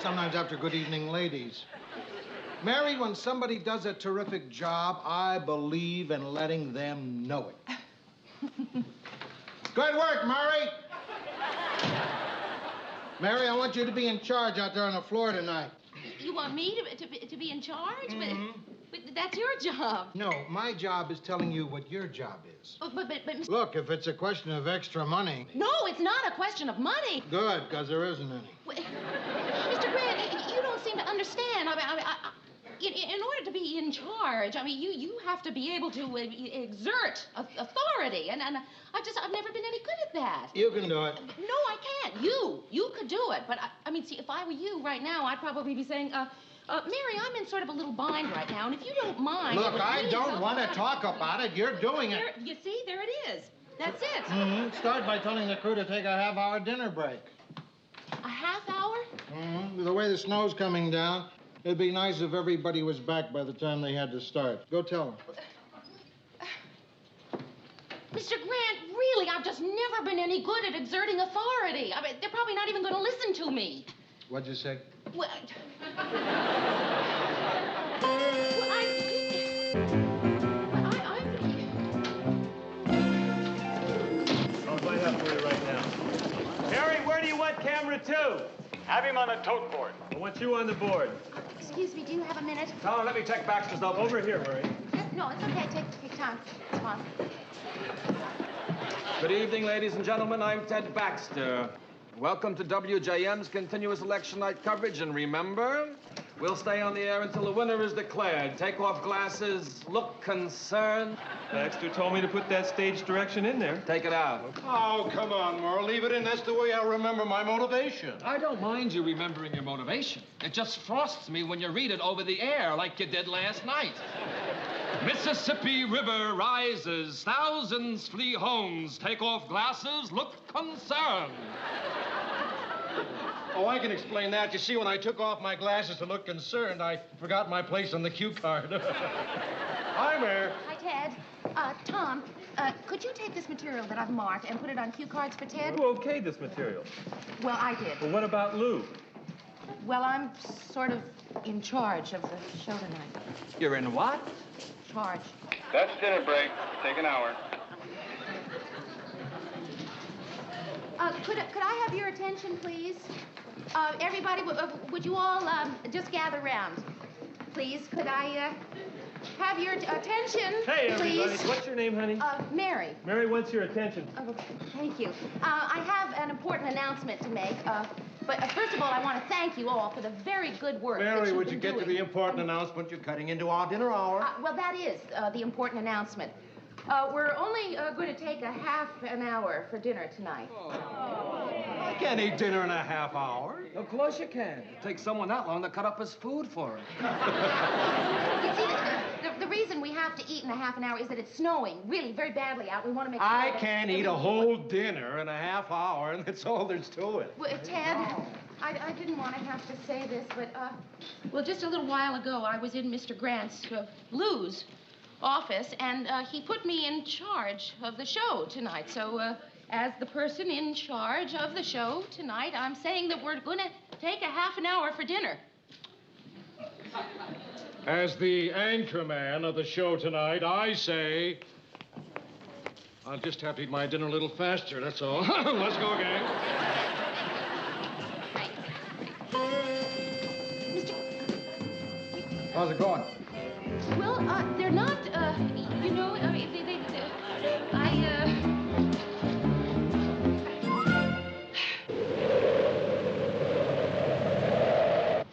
Sometimes after good evening, ladies. Mary, when somebody does a terrific job, I believe in letting them know it. Good work, Mary. Mary, I want you to be in charge out there on the floor tonight.
You want me to be in charge? But that's your job.
No, my job is telling you what your job is.
But
Look, if it's a question of extra money...
No, it's not a question of money.
Good, because there isn't any.
Mr. Grant, you don't seem to understand. In order to be in charge, you have to be able to exert authority, and I've never been any good at that.
You can do it.
No, I can't. You could do it, but see, if I were you right now, I'd probably be saying, Mary, I'm in sort of a little bind right now, and if you don't mind...
Look, I don't want to talk about it. You're doing it.
You see, there it is. That's it.
Start by telling the crew to take a half-hour dinner break.
A half hour?
The way the snow's coming down, it'd be nice if everybody was back by the time they had to start. Go tell them.
Mr. Grant, really, I've just never been any good at exerting authority. They're probably not even going to listen to me.
What'd you say?
Well,
I'll find out for you right now. Harry, where do you want camera 2? Have him on the tote board. I want you on the board.
Excuse me, do you have a minute?
Now, let me check Baxter's stuff.
Over here, Murray.
No, it's okay. Take time. It's fine.
Good evening, ladies and gentlemen. I'm Ted Baxter. Welcome to WJM's continuous election night coverage. And remember, we'll stay on the air until the winner is declared. Take off glasses, look concerned.
Baxter told me to put that stage direction in there.
Take it out.
Oh, come on, Merle. Leave it in. That's the way I remember my motivation.
I don't mind you remembering your motivation. It just frosts me when you read it over the air like you did last night. Mississippi River rises, thousands flee homes. Take off glasses, look concerned.
Oh, I can explain that. You see, when I took off my glasses to look concerned, I forgot my place on the cue card. Hi, Mayor.
Hi, Ted. Tom, could you take this material that I've marked and put it on cue cards for Ted?
Who okayed this material?
Well, I did.
Well, what about Lou?
Well, I'm sort of in charge of the show tonight.
You're in what?
Charge.
That's dinner break. Take an hour.
Could I have your attention, please? Everybody, would you all just gather around? Please, could I have your attention,
Hey, everybody.
please?
What's your name, honey?
Mary.
Mary wants your attention.
Oh, thank you. I have an important announcement to make. But first of all, I want to thank you all for the very good work that
Mary,
you've
would
been
you get
doing.
to the important announcement? You're cutting into our dinner hour.
Well, that is the important announcement. We're only going to take a half an hour for dinner tonight.
I can't eat dinner in a half hour.
Of course you can. It takes someone that long to cut up his food for him.
You see, the reason we have to eat in a half an hour is that it's snowing really very badly out. We want to make sure
I
that
can't eat a whole dinner in a half hour, and that's all there's to it.
Well, Ted, I didn't want to have to say this, but, well, just a little while ago, I was in Mr. Grant's, Lou's office, and he put me in charge of the show tonight. So, as the person in charge of the show tonight, I'm saying that we're going to take a half an hour for dinner.
As the anchorman of the show tonight, I say...
I'll just have to eat my dinner a little faster, that's all. Let's go, gang. How's it going?
Well, they're not, you know, I mean,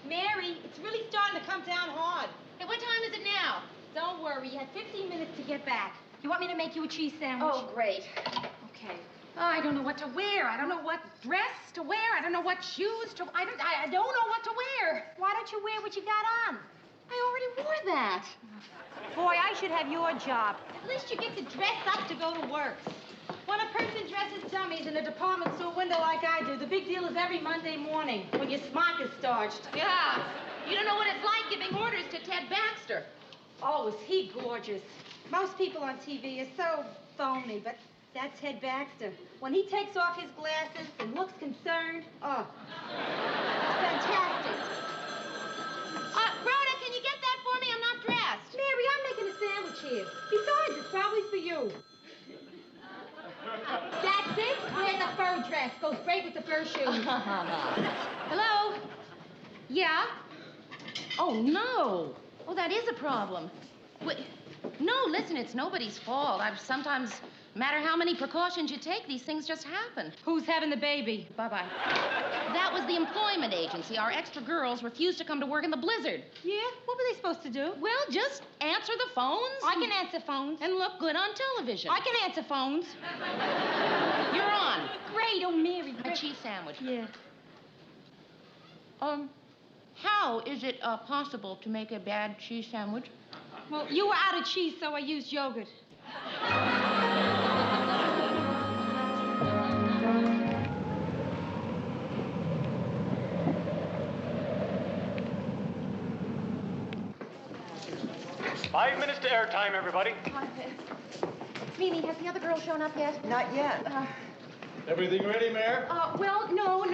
Mary, it's really starting to come down hard.
Hey, what time is it now?
Don't worry, you had 15 minutes to get back. You want me to make you a cheese sandwich?
Oh, great. Okay. Oh, I don't know what to wear. I don't know what dress to wear. I don't know what shoes to... I don't know what to wear.
Why don't you wear what you got on?
I already wore that.
Boy, I should have your job. At least you get to dress up to go to work. When a person dresses dummies in a department store window like I do, the big deal is every Monday morning when your smock is starched.
Yeah. You don't know what it's like giving orders to Ted Baxter.
Oh, is he gorgeous. Most people on TV are so phony, but that's Ted Baxter. When he takes off his glasses and looks concerned, oh, it's fantastic.
Rhoda, can you get that for me? I'm not dressed.
Mary, I'm making a sandwich here. Besides, it's probably for you. That's it. Wear the fur dress. Goes great with the fur shoes.
Hello? Yeah? Oh, no. Oh, that is a problem. Wait, no, listen, it's nobody's fault. Sometimes, no matter how many precautions you take, these things just happen.
Who's having the baby?
Bye-bye. That was the employment agency. Our extra girls refused to come to work in the blizzard.
Yeah? What were they supposed to do?
Well, just answer the phones.
I can answer phones.
And look good on television.
I can answer phones.
You're on.
Great, oh, Mary.
My cheese sandwich.
Yeah.
How is it possible to make a bad cheese sandwich?
Well, you were out of cheese, so I used yogurt.
Five minutes to airtime, everybody.
Mimi, has the other girl shown up yet?
Not yet.
Everything ready, Mayor?
Well, no.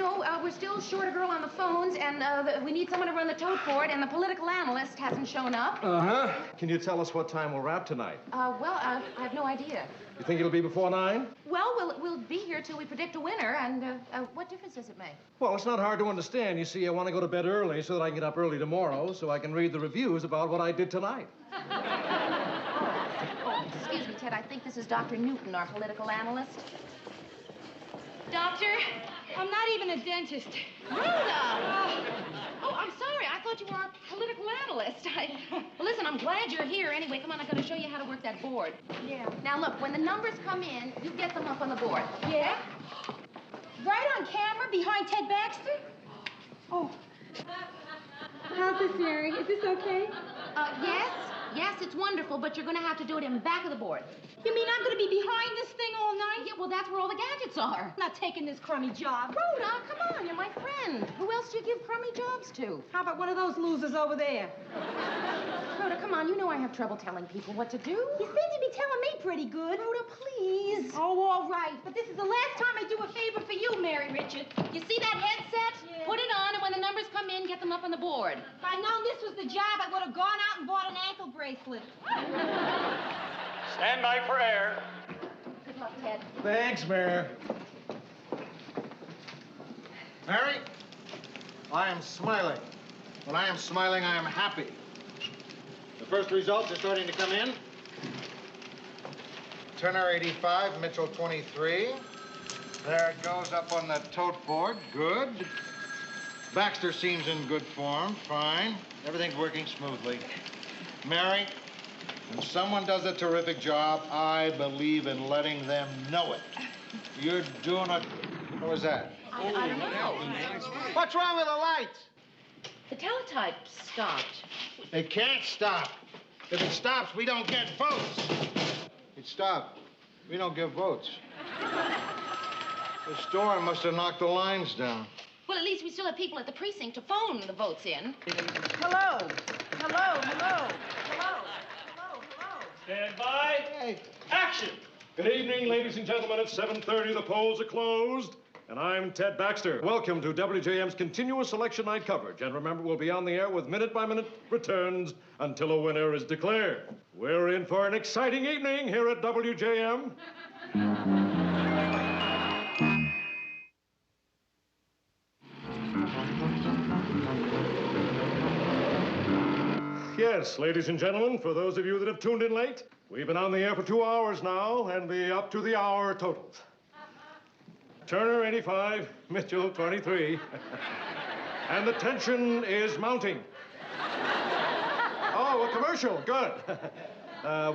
We're still short a girl on the phones, and we need someone to run the tote board, and the political analyst hasn't shown up.
Uh-huh. Can you tell us what time we'll wrap tonight?
I have no idea.
You think it'll be before 9?
Well, we'll be here till we predict a winner, and what difference does it make?
Well, it's not hard to understand. You see, I want to go to bed early so that I can get up early tomorrow so I can read the reviews about what I did tonight.
Oh, excuse me, Ted. I think this is Dr. Newton, our political analyst.
Doctor, I'm not even a dentist.
Rhoda! Oh, I'm sorry. I thought you were our political analyst. Well, listen, I'm glad you're here. Anyway, come on, I'm going to show you how to work that board.
Yeah.
Now, look, when the numbers come in, you get them up on the board.
Yeah? Right on camera, behind Ted Baxter? Oh. How's this, Mary? Is this okay?
Yes, it's wonderful, but you're going to have to do it in back of the board.
You mean I'm going to be behind this thing all night?
Yeah, well, that's where all the gadgets are.
I'm not taking this crummy job.
Rhoda, come on, you're my friend. Who else do you give crummy jobs to?
How about one of those losers over there?
Rhoda, come on, you know I have trouble telling people what to do.
You seem to be telling me pretty good.
Rhoda, please.
Oh, all right. But this is the last time I do a favor for you, Mary Richard.
You see that headset?
Yeah.
Put it on, and when the numbers come in, get them up on the board.
If I'd known this was the job, I would have gone out and bought an ankle bracelet.
Stand by for air.
Good luck, Ted.
Thanks, Mayor.
Mary, I am smiling. When I am smiling, I am happy. The first results are starting to come in. Turner 85, Mitchell 23. There it goes up on the tote board. Good. Baxter seems in good form. Fine. Everything's working smoothly. Mary, when someone does a terrific job, I believe in letting them know it. You're doing it. What was that?
I don't know.
What's wrong with the lights?
The teletype stopped.
It can't stop. If it stops, we don't get votes. It stopped. We don't get votes. The storm must have knocked the lines down.
Well, at least we still have people at the precinct to phone the votes in.
Hello. Hello, hello. Hello.
Stand by.
Hey.
Action. Good evening, ladies and gentlemen. It's 7:30. The polls are closed. And I'm Ted Baxter.
Welcome to WJM's continuous election night coverage. And remember, we'll be on the air with minute-by-minute returns until a winner is declared. We're in for an exciting evening here at WJM. Yes, ladies and gentlemen, for those of you that have tuned in late, we've been on the air for 2 hours now, and the up-to-the-hour totals. Turner, 85, Mitchell, 23. And the tension is mounting. Oh, a commercial, good.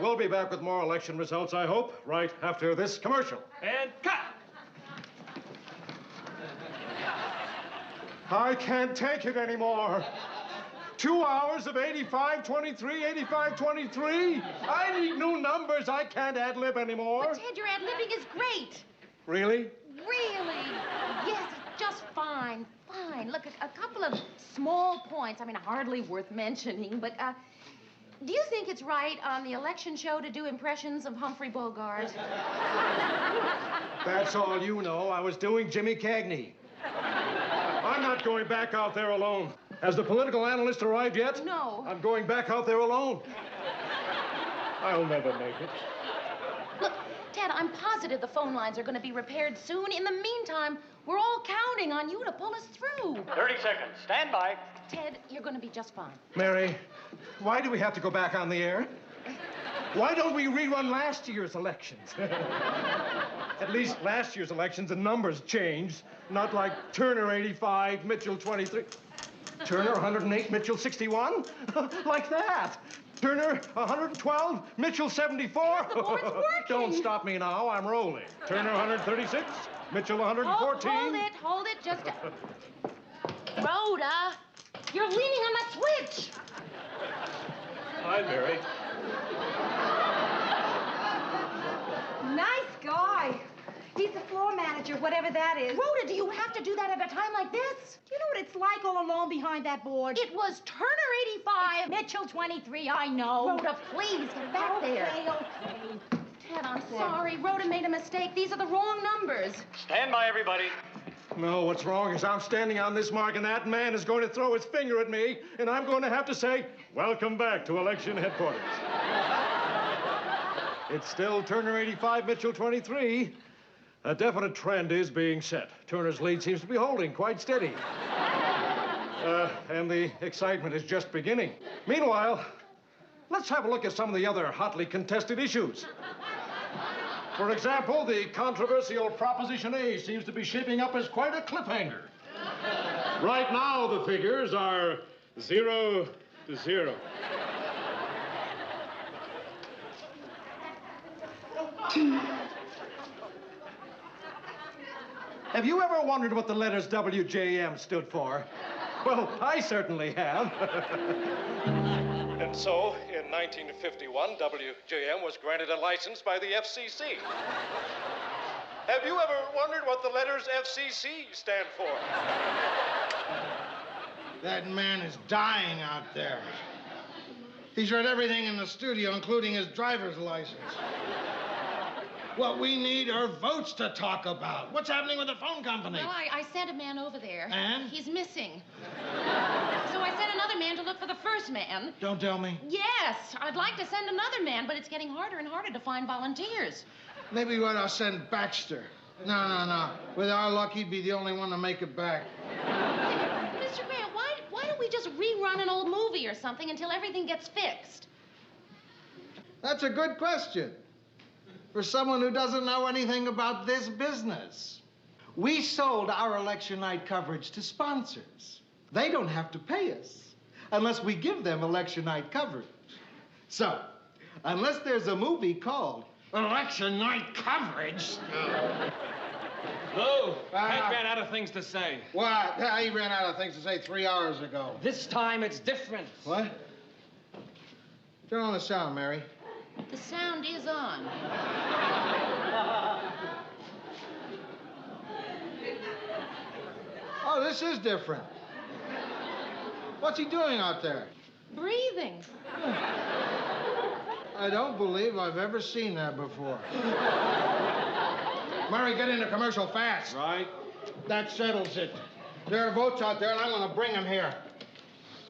We'll be back with more election results, I hope, right after this commercial.
And cut.
I can't take it anymore.
2 hours of 85-23, 85-23. I need new numbers. I can't ad-lib anymore.
But, Ted, your ad-libbing is great.
Really?
Really? Yes, just fine, fine. Look, a couple of small points. I mean, hardly worth mentioning, but, do you think it's right on the election show to do impressions of Humphrey Bogart?
That's all you know. I was doing Jimmy Cagney. I'm not going back out there alone. Has the political analyst arrived yet?
No.
I'm going back out there alone. I'll never make it.
Look, Ted, I'm positive the phone lines are going to be repaired soon. In the meantime, we're all counting on you to pull us through.
30 seconds. Stand by.
Ted, you're going to be just fine.
Mary, why do we have to go back on the air? Why don't we rerun last year's elections? At least last year's elections, the numbers changed. Not like Turner 85, Mitchell 23. Turner 108, Mitchell 61? Like that. Turner 112, Mitchell 74.
Yes, the board's working.
Don't stop me now, I'm rolling. Turner 136, Mitchell 114.
Hold it, just... Rhoda, you're leaning on that switch.
Hi, Mary.
Nice guy. He's the floor manager, whatever that is.
Rhoda, do you have to do that at a time like this?
Do you know what it's like all alone behind that board?
It was Turner 85.
Mitchell 23, I know.
Rhoda, please, get back there.
Okay.
Ted, I'm sorry. Rhoda made a mistake. These are the wrong numbers.
Stand by, everybody.
No, what's wrong is I'm standing on this mark, and that man is going to throw his finger at me, and I'm going to have to say, welcome back to election headquarters. It's still Turner 85, Mitchell 23. A definite trend is being set. Turner's lead seems to be holding quite steady. And the excitement is just beginning. Meanwhile, let's have a look at some of the other hotly contested issues. For example, the controversial Proposition A seems to be shaping up as quite a cliffhanger. Right now, the figures are 0 to 0. Have you ever wondered what the letters WJM stood for? Well, I certainly have. And so, in 1951, WJM was granted a license by the FCC. Have you ever wondered what the letters FCC stand for?
That man is dying out there. He's read everything in the studio, including his driver's license. What we need are votes to talk about. What's happening with the phone company?
Well, I sent a man over there.
And?
He's missing. So I sent another man to look for the first man.
Don't tell me.
Yes, I'd like to send another man, but it's getting harder and harder to find volunteers.
Maybe we ought to send Baxter. No. With our luck, he'd be the only one to make it back.
Mr. Grant, why don't we just rerun an old movie or something until everything gets fixed?
That's a good question. For someone who doesn't know anything about this business. We sold our election night coverage to sponsors. They don't have to pay us unless we give them election night coverage. So, unless there's a movie called Election Night Coverage...
Lou, Hank ran out of things to say.
What? He ran out of things to say 3 hours ago.
This time it's different.
What? Turn on the sound, Mary.
The sound is on.
Oh, this is different. What's he doing out there?
Breathing.
I don't believe I've ever seen that before. Murray, get into commercial fast.
Right.
That settles it. There are votes out there, and I'm going to bring them here.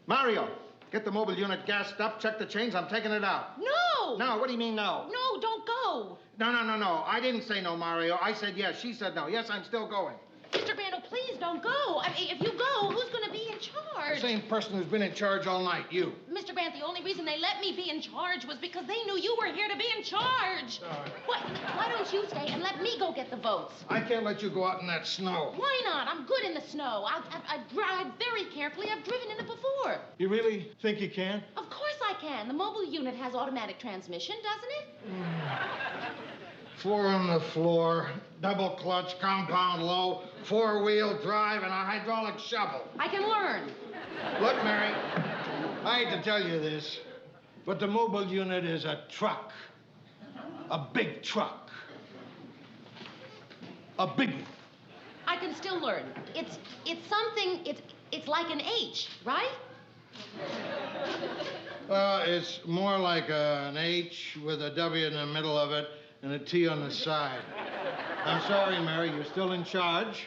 Mario, get the mobile unit gassed up, check the chains. I'm taking it out.
No!
No, what do you mean no?
No, don't go.
No. I didn't say no, Mario. I said yes. She said no. Yes, I'm still going.
Mr. Brando, please don't go. I mean, if you go, who's going to be in charge?
The same person who's been in charge all night, you.
Mr. Brandt, the only reason they let me be in charge was because they knew you were here to be in charge. Why don't you stay and let me go get the votes?
I can't let you go out in that snow.
Why not? I'm good in the snow. I drive very carefully. I've driven in it before.
You really think you can?
Of course I can. The mobile unit has automatic transmission, doesn't it?
4 on the floor, double clutch, compound low, 4-wheel drive, and a hydraulic shovel.
I can learn.
Look, Mary, I hate to tell you this, but the mobile unit is a truck. A big truck. A big one.
I can still learn. It's something, it's like an H, right?
It's more like an H with a W in the middle of it and a T on the side. I'm sorry, Mary, you're still in charge.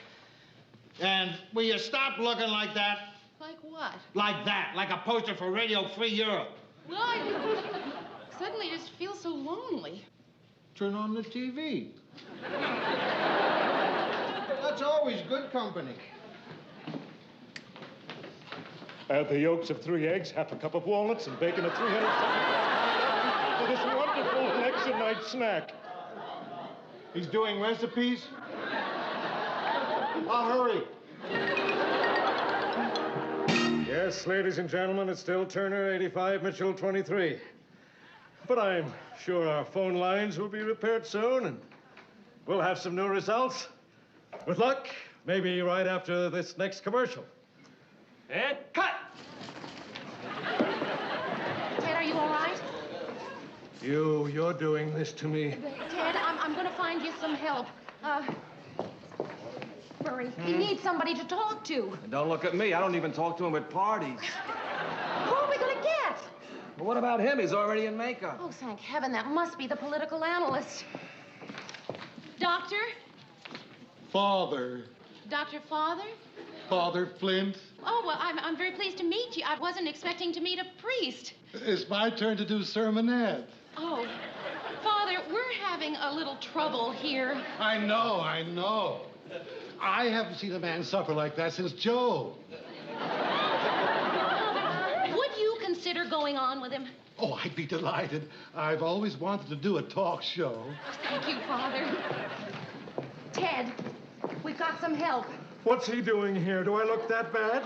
And will you stop looking like that?
Like what?
Like that, like a poster for Radio Free Europe.
Well, I suddenly just feel so lonely.
Turn on the TV. That's always good company.
Add the yolks of 3 eggs, half a cup of walnuts, and bacon of 300 for this wonderful election night snack.
He's doing recipes? I'll hurry.
Yes, ladies and gentlemen, it's still Turner 85, Mitchell 23. But I'm sure our phone lines will be repaired soon, and we'll have some new results. With luck, maybe right after this next commercial. And cut!
Ted, are you all right?
You're doing this to me.
Ted, I'm going to find you some help. Murray, he needs somebody to talk to.
And don't look at me. I don't even talk to him at parties.
Who are we going to get?
Well, what about him? He's already in makeup.
Oh, thank heaven, that must be the political analyst. Doctor?
Father.
Dr. Father?
Father Flint.
Oh, well, I'm very pleased to meet you. I wasn't expecting to meet a priest.
It's my turn to do sermonette.
Oh, Father, we're having a little trouble here.
I know. I haven't seen a man suffer like that since Joe.
Father, would you consider going on with him?
Oh, I'd be delighted. I've always wanted to do a talk show.
Thank you, Father. Ted, we've got some help.
What's he doing here? Do I look that bad?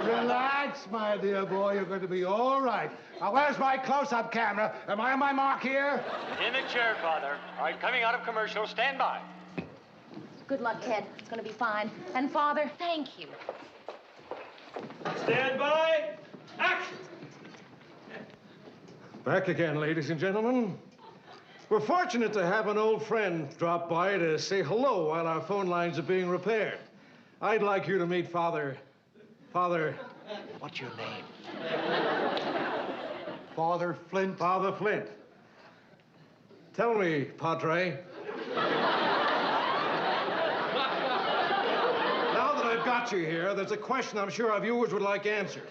Relax, my dear boy. You're going to be all right. Now, where's my close-up camera? Am I on my mark here?
In the chair, Father. All right, coming out of commercial, stand by.
Good luck, Ted. It's going to be fine. And, Father, thank you.
Stand by. Action! Back again, ladies and gentlemen. We're fortunate to have an old friend drop by to say hello while our phone lines are being repaired. I'd like you to meet Father... What's your name?
Father Flint.
Father Flint. Tell me, Padre. Now that I've got you here, there's a question I'm sure our viewers would like answered.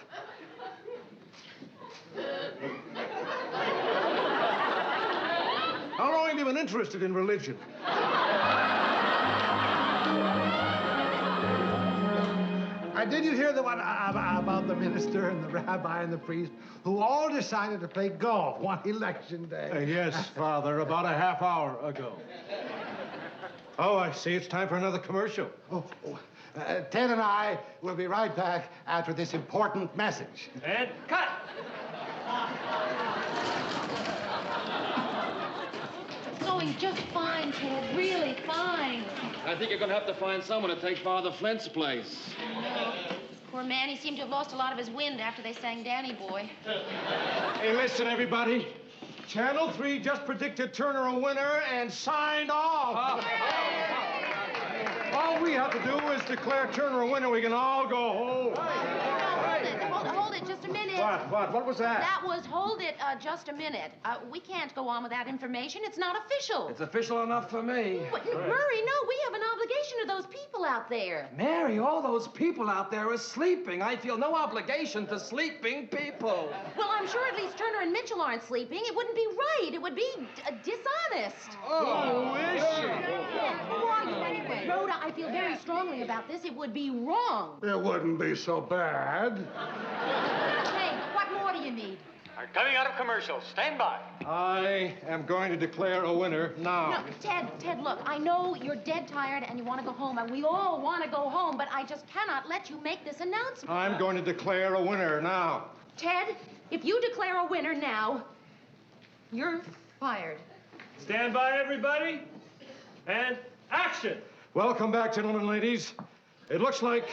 How long have you been interested in religion?
Did you hear the one about the minister and the rabbi and the priest who all decided to play golf one election day?
Yes, Father, about a half hour ago. Oh, I see. It's time for another commercial.
Ted and I will be right back after this important message.
And cut!
It's going just fine, Ted. Really fine.
I think you're going to have to find someone to take Father Flint's place.
Poor man, he seemed to have lost a lot of his wind after they sang Danny Boy.
Hey, listen, everybody. Channel 3 just predicted Turner a winner and signed off. All we have to do is declare Turner a winner. We can all go home.
Hold it, just a minute.
What was that?
That was, hold it, just a minute. We can't go on with that information. It's not official.
It's official enough for me.
Murray, no, we have an obligation to those people out there.
Mary, all those people out there are sleeping. I feel no obligation to sleeping people.
Well, I'm sure at least Turner and Mitchell aren't sleeping. It wouldn't be right. It would be dishonest.
Oh, is she?
Anyway, Rhoda, I feel very strongly about this. It would be wrong.
It wouldn't be so bad.
Hey, what more do you need?
All right, coming out of commercial, stand by.
I am going to declare a winner now.
No, Ted, look, I know you're dead tired and you want to go home, and we all want to go home, but I just cannot let you make this announcement.
I'm going to declare a winner now.
Ted, if you declare a winner now, you're fired.
Stand by, everybody. And action. Welcome back, gentlemen and ladies. It looks like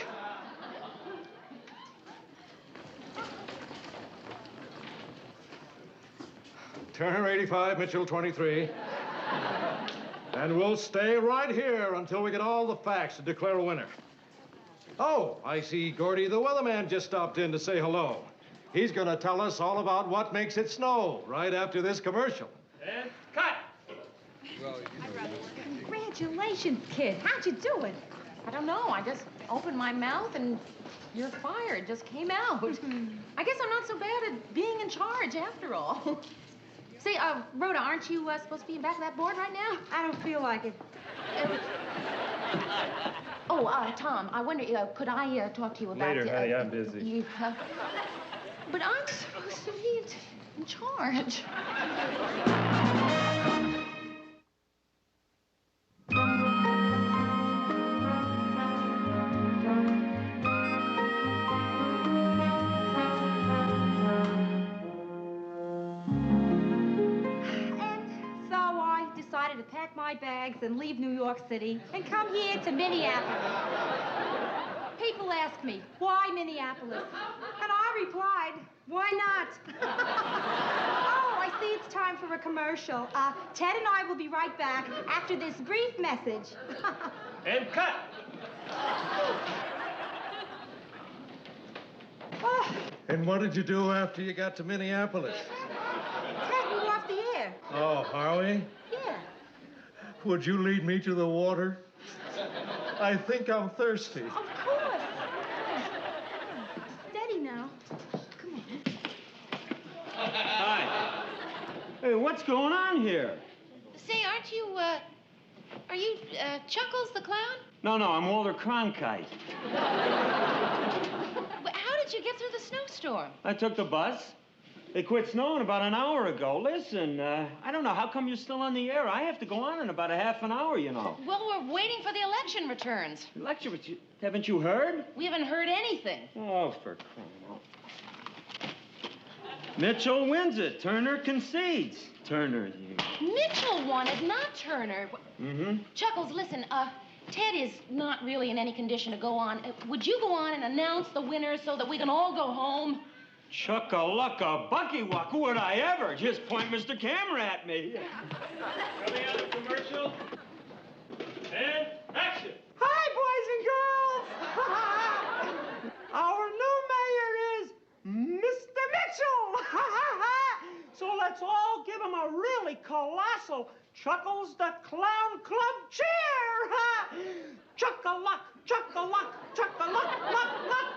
Turner 85, Mitchell 23. And we'll stay right here until we get all the facts to declare a winner. Oh, I see Gordy the weatherman just stopped in to say hello. He's going to tell us all about what makes it snow right after this commercial.
And cut!
Congratulations, kid. How'd you do it?
I don't know. I just opened my mouth and your fire just came out. I guess I'm not so bad at being in charge after all. Say, Rhoda, aren't you supposed to be in back of that board right now?
I don't feel like it.
Tom, I wonder, could I talk to you about...
Later, honey, I'm busy.
You, but I'm supposed to be in charge.
To pack my bags and leave New York City and come here to Minneapolis. People ask me, why Minneapolis? And I replied, why not? Oh, I see it's time for a commercial. Ted and I will be right back after this brief message.
And cut!
And what did you do after you got to Minneapolis?
Ted, we're off the air.
Oh, are we?
Yeah.
Would you lead me to the water? I think I'm thirsty.
Of course. Steady now. Come on.
Hi. Hey, what's going on here?
Say, aren't you, are you, Chuckles the Clown?
No, I'm Walter Cronkite.
How did you get through the snowstorm?
I took the bus. They quit snowing about an hour ago. Listen, I don't know. How come you're still on the air? I have to go on in about a half an hour, you know.
Well, we're waiting for the election returns.
Election? Haven't you heard?
We haven't heard anything.
Oh, for crying out. Mitchell wins it. Turner concedes. Turner, you...
Mitchell won it, not Turner.
Mm-hmm.
Chuckles, listen, Ted is not really in any condition to go on. Would you go on and announce the winner so that we can all go home?
Chucka-lucka, bucky-wuck, would I ever? Just point Mr. Camera at me.
Coming out of commercial. And action.
Hi, boys and girls. Our new mayor is Mr. Mitchell. So let's all give him a really colossal Chuckles the Clown Club cheer. Chuck-a-luck, chuck-a-luck, chuck-a-luck, luck,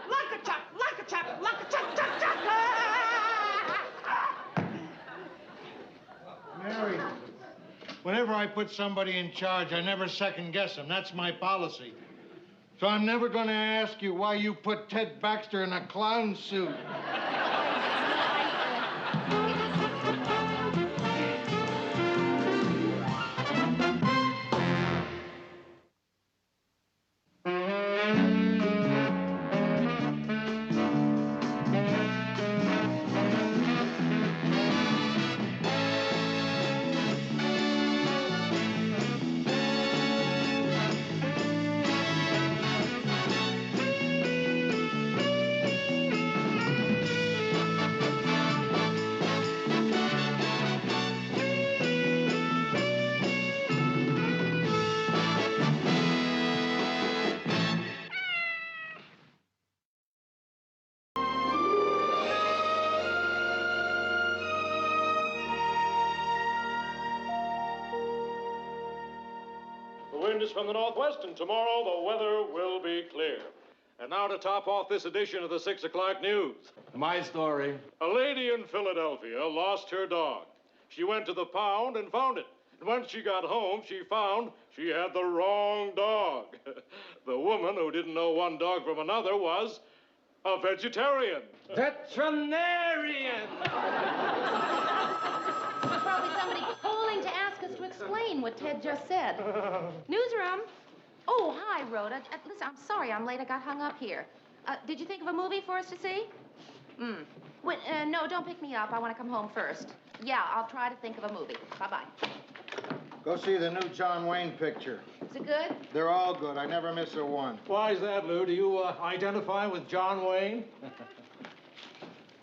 like a chuck, like a chuck, like a chuck, chuck, chuck.
Mary, whenever I put somebody in charge, I never second guess them. That's my policy. So I'm never going to ask you why you put Ted Baxter in a clown suit.
The wind is from the northwest, and tomorrow the weather will be clear. And now to top off this edition of the 6 o'clock news.
My story.
A lady in Philadelphia lost her dog. She went to the pound and found it. And when she got home, she found she had the wrong dog. The woman who didn't know one dog from another was a vegetarian.
Veterinarian!
Probably somebody calling to ask us to explain what Ted just said. Newsroom. Oh, hi, Rhoda. Listen, I'm sorry I'm late. I got hung up here. Did you think of a movie for us to see? Wait, no, don't pick me up. I want to come home first. Yeah, I'll try to think of a movie. Bye-bye.
Go see the new John Wayne picture.
Is it good?
They're all good. I never miss a one.
Why is that, Lou? Do you identify with John Wayne?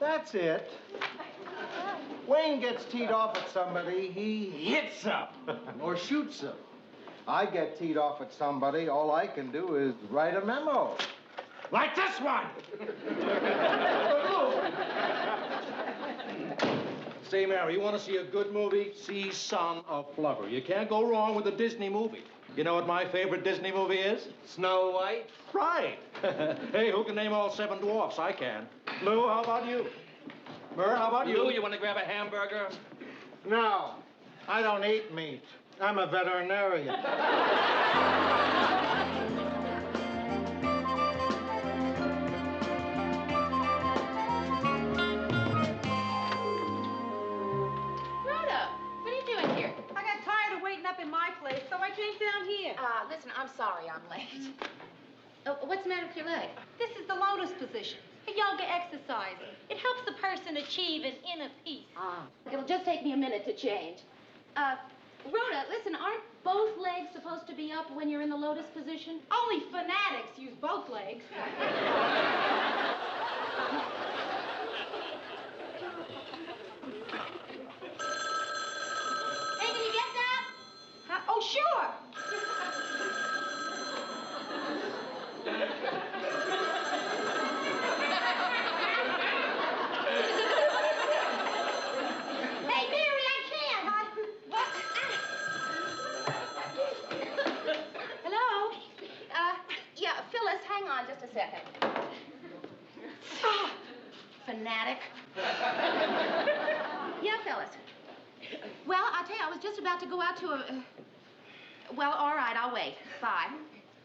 That's it. Wayne gets teed off at somebody, he
Hits up.
or shoots them. I get teed off at somebody, all I can do is write a memo.
Like this one.
Say, Mary, you want to see a good movie? See Son of Flubber. You can't go wrong with a Disney movie. You know what my favorite Disney movie is? Snow White. Right. Hey, who can name all 7 dwarfs? I can. Lou, how about you? Murr, how about you?
Lou, you want to grab a hamburger?
No, I don't eat meat. I'm a veterinarian.
Rhoda, what are you doing here?
I got tired of waiting up in my place, so I came down here.
Listen, I'm sorry I'm late. Oh, what's the matter with your leg?
This is the lotus position, a yoga exercise. It helps the person achieve an inner peace.
It'll just take me a minute to change. Rhoda, listen, aren't both legs supposed to be up when you're in the lotus position?
Only fanatics use both legs.
Hey, can you get that?
Oh, sure.
Hey, Mary, I can't.
Hello? Yeah, Phyllis, hang on just a second. Fanatic. Yeah, Phyllis. Well, I'll tell you, I was just about to go out to a... Well, all right, I'll wait. Bye.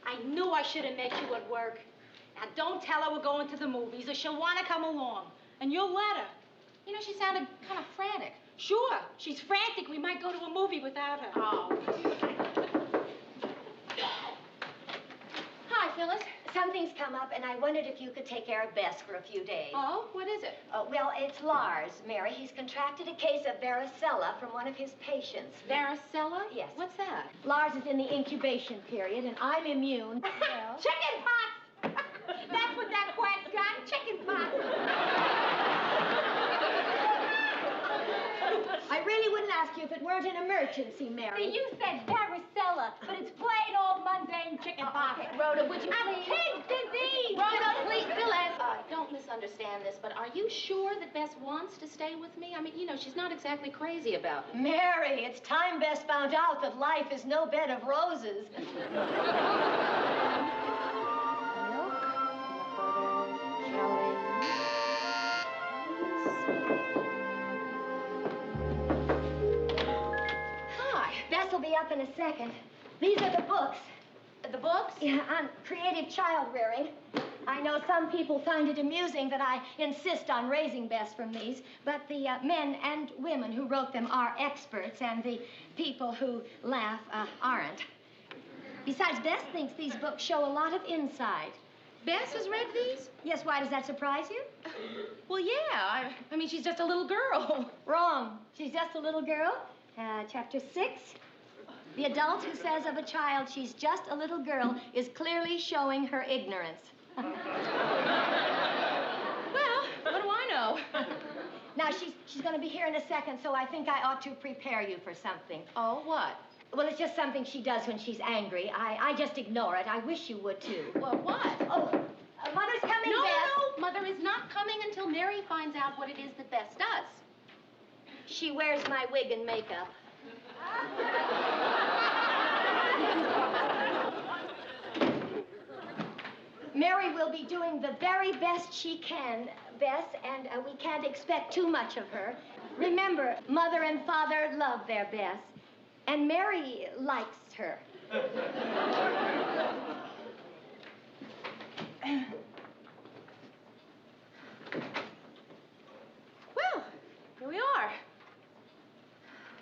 I knew I should have met you at work. Now, don't tell her we're going to the movies or she'll want to come along. And you'll let her.
You know, she sounded kind of frantic.
Sure, she's frantic. We might go to a movie without her.
Oh. Hi, Phyllis.
Something's come up, and I wondered if you could take care of Bess for a few days.
Oh, what is it?
Well, it's Lars, Mary. He's contracted a case of varicella from one of his patients.
Varicella?
Yes.
What's that?
Lars is in the incubation period, and I'm immune. Well,
Chicken pox! That's what that quack's got, chicken pox.
I really wouldn't ask you if it weren't an emergency, Mary.
You said varicella, but it's plain old mundane chicken pox.
Rhoda, would you
A
please...
pig disease!
Rhoda, please, Phyllis. Don't misunderstand this, but are you sure that Bess wants to stay with me? I mean, you know, she's not exactly crazy about it.
Mary, it's time Bess found out that life is no bed of roses.
Hi.
Bess will be up in a second. These are the books.
The books?
Yeah, on creative child rearing. I know some people find it amusing that I insist on raising Bess from these, but the men and women who wrote them are experts, and the people who laugh aren't. Besides, Bess thinks these books show a lot of insight.
Bess has read these?
Yes, why does that surprise you?
Well, yeah. I mean, she's just a little girl.
Wrong. She's just a little girl. Chapter 6. The adult who says of a child she's just a little girl is clearly showing her ignorance.
Well, what do I know?
Now, she's going to be here in a second, so I think I ought to prepare you for something.
Oh, what?
Well, it's just something she does when she's angry. I just ignore it. I wish you would, too.
Well, what?
Oh, Mother's coming,
No,
Bess.
no, Mother is not coming until Mary finds out what it is that Bess does.
She wears my wig and makeup. Mary will be doing the very best she can, Bess, and we can't expect too much of her. Remember, Mother and Father love their Bess, and Mary likes her.
Well, here we are.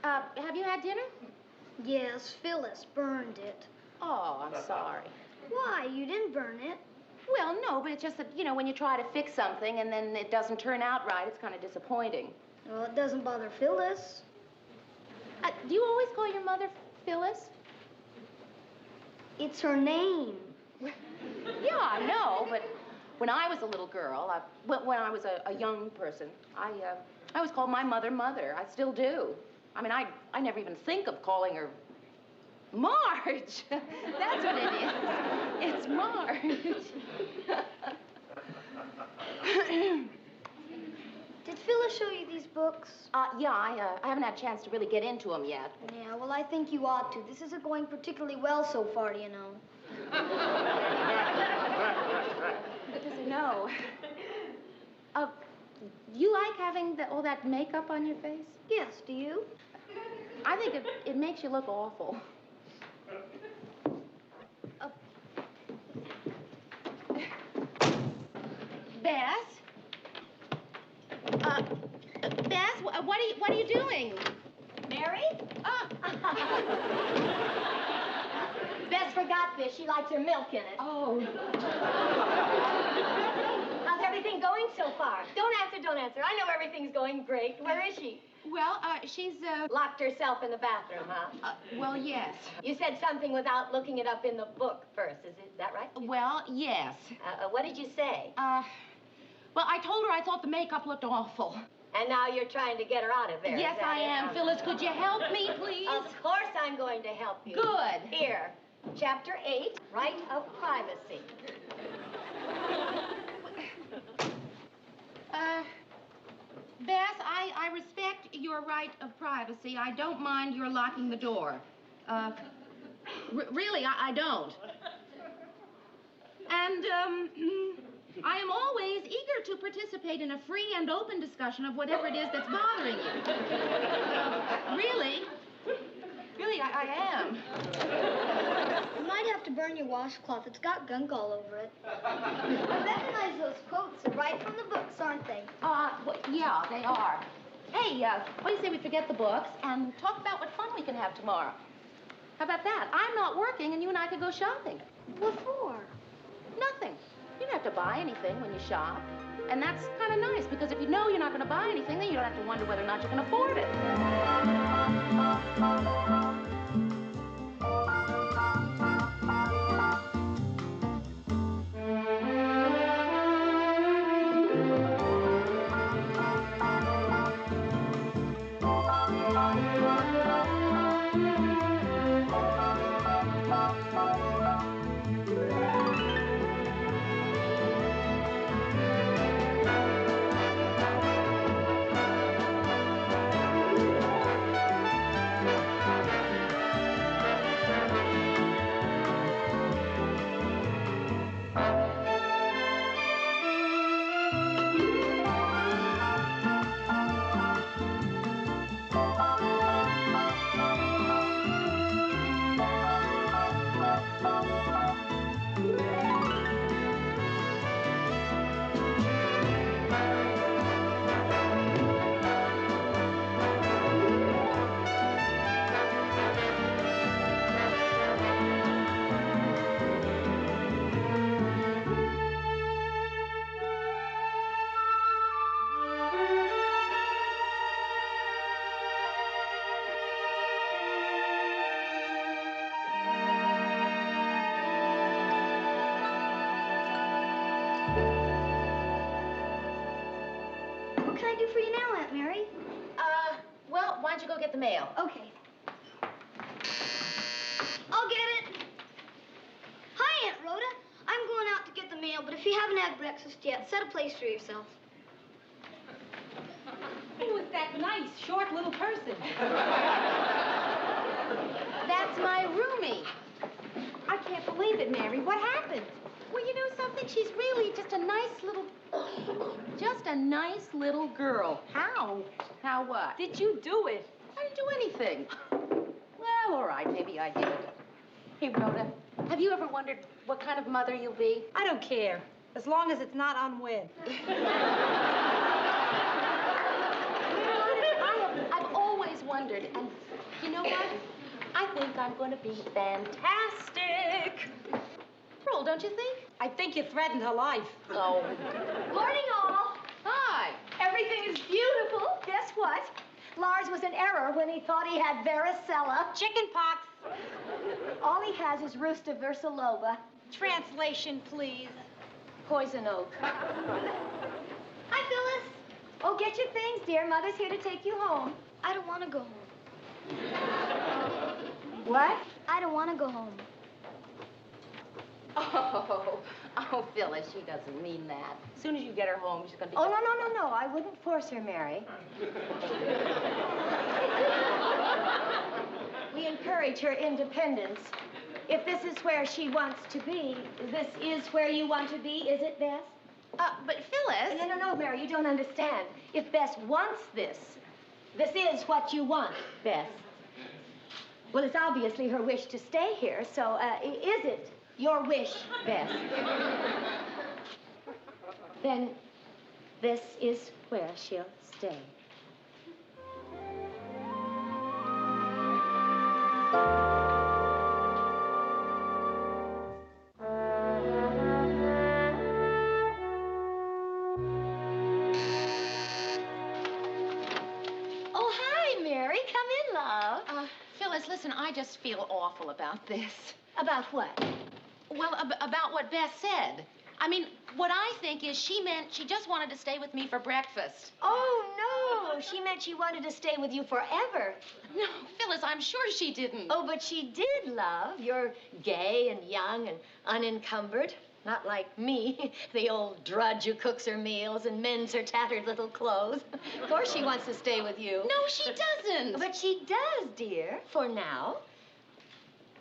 Have you had dinner?
Yes, Phyllis burned it.
Oh, I'm sorry.
Why? You didn't burn it.
Well, no, but it's just that, you know, when you try to fix something and then it doesn't turn out right, it's kind of disappointing.
Well, it doesn't bother Phyllis.
Do you always call your mother Phyllis?
It's her name.
Yeah, I know, but when I was a little girl, when I was a young person, I I always called my mother Mother. I still do. I mean, I never even think of calling her Marge. That's what it is. It's Marge.
Did Phyllis show you these books?
Yeah, I haven't had a chance to really get into them yet.
Yeah, well, I think you ought to. This isn't going particularly well so far, do you know?
Because I know. You like having all that makeup on your face?
Yes, do you?
I think it makes you look awful. Bess? Bess, what are you doing?
Mary? Bess forgot this. She likes her milk in it.
Oh.
How's everything going so far? Don't answer. I know everything's going great. Where is she?
Well, she's,
Locked herself in the bathroom, huh?
Well, yes.
You said something without looking it up in the book first. Is that right?
Well, yes.
What did you say?
Well, I told her I thought the makeup looked awful.
And now you're trying to get her out of there.
Yes, I am. Phyllis, could you help me, please?
Of course I'm going to help you.
Good.
Here, Chapter 8, Right of Privacy.
Bess, I respect your right of privacy. I don't mind your locking the door. Really, I don't. And, I am always eager to participate in a free and open discussion of whatever it is that's bothering you. Really? Really, I am.
You might have to burn your washcloth. It's got gunk all over it. I recognize those quotes are right from the books, aren't they?
Well, yeah, they are. Hey, what do you say we forget the books and talk about what fun we can have tomorrow? How about that? I'm not working, and you and I could go shopping.
What for?
Nothing. You don't have to buy anything when you shop. And that's kind of nice, because if you know you're not going to buy anything, then you don't have to wonder whether or not you can afford it.
What can I do for you now, Aunt Mary?
Well, why don't you go get the mail?
Okay. I'll get it. Hi, Aunt Rhoda. I'm going out to get the mail, but if you haven't had breakfast yet, set a place for yourself.
Who is that nice, short little person?
That's my roomie.
I can't believe it, Mary. What happened?
Well, you know something? She's really just a nice little girl.
How?
How what?
Did you do it?
I didn't do anything. Well, all right, maybe I did. Hey, Rhoda, have you ever wondered what kind of mother you'll be?
I don't care, as long as it's not unwed.
I've always wondered, and you know what? I think I'm going to be fantastic. Pearl, don't you think?
I think you threatened her life.
Oh.
Morning, all.
Hi.
Everything is beautiful. Guess what? Lars was in error when he thought he had varicella.
Chicken pox.
All he has is Rusta versiloba.
Translation, please.
Poison oak.
Hi, Phyllis.
Oh, get your things, dear. Mother's here to take you home.
I don't want to go home.
What?
I don't want to go home.
Oh, Phyllis, she doesn't mean that. As soon as you get her home, she's going to be...
Oh, no. I wouldn't force her, Mary. We encourage her independence. If this is where she wants to be, this is where you want to be, is it, Bess?
But Phyllis...
No, Mary, you don't understand. If Bess wants this is what you want, Bess. Well, it's obviously her wish to stay here, so is it your wish, Bess? Then this is where she'll stay. Oh, hi, Mary. Come in, love.
Phyllis, listen, I just feel awful about this.
About what?
Well, about what Beth said. I mean, what I think is she just wanted to stay with me for breakfast.
Oh, no. She meant she wanted to stay with you forever.
No, Phyllis, I'm sure she didn't.
Oh, but she did, love. You're gay and young and unencumbered. Not like me, the old drudge who cooks her meals and mends her tattered little clothes. Of course she wants to stay with you.
No, she doesn't.
But she does, dear, for now.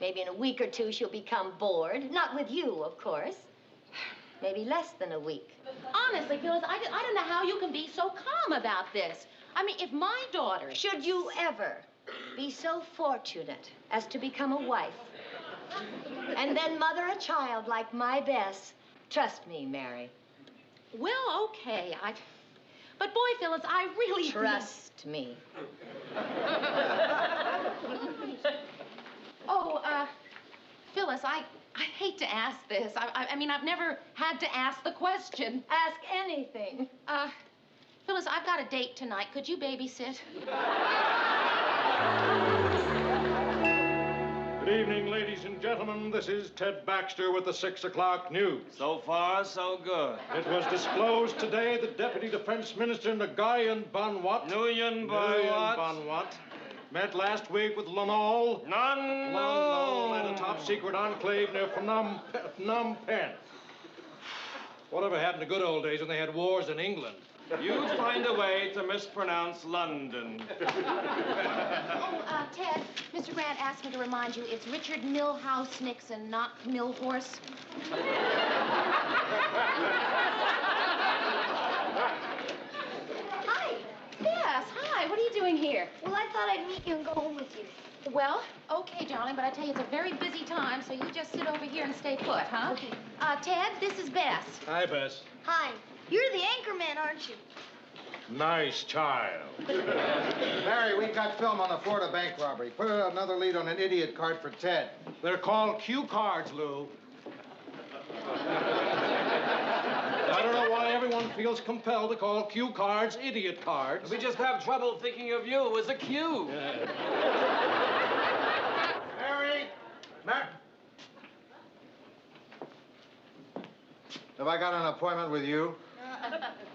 Maybe in a week or two she'll become bored. Not with you, of course. Maybe less than a week.
Honestly, Phyllis, I don't know how you can be so calm about this. I mean, if my daughter...
Should you ever be so fortunate as to become a wife, and then mother a child like my Bess, trust me, Mary.
Well, okay, But boy, Phyllis, I really...
Trust me.
Phyllis, I hate to ask this. I mean, I've never had to ask the question.
Ask anything.
Phyllis, I've got a date tonight. Could you babysit?
Good evening, ladies and gentlemen. This is Ted Baxter with the 6 o'clock news.
So far, so good.
It was disclosed today that Deputy Defense Minister Nguyen Van Wat met last week with Lanol. Lanol at a top-secret enclave near Phnom Penh. Whatever happened to good old days when they had wars in England?
You find a way to mispronounce London.
Ted, Mr. Grant asked me to remind you it's Richard Milhouse Nixon, not Millhorse.
Hi.
Yes, hi. What are you doing here?
Well, I thought I'd meet you and go home with you.
Well, okay, darling, but I tell you, it's a very busy time, so you just sit over here and stay put, huh?
Okay.
Ted, this is Bess.
Hi, Bess.
Hi. You're the anchor man, aren't you?
Nice child.
Mary, we got film on the Florida bank robbery. Put another lead on an idiot card for Ted.
They're called cue cards, Lou. I don't know why everyone feels compelled to call cue cards idiot cards.
We just have trouble thinking of you as a cue.
Mary! Have I got an appointment with you?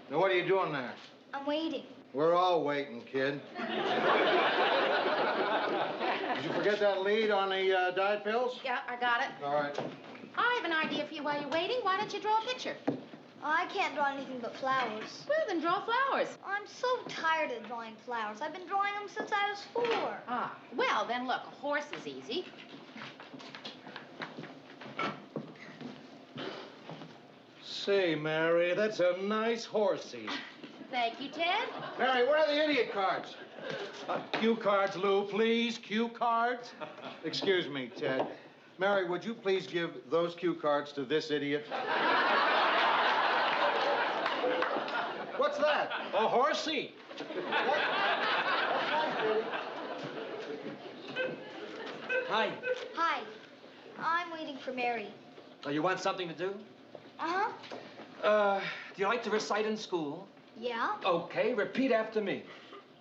Now, what are you doing there?
I'm waiting.
We're all waiting, kid. Did you forget that lead on the diet pills?
Yeah, I got it.
All right.
I have an idea for you while you're waiting. Why don't you draw a picture?
I can't draw anything but flowers.
Well, then draw flowers.
I'm so tired of drawing flowers. I've been drawing them since I was 4.
Ah, well, then look, a horse is easy.
Say, Mary, that's a nice horsey.
Thank you, Ted.
Mary, where are the idiot cards?
Cue cards, Lou, please. Cue cards.
Excuse me, Ted. Mary, would you please give those cue cards to this idiot? What's that?
A horsey.
Hi.
Hi. I'm waiting for Mary.
Oh, you want something to do?
Uh-huh.
Do you like to recite in school?
Yeah?
Okay, repeat after me.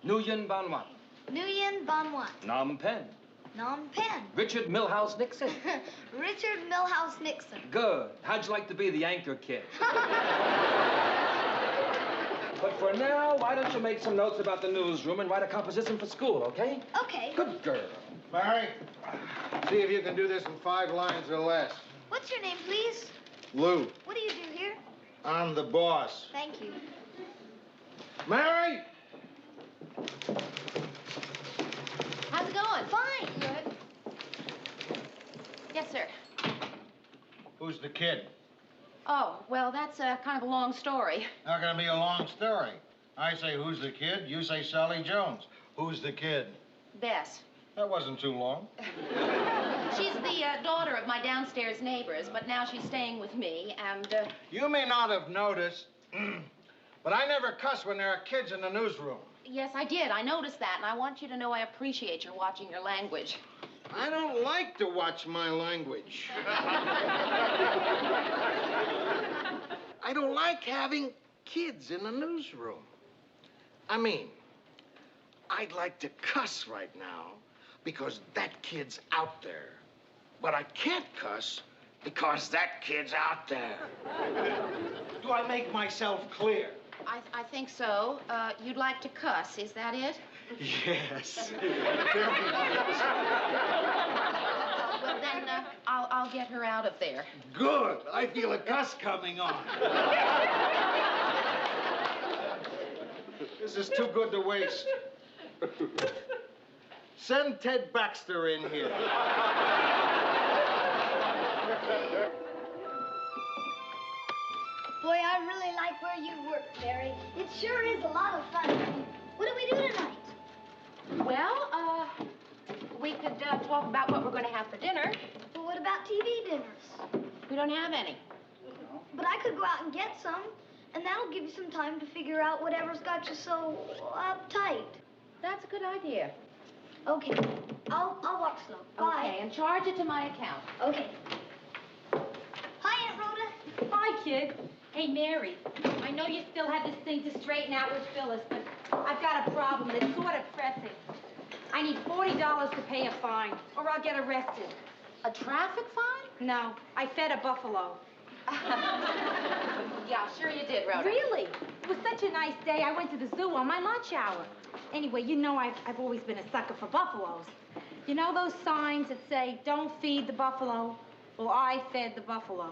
Nguyen Van Wat.
Nguyen Van Wat.
Phnom Penh.
Phnom Penh.
Richard Milhouse Nixon.
Richard Milhouse Nixon.
Good. How'd you like to be the anchor kid?
But for now, why don't you make some notes about the newsroom and write a composition for school, okay?
Okay.
Good girl.
Mary, see if you can do this in 5 lines or less.
What's your name, please?
Lou,
What do you do here?
I'm the boss.
Thank you.
Mary!
How's it going?
Fine.
Good. Yes, sir.
Who's the kid?
Oh, well, that's kind of a long story.
Not gonna be a long story. I say, who's the kid? You say Sally Jones. Who's the kid?
Bess.
That wasn't too long.
She's the daughter of my downstairs neighbors, but now she's staying with me, and,
You may not have noticed, but I never cuss when there are kids in the newsroom.
yes, I did. I noticed that, and I want you to know I appreciate your watching your language.
I don't like to watch my language. I don't like having kids in the newsroom. I mean, I'd like to cuss right now because that kid's out there. But I can't cuss because that kid's out there. Do I make myself clear?
I think so. You'd like to cuss, is that it?
Yes.
Well, then, I'll get her out of there.
Good. I feel a cuss coming on. This is too good to waste. Send Ted Baxter in here.
Boy, I really like where you work, Mary. It sure is a lot of fun. What do we do tonight?
Well, we could talk about what we're going to have for dinner.
Well, what about TV dinners?
We don't have any.
But I could go out and get some, and that'll give you some time to figure out whatever's got you so uptight.
That's a good idea.
Okay. I'll walk slow. Bye.
Okay, and charge it to my account.
Okay. Hi, Aunt Rhoda.
Hi, kid. Hey, Mary, I know you still have this thing to straighten out with Phyllis, but I've got a problem that's sort of pressing. I need $40 to pay a fine, or I'll get arrested.
A traffic fine?
No, I fed a buffalo.
Yeah, sure you did, Rhoda.
Really? It was such a nice day. I went to the zoo on my lunch hour. Anyway, you know I've always been a sucker for buffaloes. You know those signs that say, don't feed the buffalo? Well, I fed the buffalo.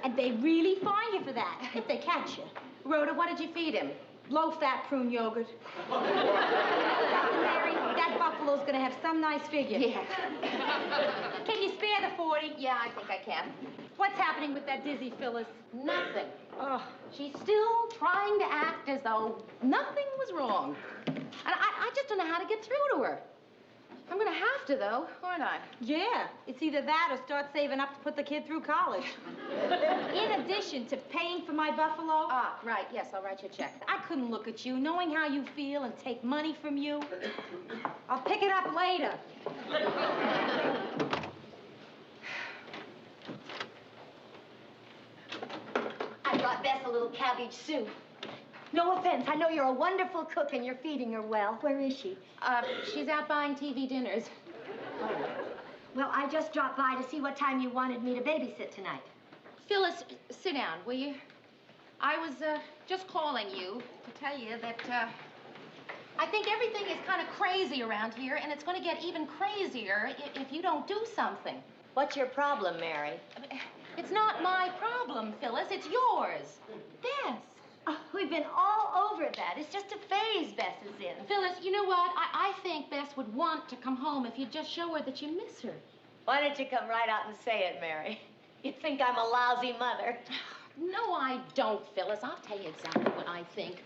And they really fine you for that, if they catch you.
Rhoda, what did you feed him?
Low-fat prune yogurt. Mary, that buffalo's gonna have some nice figure.
Yeah.
Can you spare the 40?
Yeah, I think I can.
What's happening with that dizzy Phyllis?
Nothing.
Oh,
She's still trying to act as though nothing was wrong. And I just don't know how to get through to her. I'm gonna have to, though, aren't I?
yeah. It's either that or start saving up to put the kid through college. In addition to paying for my buffalo.
Ah, right, yes, I'll write you a check.
I couldn't look at you, knowing how you feel, and take money from you. I'll pick it up later.
I brought Bess a little cabbage soup. No offense, I know you're a wonderful cook and you're feeding her well. Where is she?
She's out buying TV dinners.
Well, I just dropped by to see what time you wanted me to babysit tonight.
Phyllis, sit down, will you? I was just calling you to tell you that I think everything is kind of crazy around here, and it's going to get even crazier if you don't do something.
What's your problem, Mary?
It's not my problem, Phyllis. It's yours.
Bess. Oh, we've been all over that. It's just a phase Bess is in.
Phyllis, you know what? I think Bess would want to come home if you'd just show her that you miss her.
Why don't you come right out and say it, Mary? You think I'm a lousy mother.
No, I don't, Phyllis. I'll tell you exactly what I think.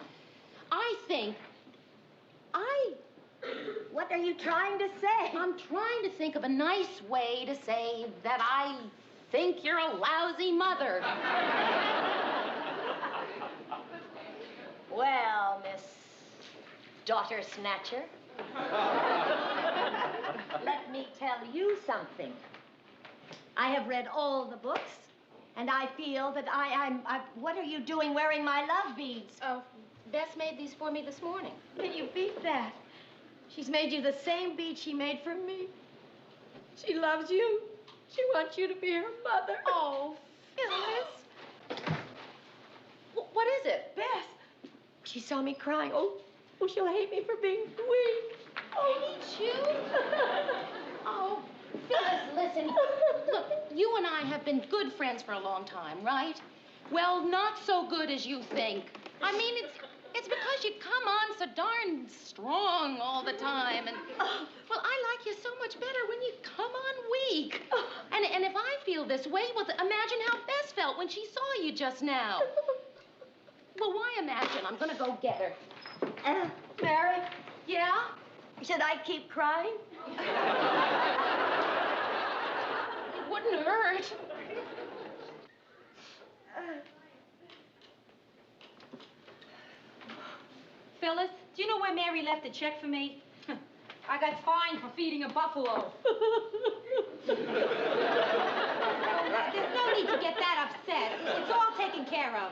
What are you trying to say?
I'm trying to think of a nice way to say that I think you're a lousy mother.
Well, Miss Daughter Snatcher, let me tell you something. I have read all the books, and I feel that what are you doing wearing my love beads?
Bess made these for me this morning.
Can you beat that? She's made you the same bead she made for me. She loves you. She wants you to be her mother.
Oh, Phyllis. What is it?
Bess, she saw me crying. Oh, she'll hate me for being weak. Oh,
Hate you? Oh, Phyllis, listen. Look, you and I have been good friends for a long time, right? Well, not so good as you think. I mean, it's because you come on so darn strong all the time. And, well, I like you so much better when you come on weak. And if I feel this way, well, imagine how Bess felt when she saw you just now. Well, why imagine? I'm gonna go get her.
Mary,
Yeah?
should I keep crying?
It wouldn't hurt.
Phyllis, do you know where Mary left a check for me? I got fined for feeding a buffalo. There's no need to get that upset. It's all taken care of.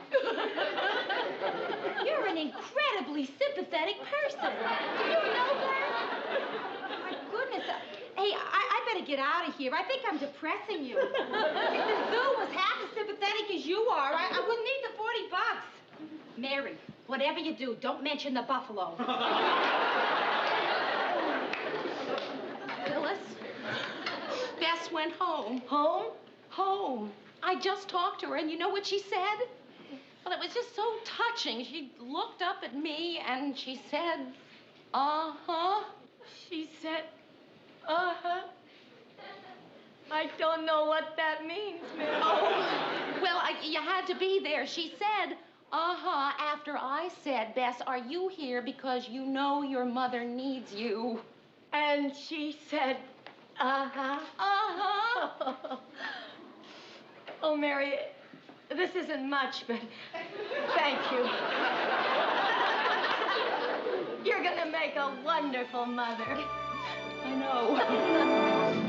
You're an incredibly sympathetic person. Do you know that? My goodness. Hey, I better get out of here. I think I'm depressing you. If the zoo was half as sympathetic as you are, I wouldn't need the $40. Mary, whatever you do, don't mention the buffalo.
Phyllis, Bess went home.
Home?
Home. I just talked to her, and you know what she said? Well, it was just so touching. She looked up at me, and she said, uh-huh.
She said, uh-huh. I don't know what that means, Mary.
Oh, well, you had to be there. She said, uh-huh, after I said, Bess, are you here because you know your mother needs you?
And she said, uh-huh.
Uh-huh.
Oh, Mary, this isn't much, but thank you. You're gonna make a wonderful mother.
I know.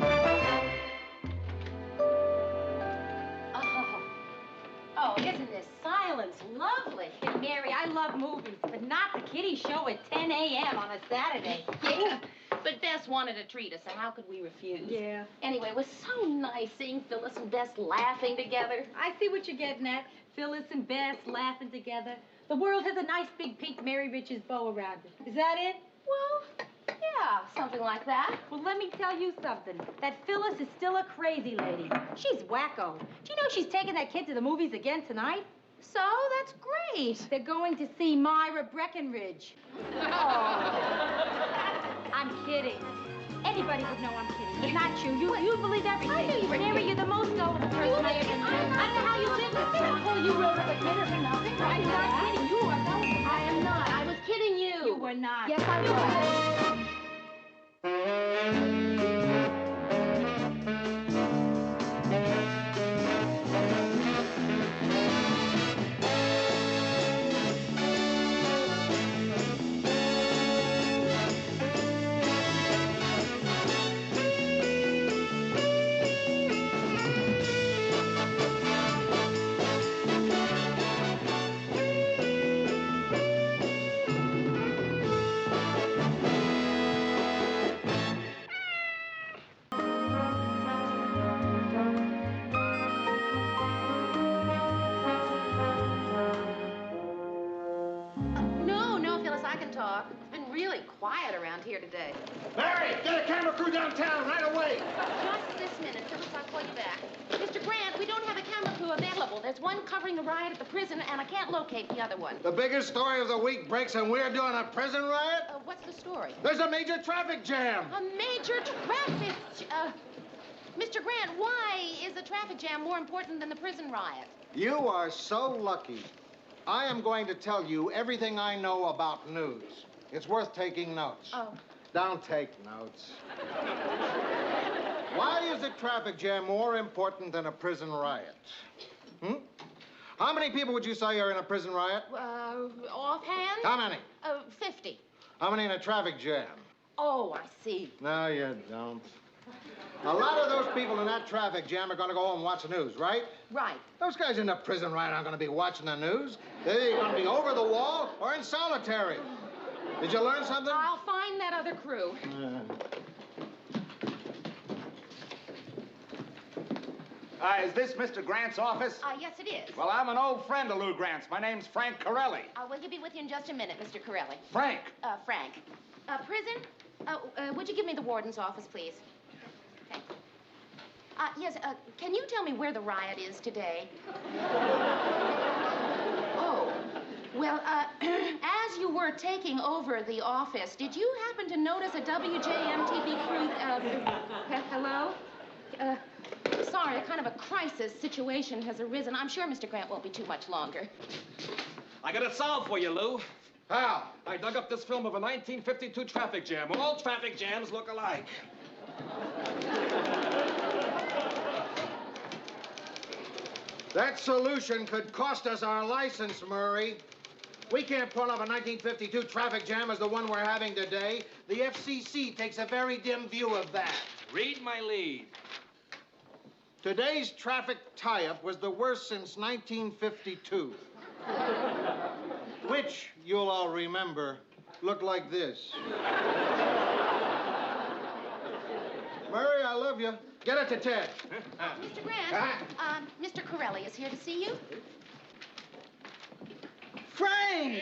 Oh, isn't this silence lovely? Hey, Mary, I love movies, but not the kiddie show at 10 a.m. on a Saturday.
Yeah, but Bess wanted to treat us, so how could we refuse?
Yeah.
Anyway, it was so nice seeing Phyllis and Bess laughing together.
I see what you're getting at. Phyllis and Bess laughing together. The world has a nice big pink Mary Richards bow around it. Is that it?
Well, yeah, something like that.
Well, let me tell you something. That Phyllis is still a crazy lady. She's wacko. Do you know she's taking that kid to the movies again tonight?
So, that's great.
They're going to see Myra Breckenridge. Oh. I'm kidding. Anybody would know I'm kidding, but not you. You believe everything.
I knew you were
Mary,
kidding.
you're the most gullible person I ever knew. I don't know how you live with this.
Well, you wrote up a kid for nothing.
I'm not kidding. You are gullible.
I am not. I was kidding you.
You were not.
Yes, I was. Quiet around here today.
Mary, get a camera crew downtown right away.
Just this minute. Phyllis, I'll call you back. Mr. Grant, we don't have a camera crew available. There's one covering a riot at the prison, and I can't locate the other one.
The biggest story of the week breaks and we're doing a prison riot?
What's the story?
There's a major traffic jam.
A major traffic... Mr. Grant, why is the traffic jam more important than the prison riot?
You are so lucky. I am going to tell you everything I know about news. It's worth taking notes.
Oh.
Don't take notes. Why is a traffic jam more important than a prison riot? How many people would you say are in a prison riot?
Offhand?
How many?
50.
How many in a traffic jam?
Oh, I see.
No, you don't. A lot of those people in that traffic jam are going to go home and watch the news, right?
Right.
Those guys in the prison riot aren't going to be watching the news. They're going to be over the wall or in solitary. Did you learn something?
I'll find that other crew.
Is this Mr. Grant's office?
Yes, it is.
Well, I'm an old friend of Lou Grant's. My name's Frank Corelli.
Will you be with you in just a minute, Mr. Corelli?
Frank.
Frank. Prison? Would you give me the warden's office, please? Thank you. Yes, can you tell me where the riot is today? Oh, well, as you were taking over the office, did you happen to notice a WJM-TV crew, hello? Sorry, a kind of a crisis situation has arisen. I'm sure Mr. Grant won't be too much longer.
I got it solved for you, Lou. How? I dug up this film of a 1952 traffic jam. All traffic jams look alike.
That solution could cost us our license, Murray. We can't pull off a 1952 traffic jam as the one we're having today. The FCC takes a very dim view of that.
Read my lead.
Today's traffic tie-up was the worst since 1952. Which, you'll all remember, looked like this. Murray, I love you. Get it to Ted.
Mr. Grant, Mr. Corelli is here to see you.
Frank!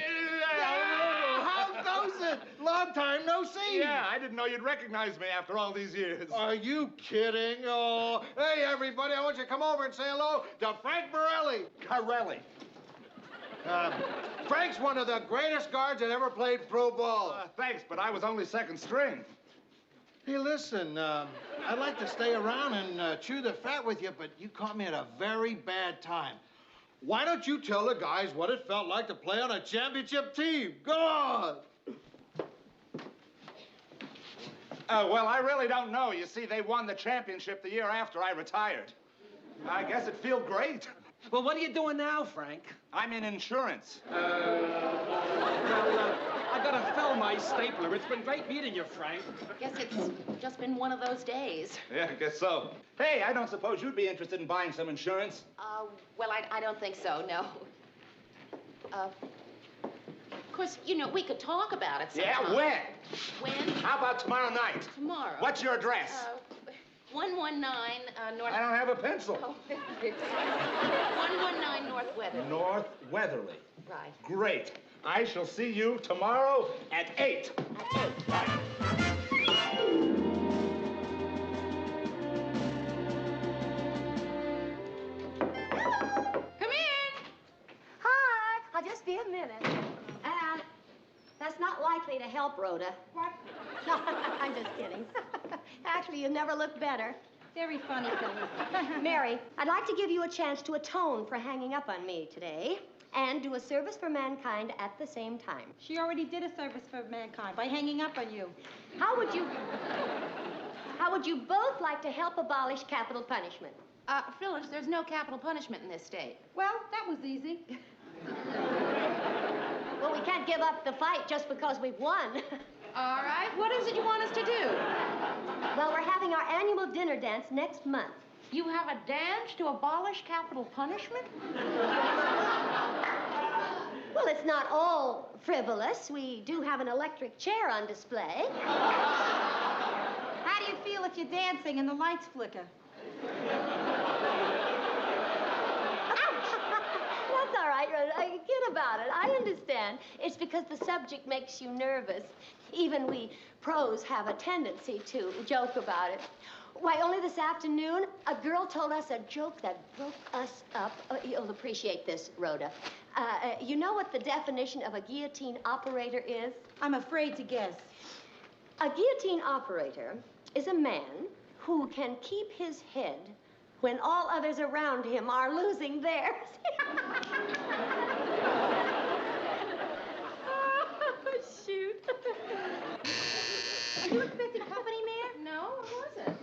How goes it? Long time no see.
Yeah, I didn't know you'd recognize me after all these years.
Are you kidding? Oh, hey, everybody, I want you to come over and say hello to Frank Morelli.
Corelli.
Frank's one of the greatest guards that ever played pro ball.
Thanks, but I was only second string.
Hey, listen, I'd like to stay around and chew the fat with you, but you caught me at a very bad time. Why don't you tell the guys what it felt like to play on a championship team? Go on!
Well, I really don't know. You see, they won the championship the year after I retired. I guess it felt great.
Well, what are you doing now, Frank?
I'm in insurance.
I gotta fill my stapler. It's been great meeting you, Frank.
Guess it's just been one of those days.
Yeah, I guess so. Hey, I don't suppose you'd be interested in buying some insurance?
Well, I don't think so, no. Of course, you know, we could talk about it sometime.
Yeah, when?
When?
How about tomorrow night?
Tomorrow.
What's your address?
119 North...
I don't have a pencil.
Oh, 119 North Weatherly.
North Weatherly.
Right.
Great. I shall see you tomorrow at 8.
At 8.
Right.
Come in.
Hi. I'll just be a minute. That's not likely to help, Rhoda.
What?
No, I'm just kidding. Actually, you never looked better.
Very funny, Phyllis.
Mary, I'd like to give you a chance to atone for hanging up on me today and do a service for mankind at the same time.
She already did a service for mankind by hanging up on you.
How would you both like to help abolish capital punishment?
Phyllis, there's no capital punishment in this state.
Well, that was easy.
Well, we can't give up the fight just because we've won.
All right. What is it you want us to do?
Well, we're having our annual dinner dance next month.
You have a dance to abolish capital punishment?
Well, it's not all frivolous. We do have an electric chair on display.
How do you feel if you're dancing and the lights flicker?
That's all right, Rhoda. Forget about it. I understand. It's because the subject makes you nervous. Even we pros have a tendency to joke about it. Why, only this afternoon, a girl told us a joke that broke us up. You'll appreciate this, Rhoda. You know what the definition of a guillotine operator is?
I'm afraid to guess.
A guillotine operator is a man who can keep his head when all others around him are losing theirs. Oh, shoot.
Are you expecting company, Mayor?
No, I wasn't.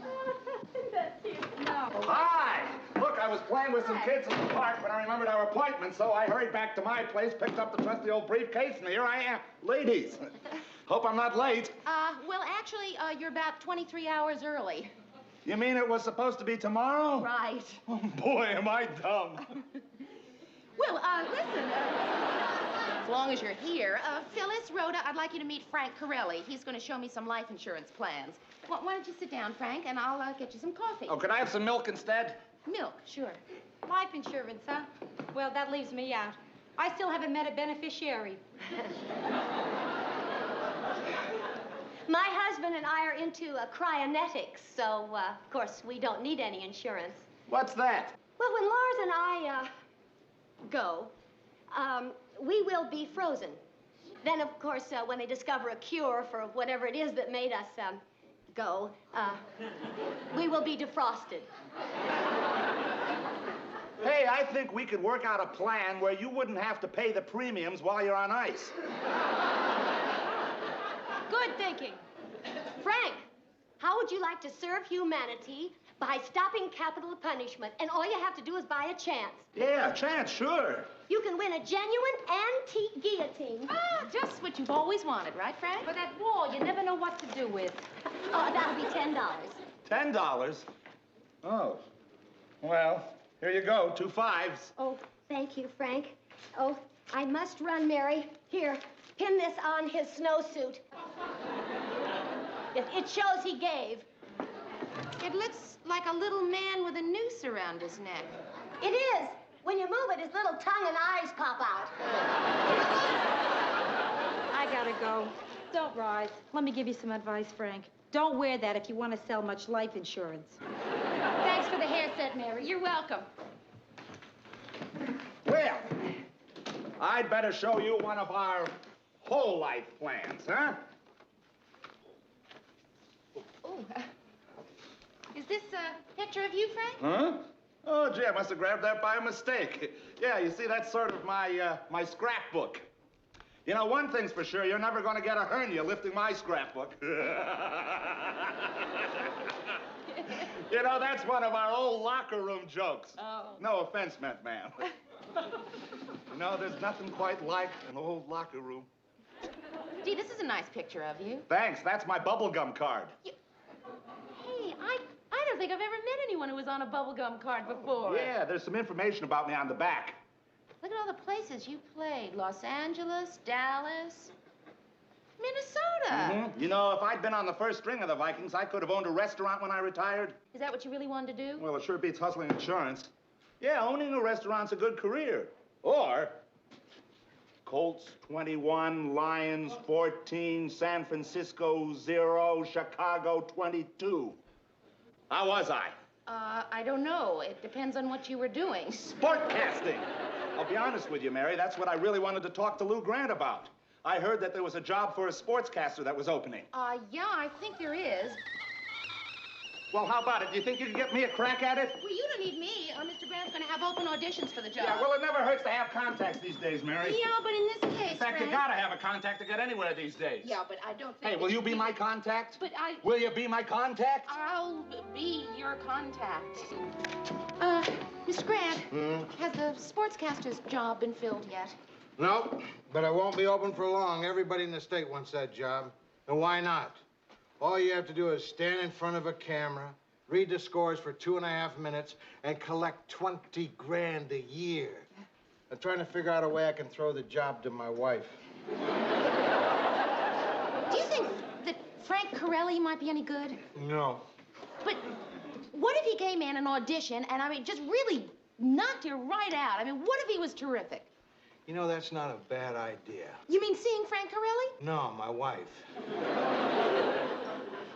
That's you.
No.
Hi! Look, I was playing with some kids in the park when I remembered our appointment, so I hurried back to my place, picked up the trusty old briefcase, and here I am. Ladies, hope I'm not late.
Well, actually, you're about 23 hours early.
You mean it was supposed to be tomorrow?
Right.
Oh, boy, am I dumb.
Well, listen, as long as you're here, Phyllis, Rhoda, I'd like you to meet Frank Corelli. He's going to show me some life insurance plans. Why don't you sit down, Frank, and I'll get you some coffee.
Oh, could I have some milk instead?
Milk, sure.
Life insurance, huh? Well, that leaves me out. I still haven't met a beneficiary.
My husband and I are into cryonetics, so, of course, we don't need any insurance.
What's that?
Well, when Lars and I go, we will be frozen. Then, of course, when they discover a cure for whatever it is that made us go, we will be defrosted.
Hey, I think we could work out a plan where you wouldn't have to pay the premiums while you're on ice.
Good thinking. Frank, how would you like to serve humanity by stopping capital punishment, and all you have to do is buy a chance?
Yeah, a chance, sure.
You can win a genuine antique guillotine.
Ah, just what you've always wanted, right, Frank?
For that wall, you never know what to do with.
Oh, that'll be $10.
$10? Oh. Well, here you go, 2 5s.
Oh, thank you, Frank. Oh, I must run, Mary. Here, pin this on his snowsuit. It shows he gave.
It looks like a little man with a noose around his neck.
It is. When you move it, his little tongue and eyes pop out.
I gotta go. Don't rise. Let me give you some advice, Frank. Don't wear that if you want to sell much life insurance.
Thanks for the hair set, Mary. You're welcome.
Well, I'd better show you one of our whole life plans, huh?
Oh, is this a picture of you, Frank?
Huh? Oh, gee, I must have grabbed that by mistake. Yeah, you see, that's sort of my scrapbook. You know, one thing's for sure, you're never going to get a hernia lifting my scrapbook. You know, that's one of our old locker room jokes.
Oh.
No offense meant, ma'am. You know, there's nothing quite like an old locker room.
Gee, this is a nice picture of you.
Thanks, that's my bubblegum card.
Hey, I don't think I've ever met anyone who was on a bubblegum card before.
Yeah, there's some information about me on the back.
Look at all the places you played. Los Angeles, Dallas, Minnesota.
Mm-hmm. You know, if I'd been on the first string of the Vikings, I could have owned a restaurant when I retired.
Is that what you really wanted to do?
Well, it sure beats hustling insurance. Yeah, owning a restaurant's a good career. Or Colts 21, Lions 14, San Francisco 0, Chicago 22. How was I?
I don't know. It depends on what you were doing.
Sportcasting. I'll be honest with you, Mary. That's what I really wanted to talk to Lou Grant about. I heard that there was a job for a sportscaster that was opening.
Yeah, I think there is.
Well, how about it? Do you think you can get me a crack at it?
Well, you don't need me. Mr. Grant's going to have open auditions for the job.
Yeah, well, it never hurts to have contacts these days, Mary.
Yeah, but in this case,
In fact,
Frank...
you gotta have a contact to get anywhere these days.
Yeah, but I don't think...
Hey, will you be my contact?
But
Will you be my contact?
I'll be your contact. Mr. Grant, has the sportscaster's job been filled yet?
Nope, but I won't be open for long. Everybody in the state wants that job. And why not? All you have to do is stand in front of a camera, read the scores for 2.5 minutes, and collect 20 grand a year. I'm trying to figure out a way I can throw the job to my wife.
Do you think that Frank Corelli might be any good?
No.
But what if he came in and auditioned and, just really knocked you right out? What if he was terrific?
You know, that's not a bad idea.
You mean seeing Frank Corelli?
No, my wife.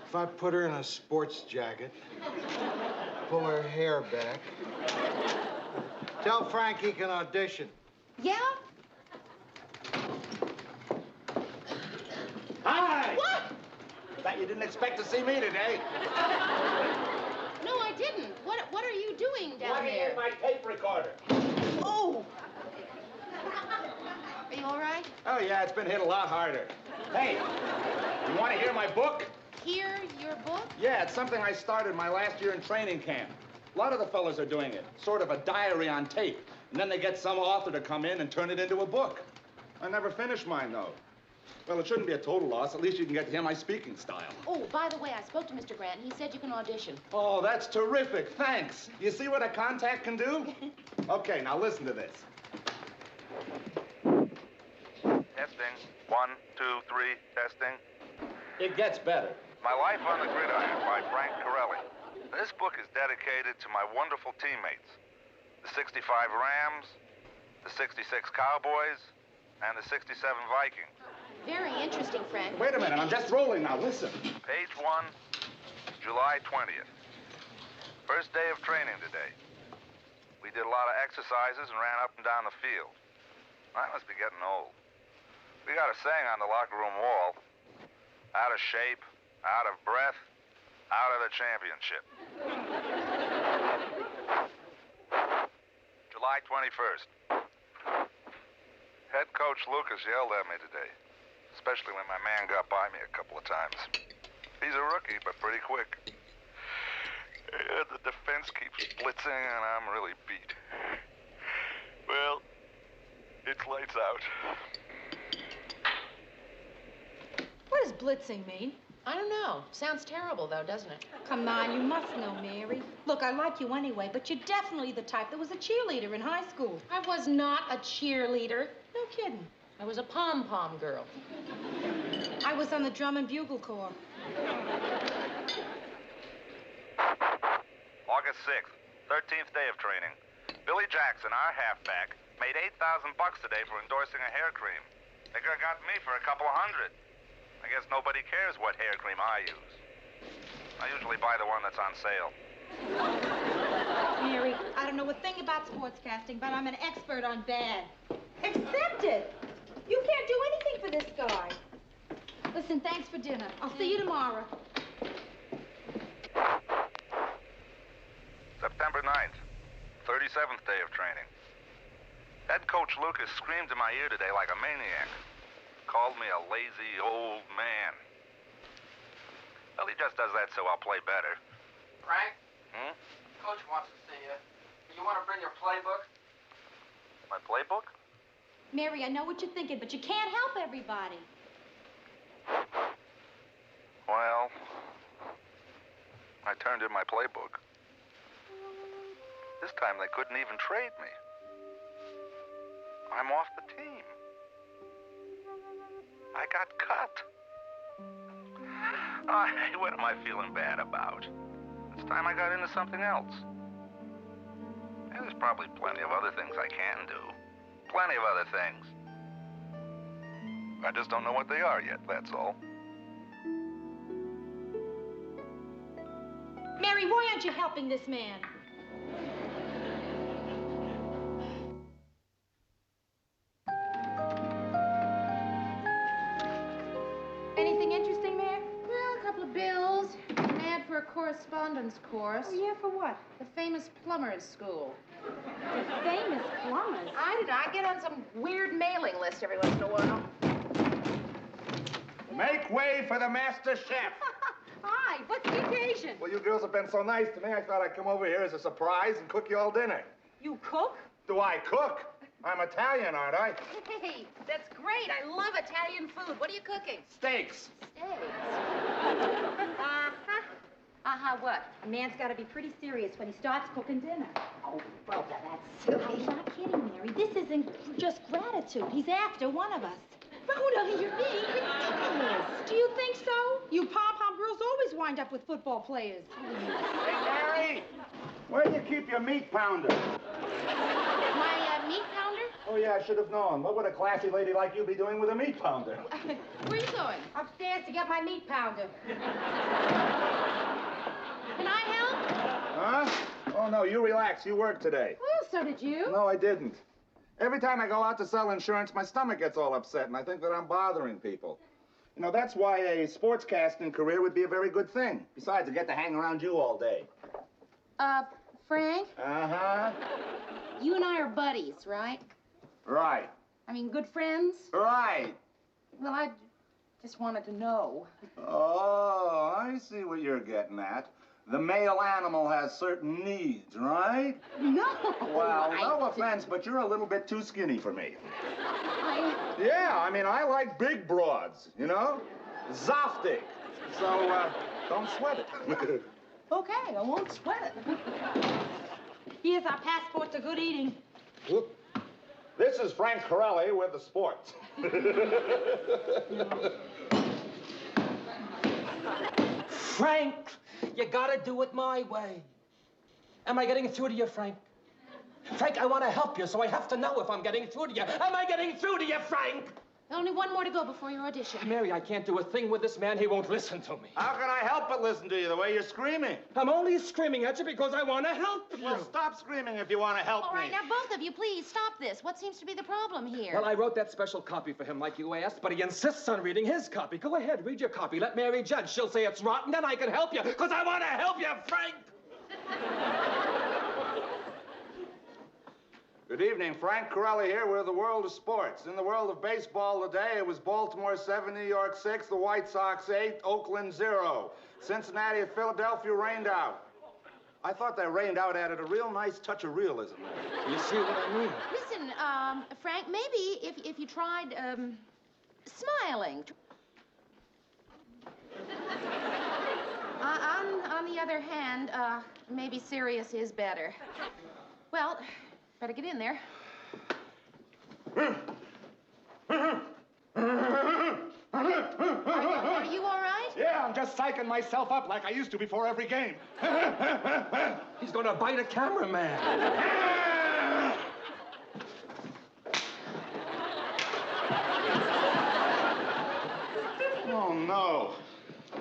If I put her in a sports jacket, pull her hair back, tell Frank he can audition.
Yeah?
Hi!
What?
Bet you didn't expect to see me today.
No, I didn't. What are you doing down
Plugging
there?
in my tape recorder.
Oh! Are you all right?
Oh, yeah, it's been hit a lot harder. Hey, you want to hear my book?
Hear your book?
Yeah, it's something I started my last year in training camp. A lot of the fellas are doing it. Sort of a diary on tape. And then they get some author to come in and turn it into a book. I never finished mine, though. Well, it shouldn't be a total loss. At least you can get to hear my speaking style.
Oh, by the way, I spoke to Mr. Grant. He said you can audition.
Oh, that's terrific. Thanks. You see what a contact can do? Okay, now listen to this.
Testing. 1, 2, 3, testing.
It gets better.
My Life on the Gridiron by Frank Corelli. This book is dedicated to my wonderful teammates, the 65 Rams, the 66 Cowboys, and the 67 Vikings.
Very interesting, Frank.
Wait a minute, I'm just rolling now. Listen.
Page 1, July 20th. First day of training today. We did a lot of exercises and ran up and down the field. I must be getting old. We got a saying on the locker room wall: out of shape, out of breath, out of the championship. July 21st. Head coach Lucas yelled at me today, especially when my man got by me a couple of times. He's a rookie, but pretty quick. The defense keeps blitzing, and I'm really beat. Well, it's lights out.
What does blitzing mean?
I don't know. Sounds terrible, though, doesn't it?
Come on, you must know, Mary. Look, I like you anyway, but you're definitely the type that was a cheerleader in high school.
I was not a cheerleader.
No kidding.
I was a pom-pom girl.
I was on the drum and bugle corps.
August 6th, 13th day of training. Billy Jackson, our halfback, made $8,000 today for endorsing a hair cream. They could have got me for a couple of $100. I guess nobody cares what hair cream I use. I usually buy the one that's on sale.
Mary, I don't know a thing about sportscasting, but I'm an expert on bad. Accept it. You can't do anything for this guy. Listen, thanks for dinner. I'll see you tomorrow.
September 9th, 37th day of training. Head coach Lucas screamed in my ear today like a maniac. Called me a lazy old man. Well, he just does that so I'll play better.
Frank,
Hmm?
Coach wants to see you. You want to bring your playbook?
My playbook?
Mary, I know what you're thinking, but you can't help everybody.
Well, I turned in my playbook. This time they couldn't even trade me. I'm off the team. I got cut. Oh, hey, what am I feeling bad about? It's time I got into something else. Yeah, there's probably plenty of other things I can do. Plenty of other things. I just don't know what they are yet, that's all.
Mary, why aren't you helping this man? Anything interesting, Mary?
Well, a couple of bills. An ad for a correspondence course.
Oh, yeah, for what?
The famous plumbers' school.
The famous plumbers?
I get on some weird mailing list every once in a while.
Make way for the master chef.
Hi, what's the occasion?
Well, you girls have been so nice to me, I thought I'd come over here as a surprise and cook you all dinner.
You cook?
Do I cook? I'm Italian, aren't I?
Hey, that's great. I love Italian food. What are you cooking?
Steaks.
Steaks. What?
A man's got to be pretty serious when he starts cooking dinner. Oh, well, that's silly. I'm not kidding, Mary. This isn't just gratitude. He's after one of us. Rhoda, you're being ridiculous. Do you think so? You pom-pom girls always wind up with football players.
Hey, Mary, where do you keep your meat pounder?
My meat pounder?
Oh, yeah, I should have known. What would a classy lady like you be doing with a meat pounder?
Where are you going?
Upstairs to get my meat pounder.
Can I help?
Huh? Oh, no, you relax. You work today.
Well, so did you.
No, I didn't. Every time I go out to sell insurance, my stomach gets all upset, and I think that I'm bothering people. You know, that's why a sportscasting career would be a very good thing. Besides, I get to hang around you all day.
Frank?
Uh-huh.
You and I are buddies, right?
Right.
I mean, good friends?
Right.
Well, I just wanted to know.
Oh, I see what you're getting at. The male animal has certain needs, right?
No.
Well, no offense, but you're a little bit too skinny for me.
I...
Yeah, I mean, I like big broads, you know? Zoftig. So, don't sweat it.
Okay, I won't sweat it.
Here's our passport to good eating.
Whoop. This is Frank Corelli with the sports.
Frank,
You gotta do it my way. Am I getting through to you, Frank? Frank, I want to help you, so I have to know if I'm getting through to you. Am I getting through to you, Frank?
Only one more to go before your audition.
Mary, I can't do a thing with this man. He won't listen to me.
How can I help but listen to you the way you're screaming?
I'm only screaming at you because I want to help you.
Well, stop screaming if you want to help
All
me.
right, now both of you, please stop this. What seems to be the problem here?
Well, I wrote that special copy for him like you asked, but he insists on reading his copy. Go ahead, read your copy. Let Mary judge. She'll say it's rotten, then I can help you, because I want to help you, Frank.
Good evening, Frank Corelli here. We're the world of sports. In the world of baseball today, it was Baltimore 7, New York 6, the White Sox 8, Oakland 0. Cincinnati and Philadelphia rained out. I thought that rained out added a real nice touch of realism.
You see what I mean?
Listen, Frank, maybe if you tried, smiling. On the other hand, maybe serious is better. Well, better get in there. Are you all right?
Yeah, I'm just psyching myself up like I used to before every game.
He's gonna bite a cameraman.
Oh, no.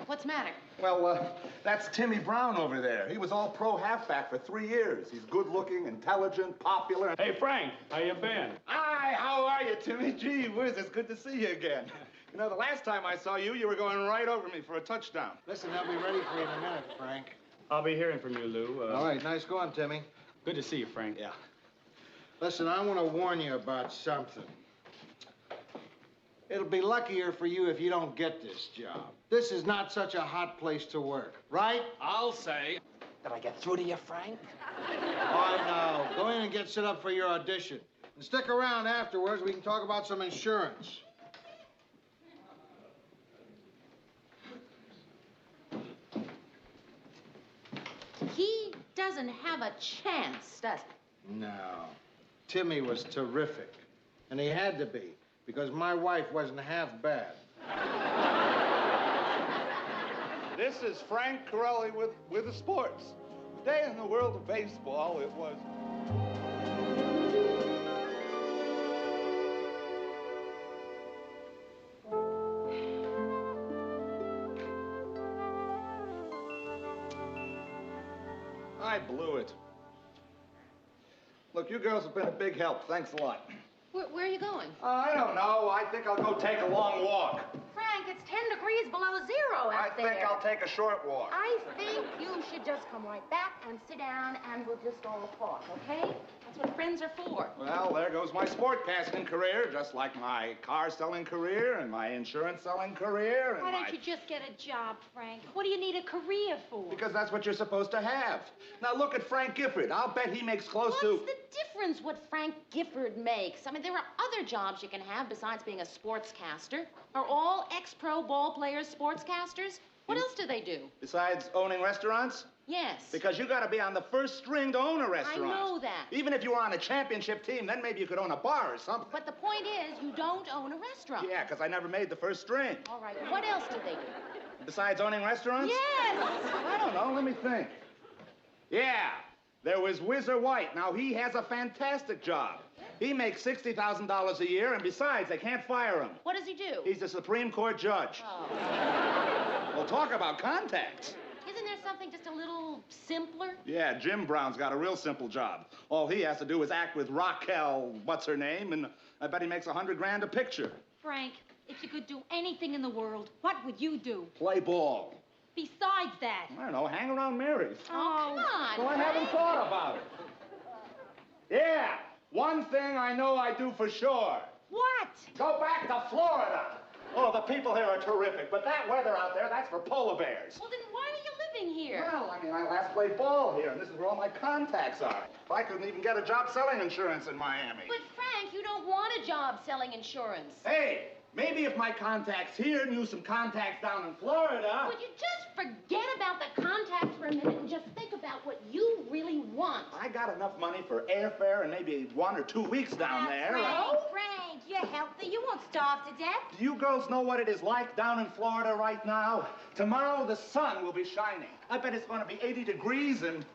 What's the matter?
Well, that's Timmy Brown over there. He was all-pro halfback for 3 years. He's good-looking, intelligent, popular.
Hey, Frank, how you been?
Hi, how are you, Timmy? Gee whiz, it's good to see you again. You know, the last time I saw you, you were going right over me for a touchdown.
Listen, I'll be ready for you in a minute, Frank.
I'll be hearing from you, Lou.
All right, nice going, Timmy.
Good to see you, Frank.
Yeah.
Listen, I want to warn you about something. It'll be luckier for you if you don't get this job. This is not such a hot place to work, right?
I'll say. Did I get through to you, Frank?
All right, now, go in and get set up for your audition. And stick around afterwards. We can talk about some insurance.
He doesn't have a chance, does he?
No. Timmy was terrific. And he had to be, because my wife wasn't half bad.
This is Frank Corelli with the sports. Today in the world of baseball, it was... I blew it. Look, you girls have been a big help. Thanks a lot.
Where are you going?
I don't know. I think I'll go take a long walk.
Frank, it's 10 degrees below zero out there.
I think I'll take a short walk.
I think you should just come right back and sit down and we'll just all talk, okay? That's what friends are for.
Well, there goes my sportcasting career, just like my car-selling career and my insurance-selling career and
Why don't you just get a job, Frank? What do you need a career for?
Because that's what you're supposed to have. Now, look at Frank Gifford. I'll bet he makes close to...
What's the difference what Frank Gifford makes? I mean, there are other jobs you can have besides being a sportscaster. Are all ex-pro ball players sportscasters? What else do they do?
Besides owning restaurants?
Yes.
Because you got to be on the first string to own a restaurant.
I know that.
Even if you were on a championship team, then maybe you could own a bar or something.
But the point is, you don't own a restaurant.
Yeah, because I never made the first string.
All right, what else do they do?
Besides owning restaurants?
Yes!
I don't know. Let me think. Yeah, there was Whizzer White. Now, he has a fantastic job. He makes $60,000 a year, and besides, they can't fire him.
What does he do?
He's a Supreme Court judge.
Oh.
Well, talk about contacts.
Isn't there something just a little simpler?
Yeah, Jim Brown's got a real simple job. All he has to do is act with Raquel, what's her name, and I bet he makes $100 grand a picture.
Frank, if you could do anything in the world, what would you do?
Play ball.
Besides that.
I don't know, hang around Mary's.
Oh, come on.
Well, I haven't thought about it. Yeah, one thing I know I do for sure.
What?
Go back to Florida. Oh, the people here are terrific, but that weather out there, that's for polar bears.
Well, then why are you living here?
Well, I mean, I last played ball here, and this is where all my contacts are. I couldn't even get a job selling insurance in Miami.
But, Frank, you don't want a job selling insurance.
Hey, maybe if my contacts here knew some contacts down in Florida...
Would you just forget about the contacts for a minute and just think about what you really want?
I got enough money for airfare and maybe 1 or 2 weeks down there.
Frank, you're healthy. You won't starve to death.
Do you girls know what it is like down in Florida right now? Tomorrow the sun will be shining. I bet it's going to be 80 degrees and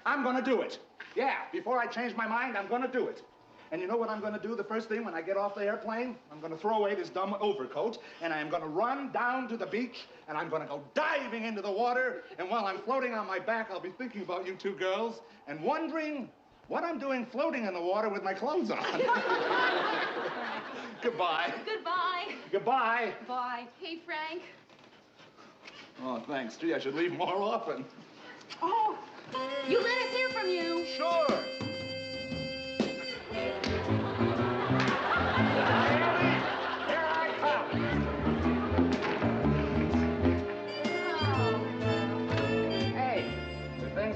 I'm going to do it. Yeah, before I change my mind, I'm going to do it. And you know what I'm going to do the first thing when I get off the airplane? I'm going to throw away this dumb overcoat, and I am going to run down to the beach, and I'm going to go diving into the water, and while I'm floating on my back, I'll be thinking about you two girls and wondering what I'm doing floating in the water with my clothes on. Goodbye.
Goodbye.
Goodbye.
Bye. Hey, Frank.
Oh, thanks. Gee, I should leave more often.
Oh, you let us hear from you.
Sure.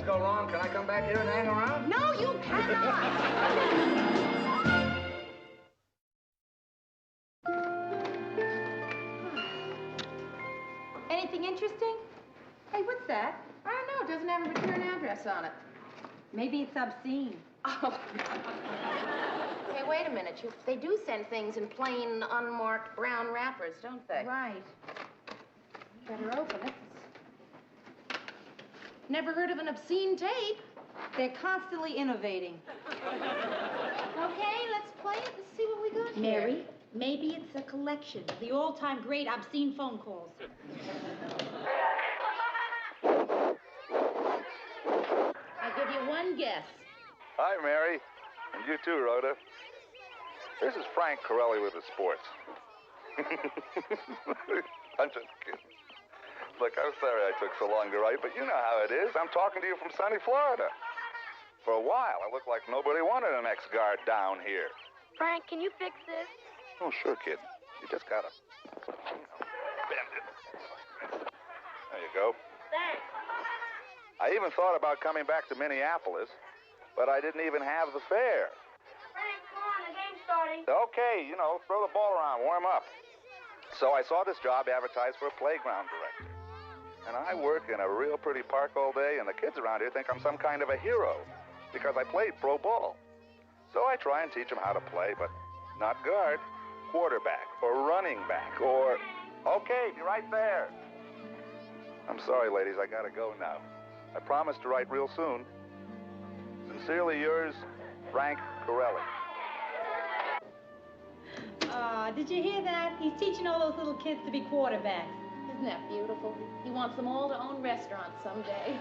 Go wrong, can I come back here and hang around?
No, you cannot.
Anything interesting? Hey, what's that?
I don't know. It doesn't have a return address on it.
Maybe it's obscene.
Oh. Hey, wait a minute. They do send things in plain, unmarked brown wrappers, don't they?
Right.
Better open it. Never heard of an obscene tape.
They're constantly innovating.
Okay, let's play it and see what we got here.
Mary, maybe it's a collection of the all-time great obscene phone calls.
I'll give you one guess.
Hi, Mary. And you too, Rhoda. This is Frank Corelli with the sports. I'm just kidding. Look, I'm sorry I took so long to write, but you know how it is. I'm talking to you from sunny Florida. For a while, I looked like nobody wanted an ex-guard down here.
Frank, can you fix this?
Oh, sure, kid. You just gotta bend it. There you go.
Thanks.
I even thought about coming back to Minneapolis, but I didn't even have the fare.
Frank, come on, the game's starting.
Okay, you know, throw the ball around, warm up. So I saw this job advertised for a playground director. And I work in a real pretty park all day, and the kids around here think I'm some kind of a hero because I played pro ball. So I try and teach them how to play, but not guard, quarterback, or running back, or... Okay, be right there. I'm sorry, ladies, I gotta go now. I promise to write real soon. Sincerely yours, Frank Corelli.
Did you hear that? He's teaching all those little kids to be quarterbacks.
Isn't that beautiful? He wants them all to own restaurants someday.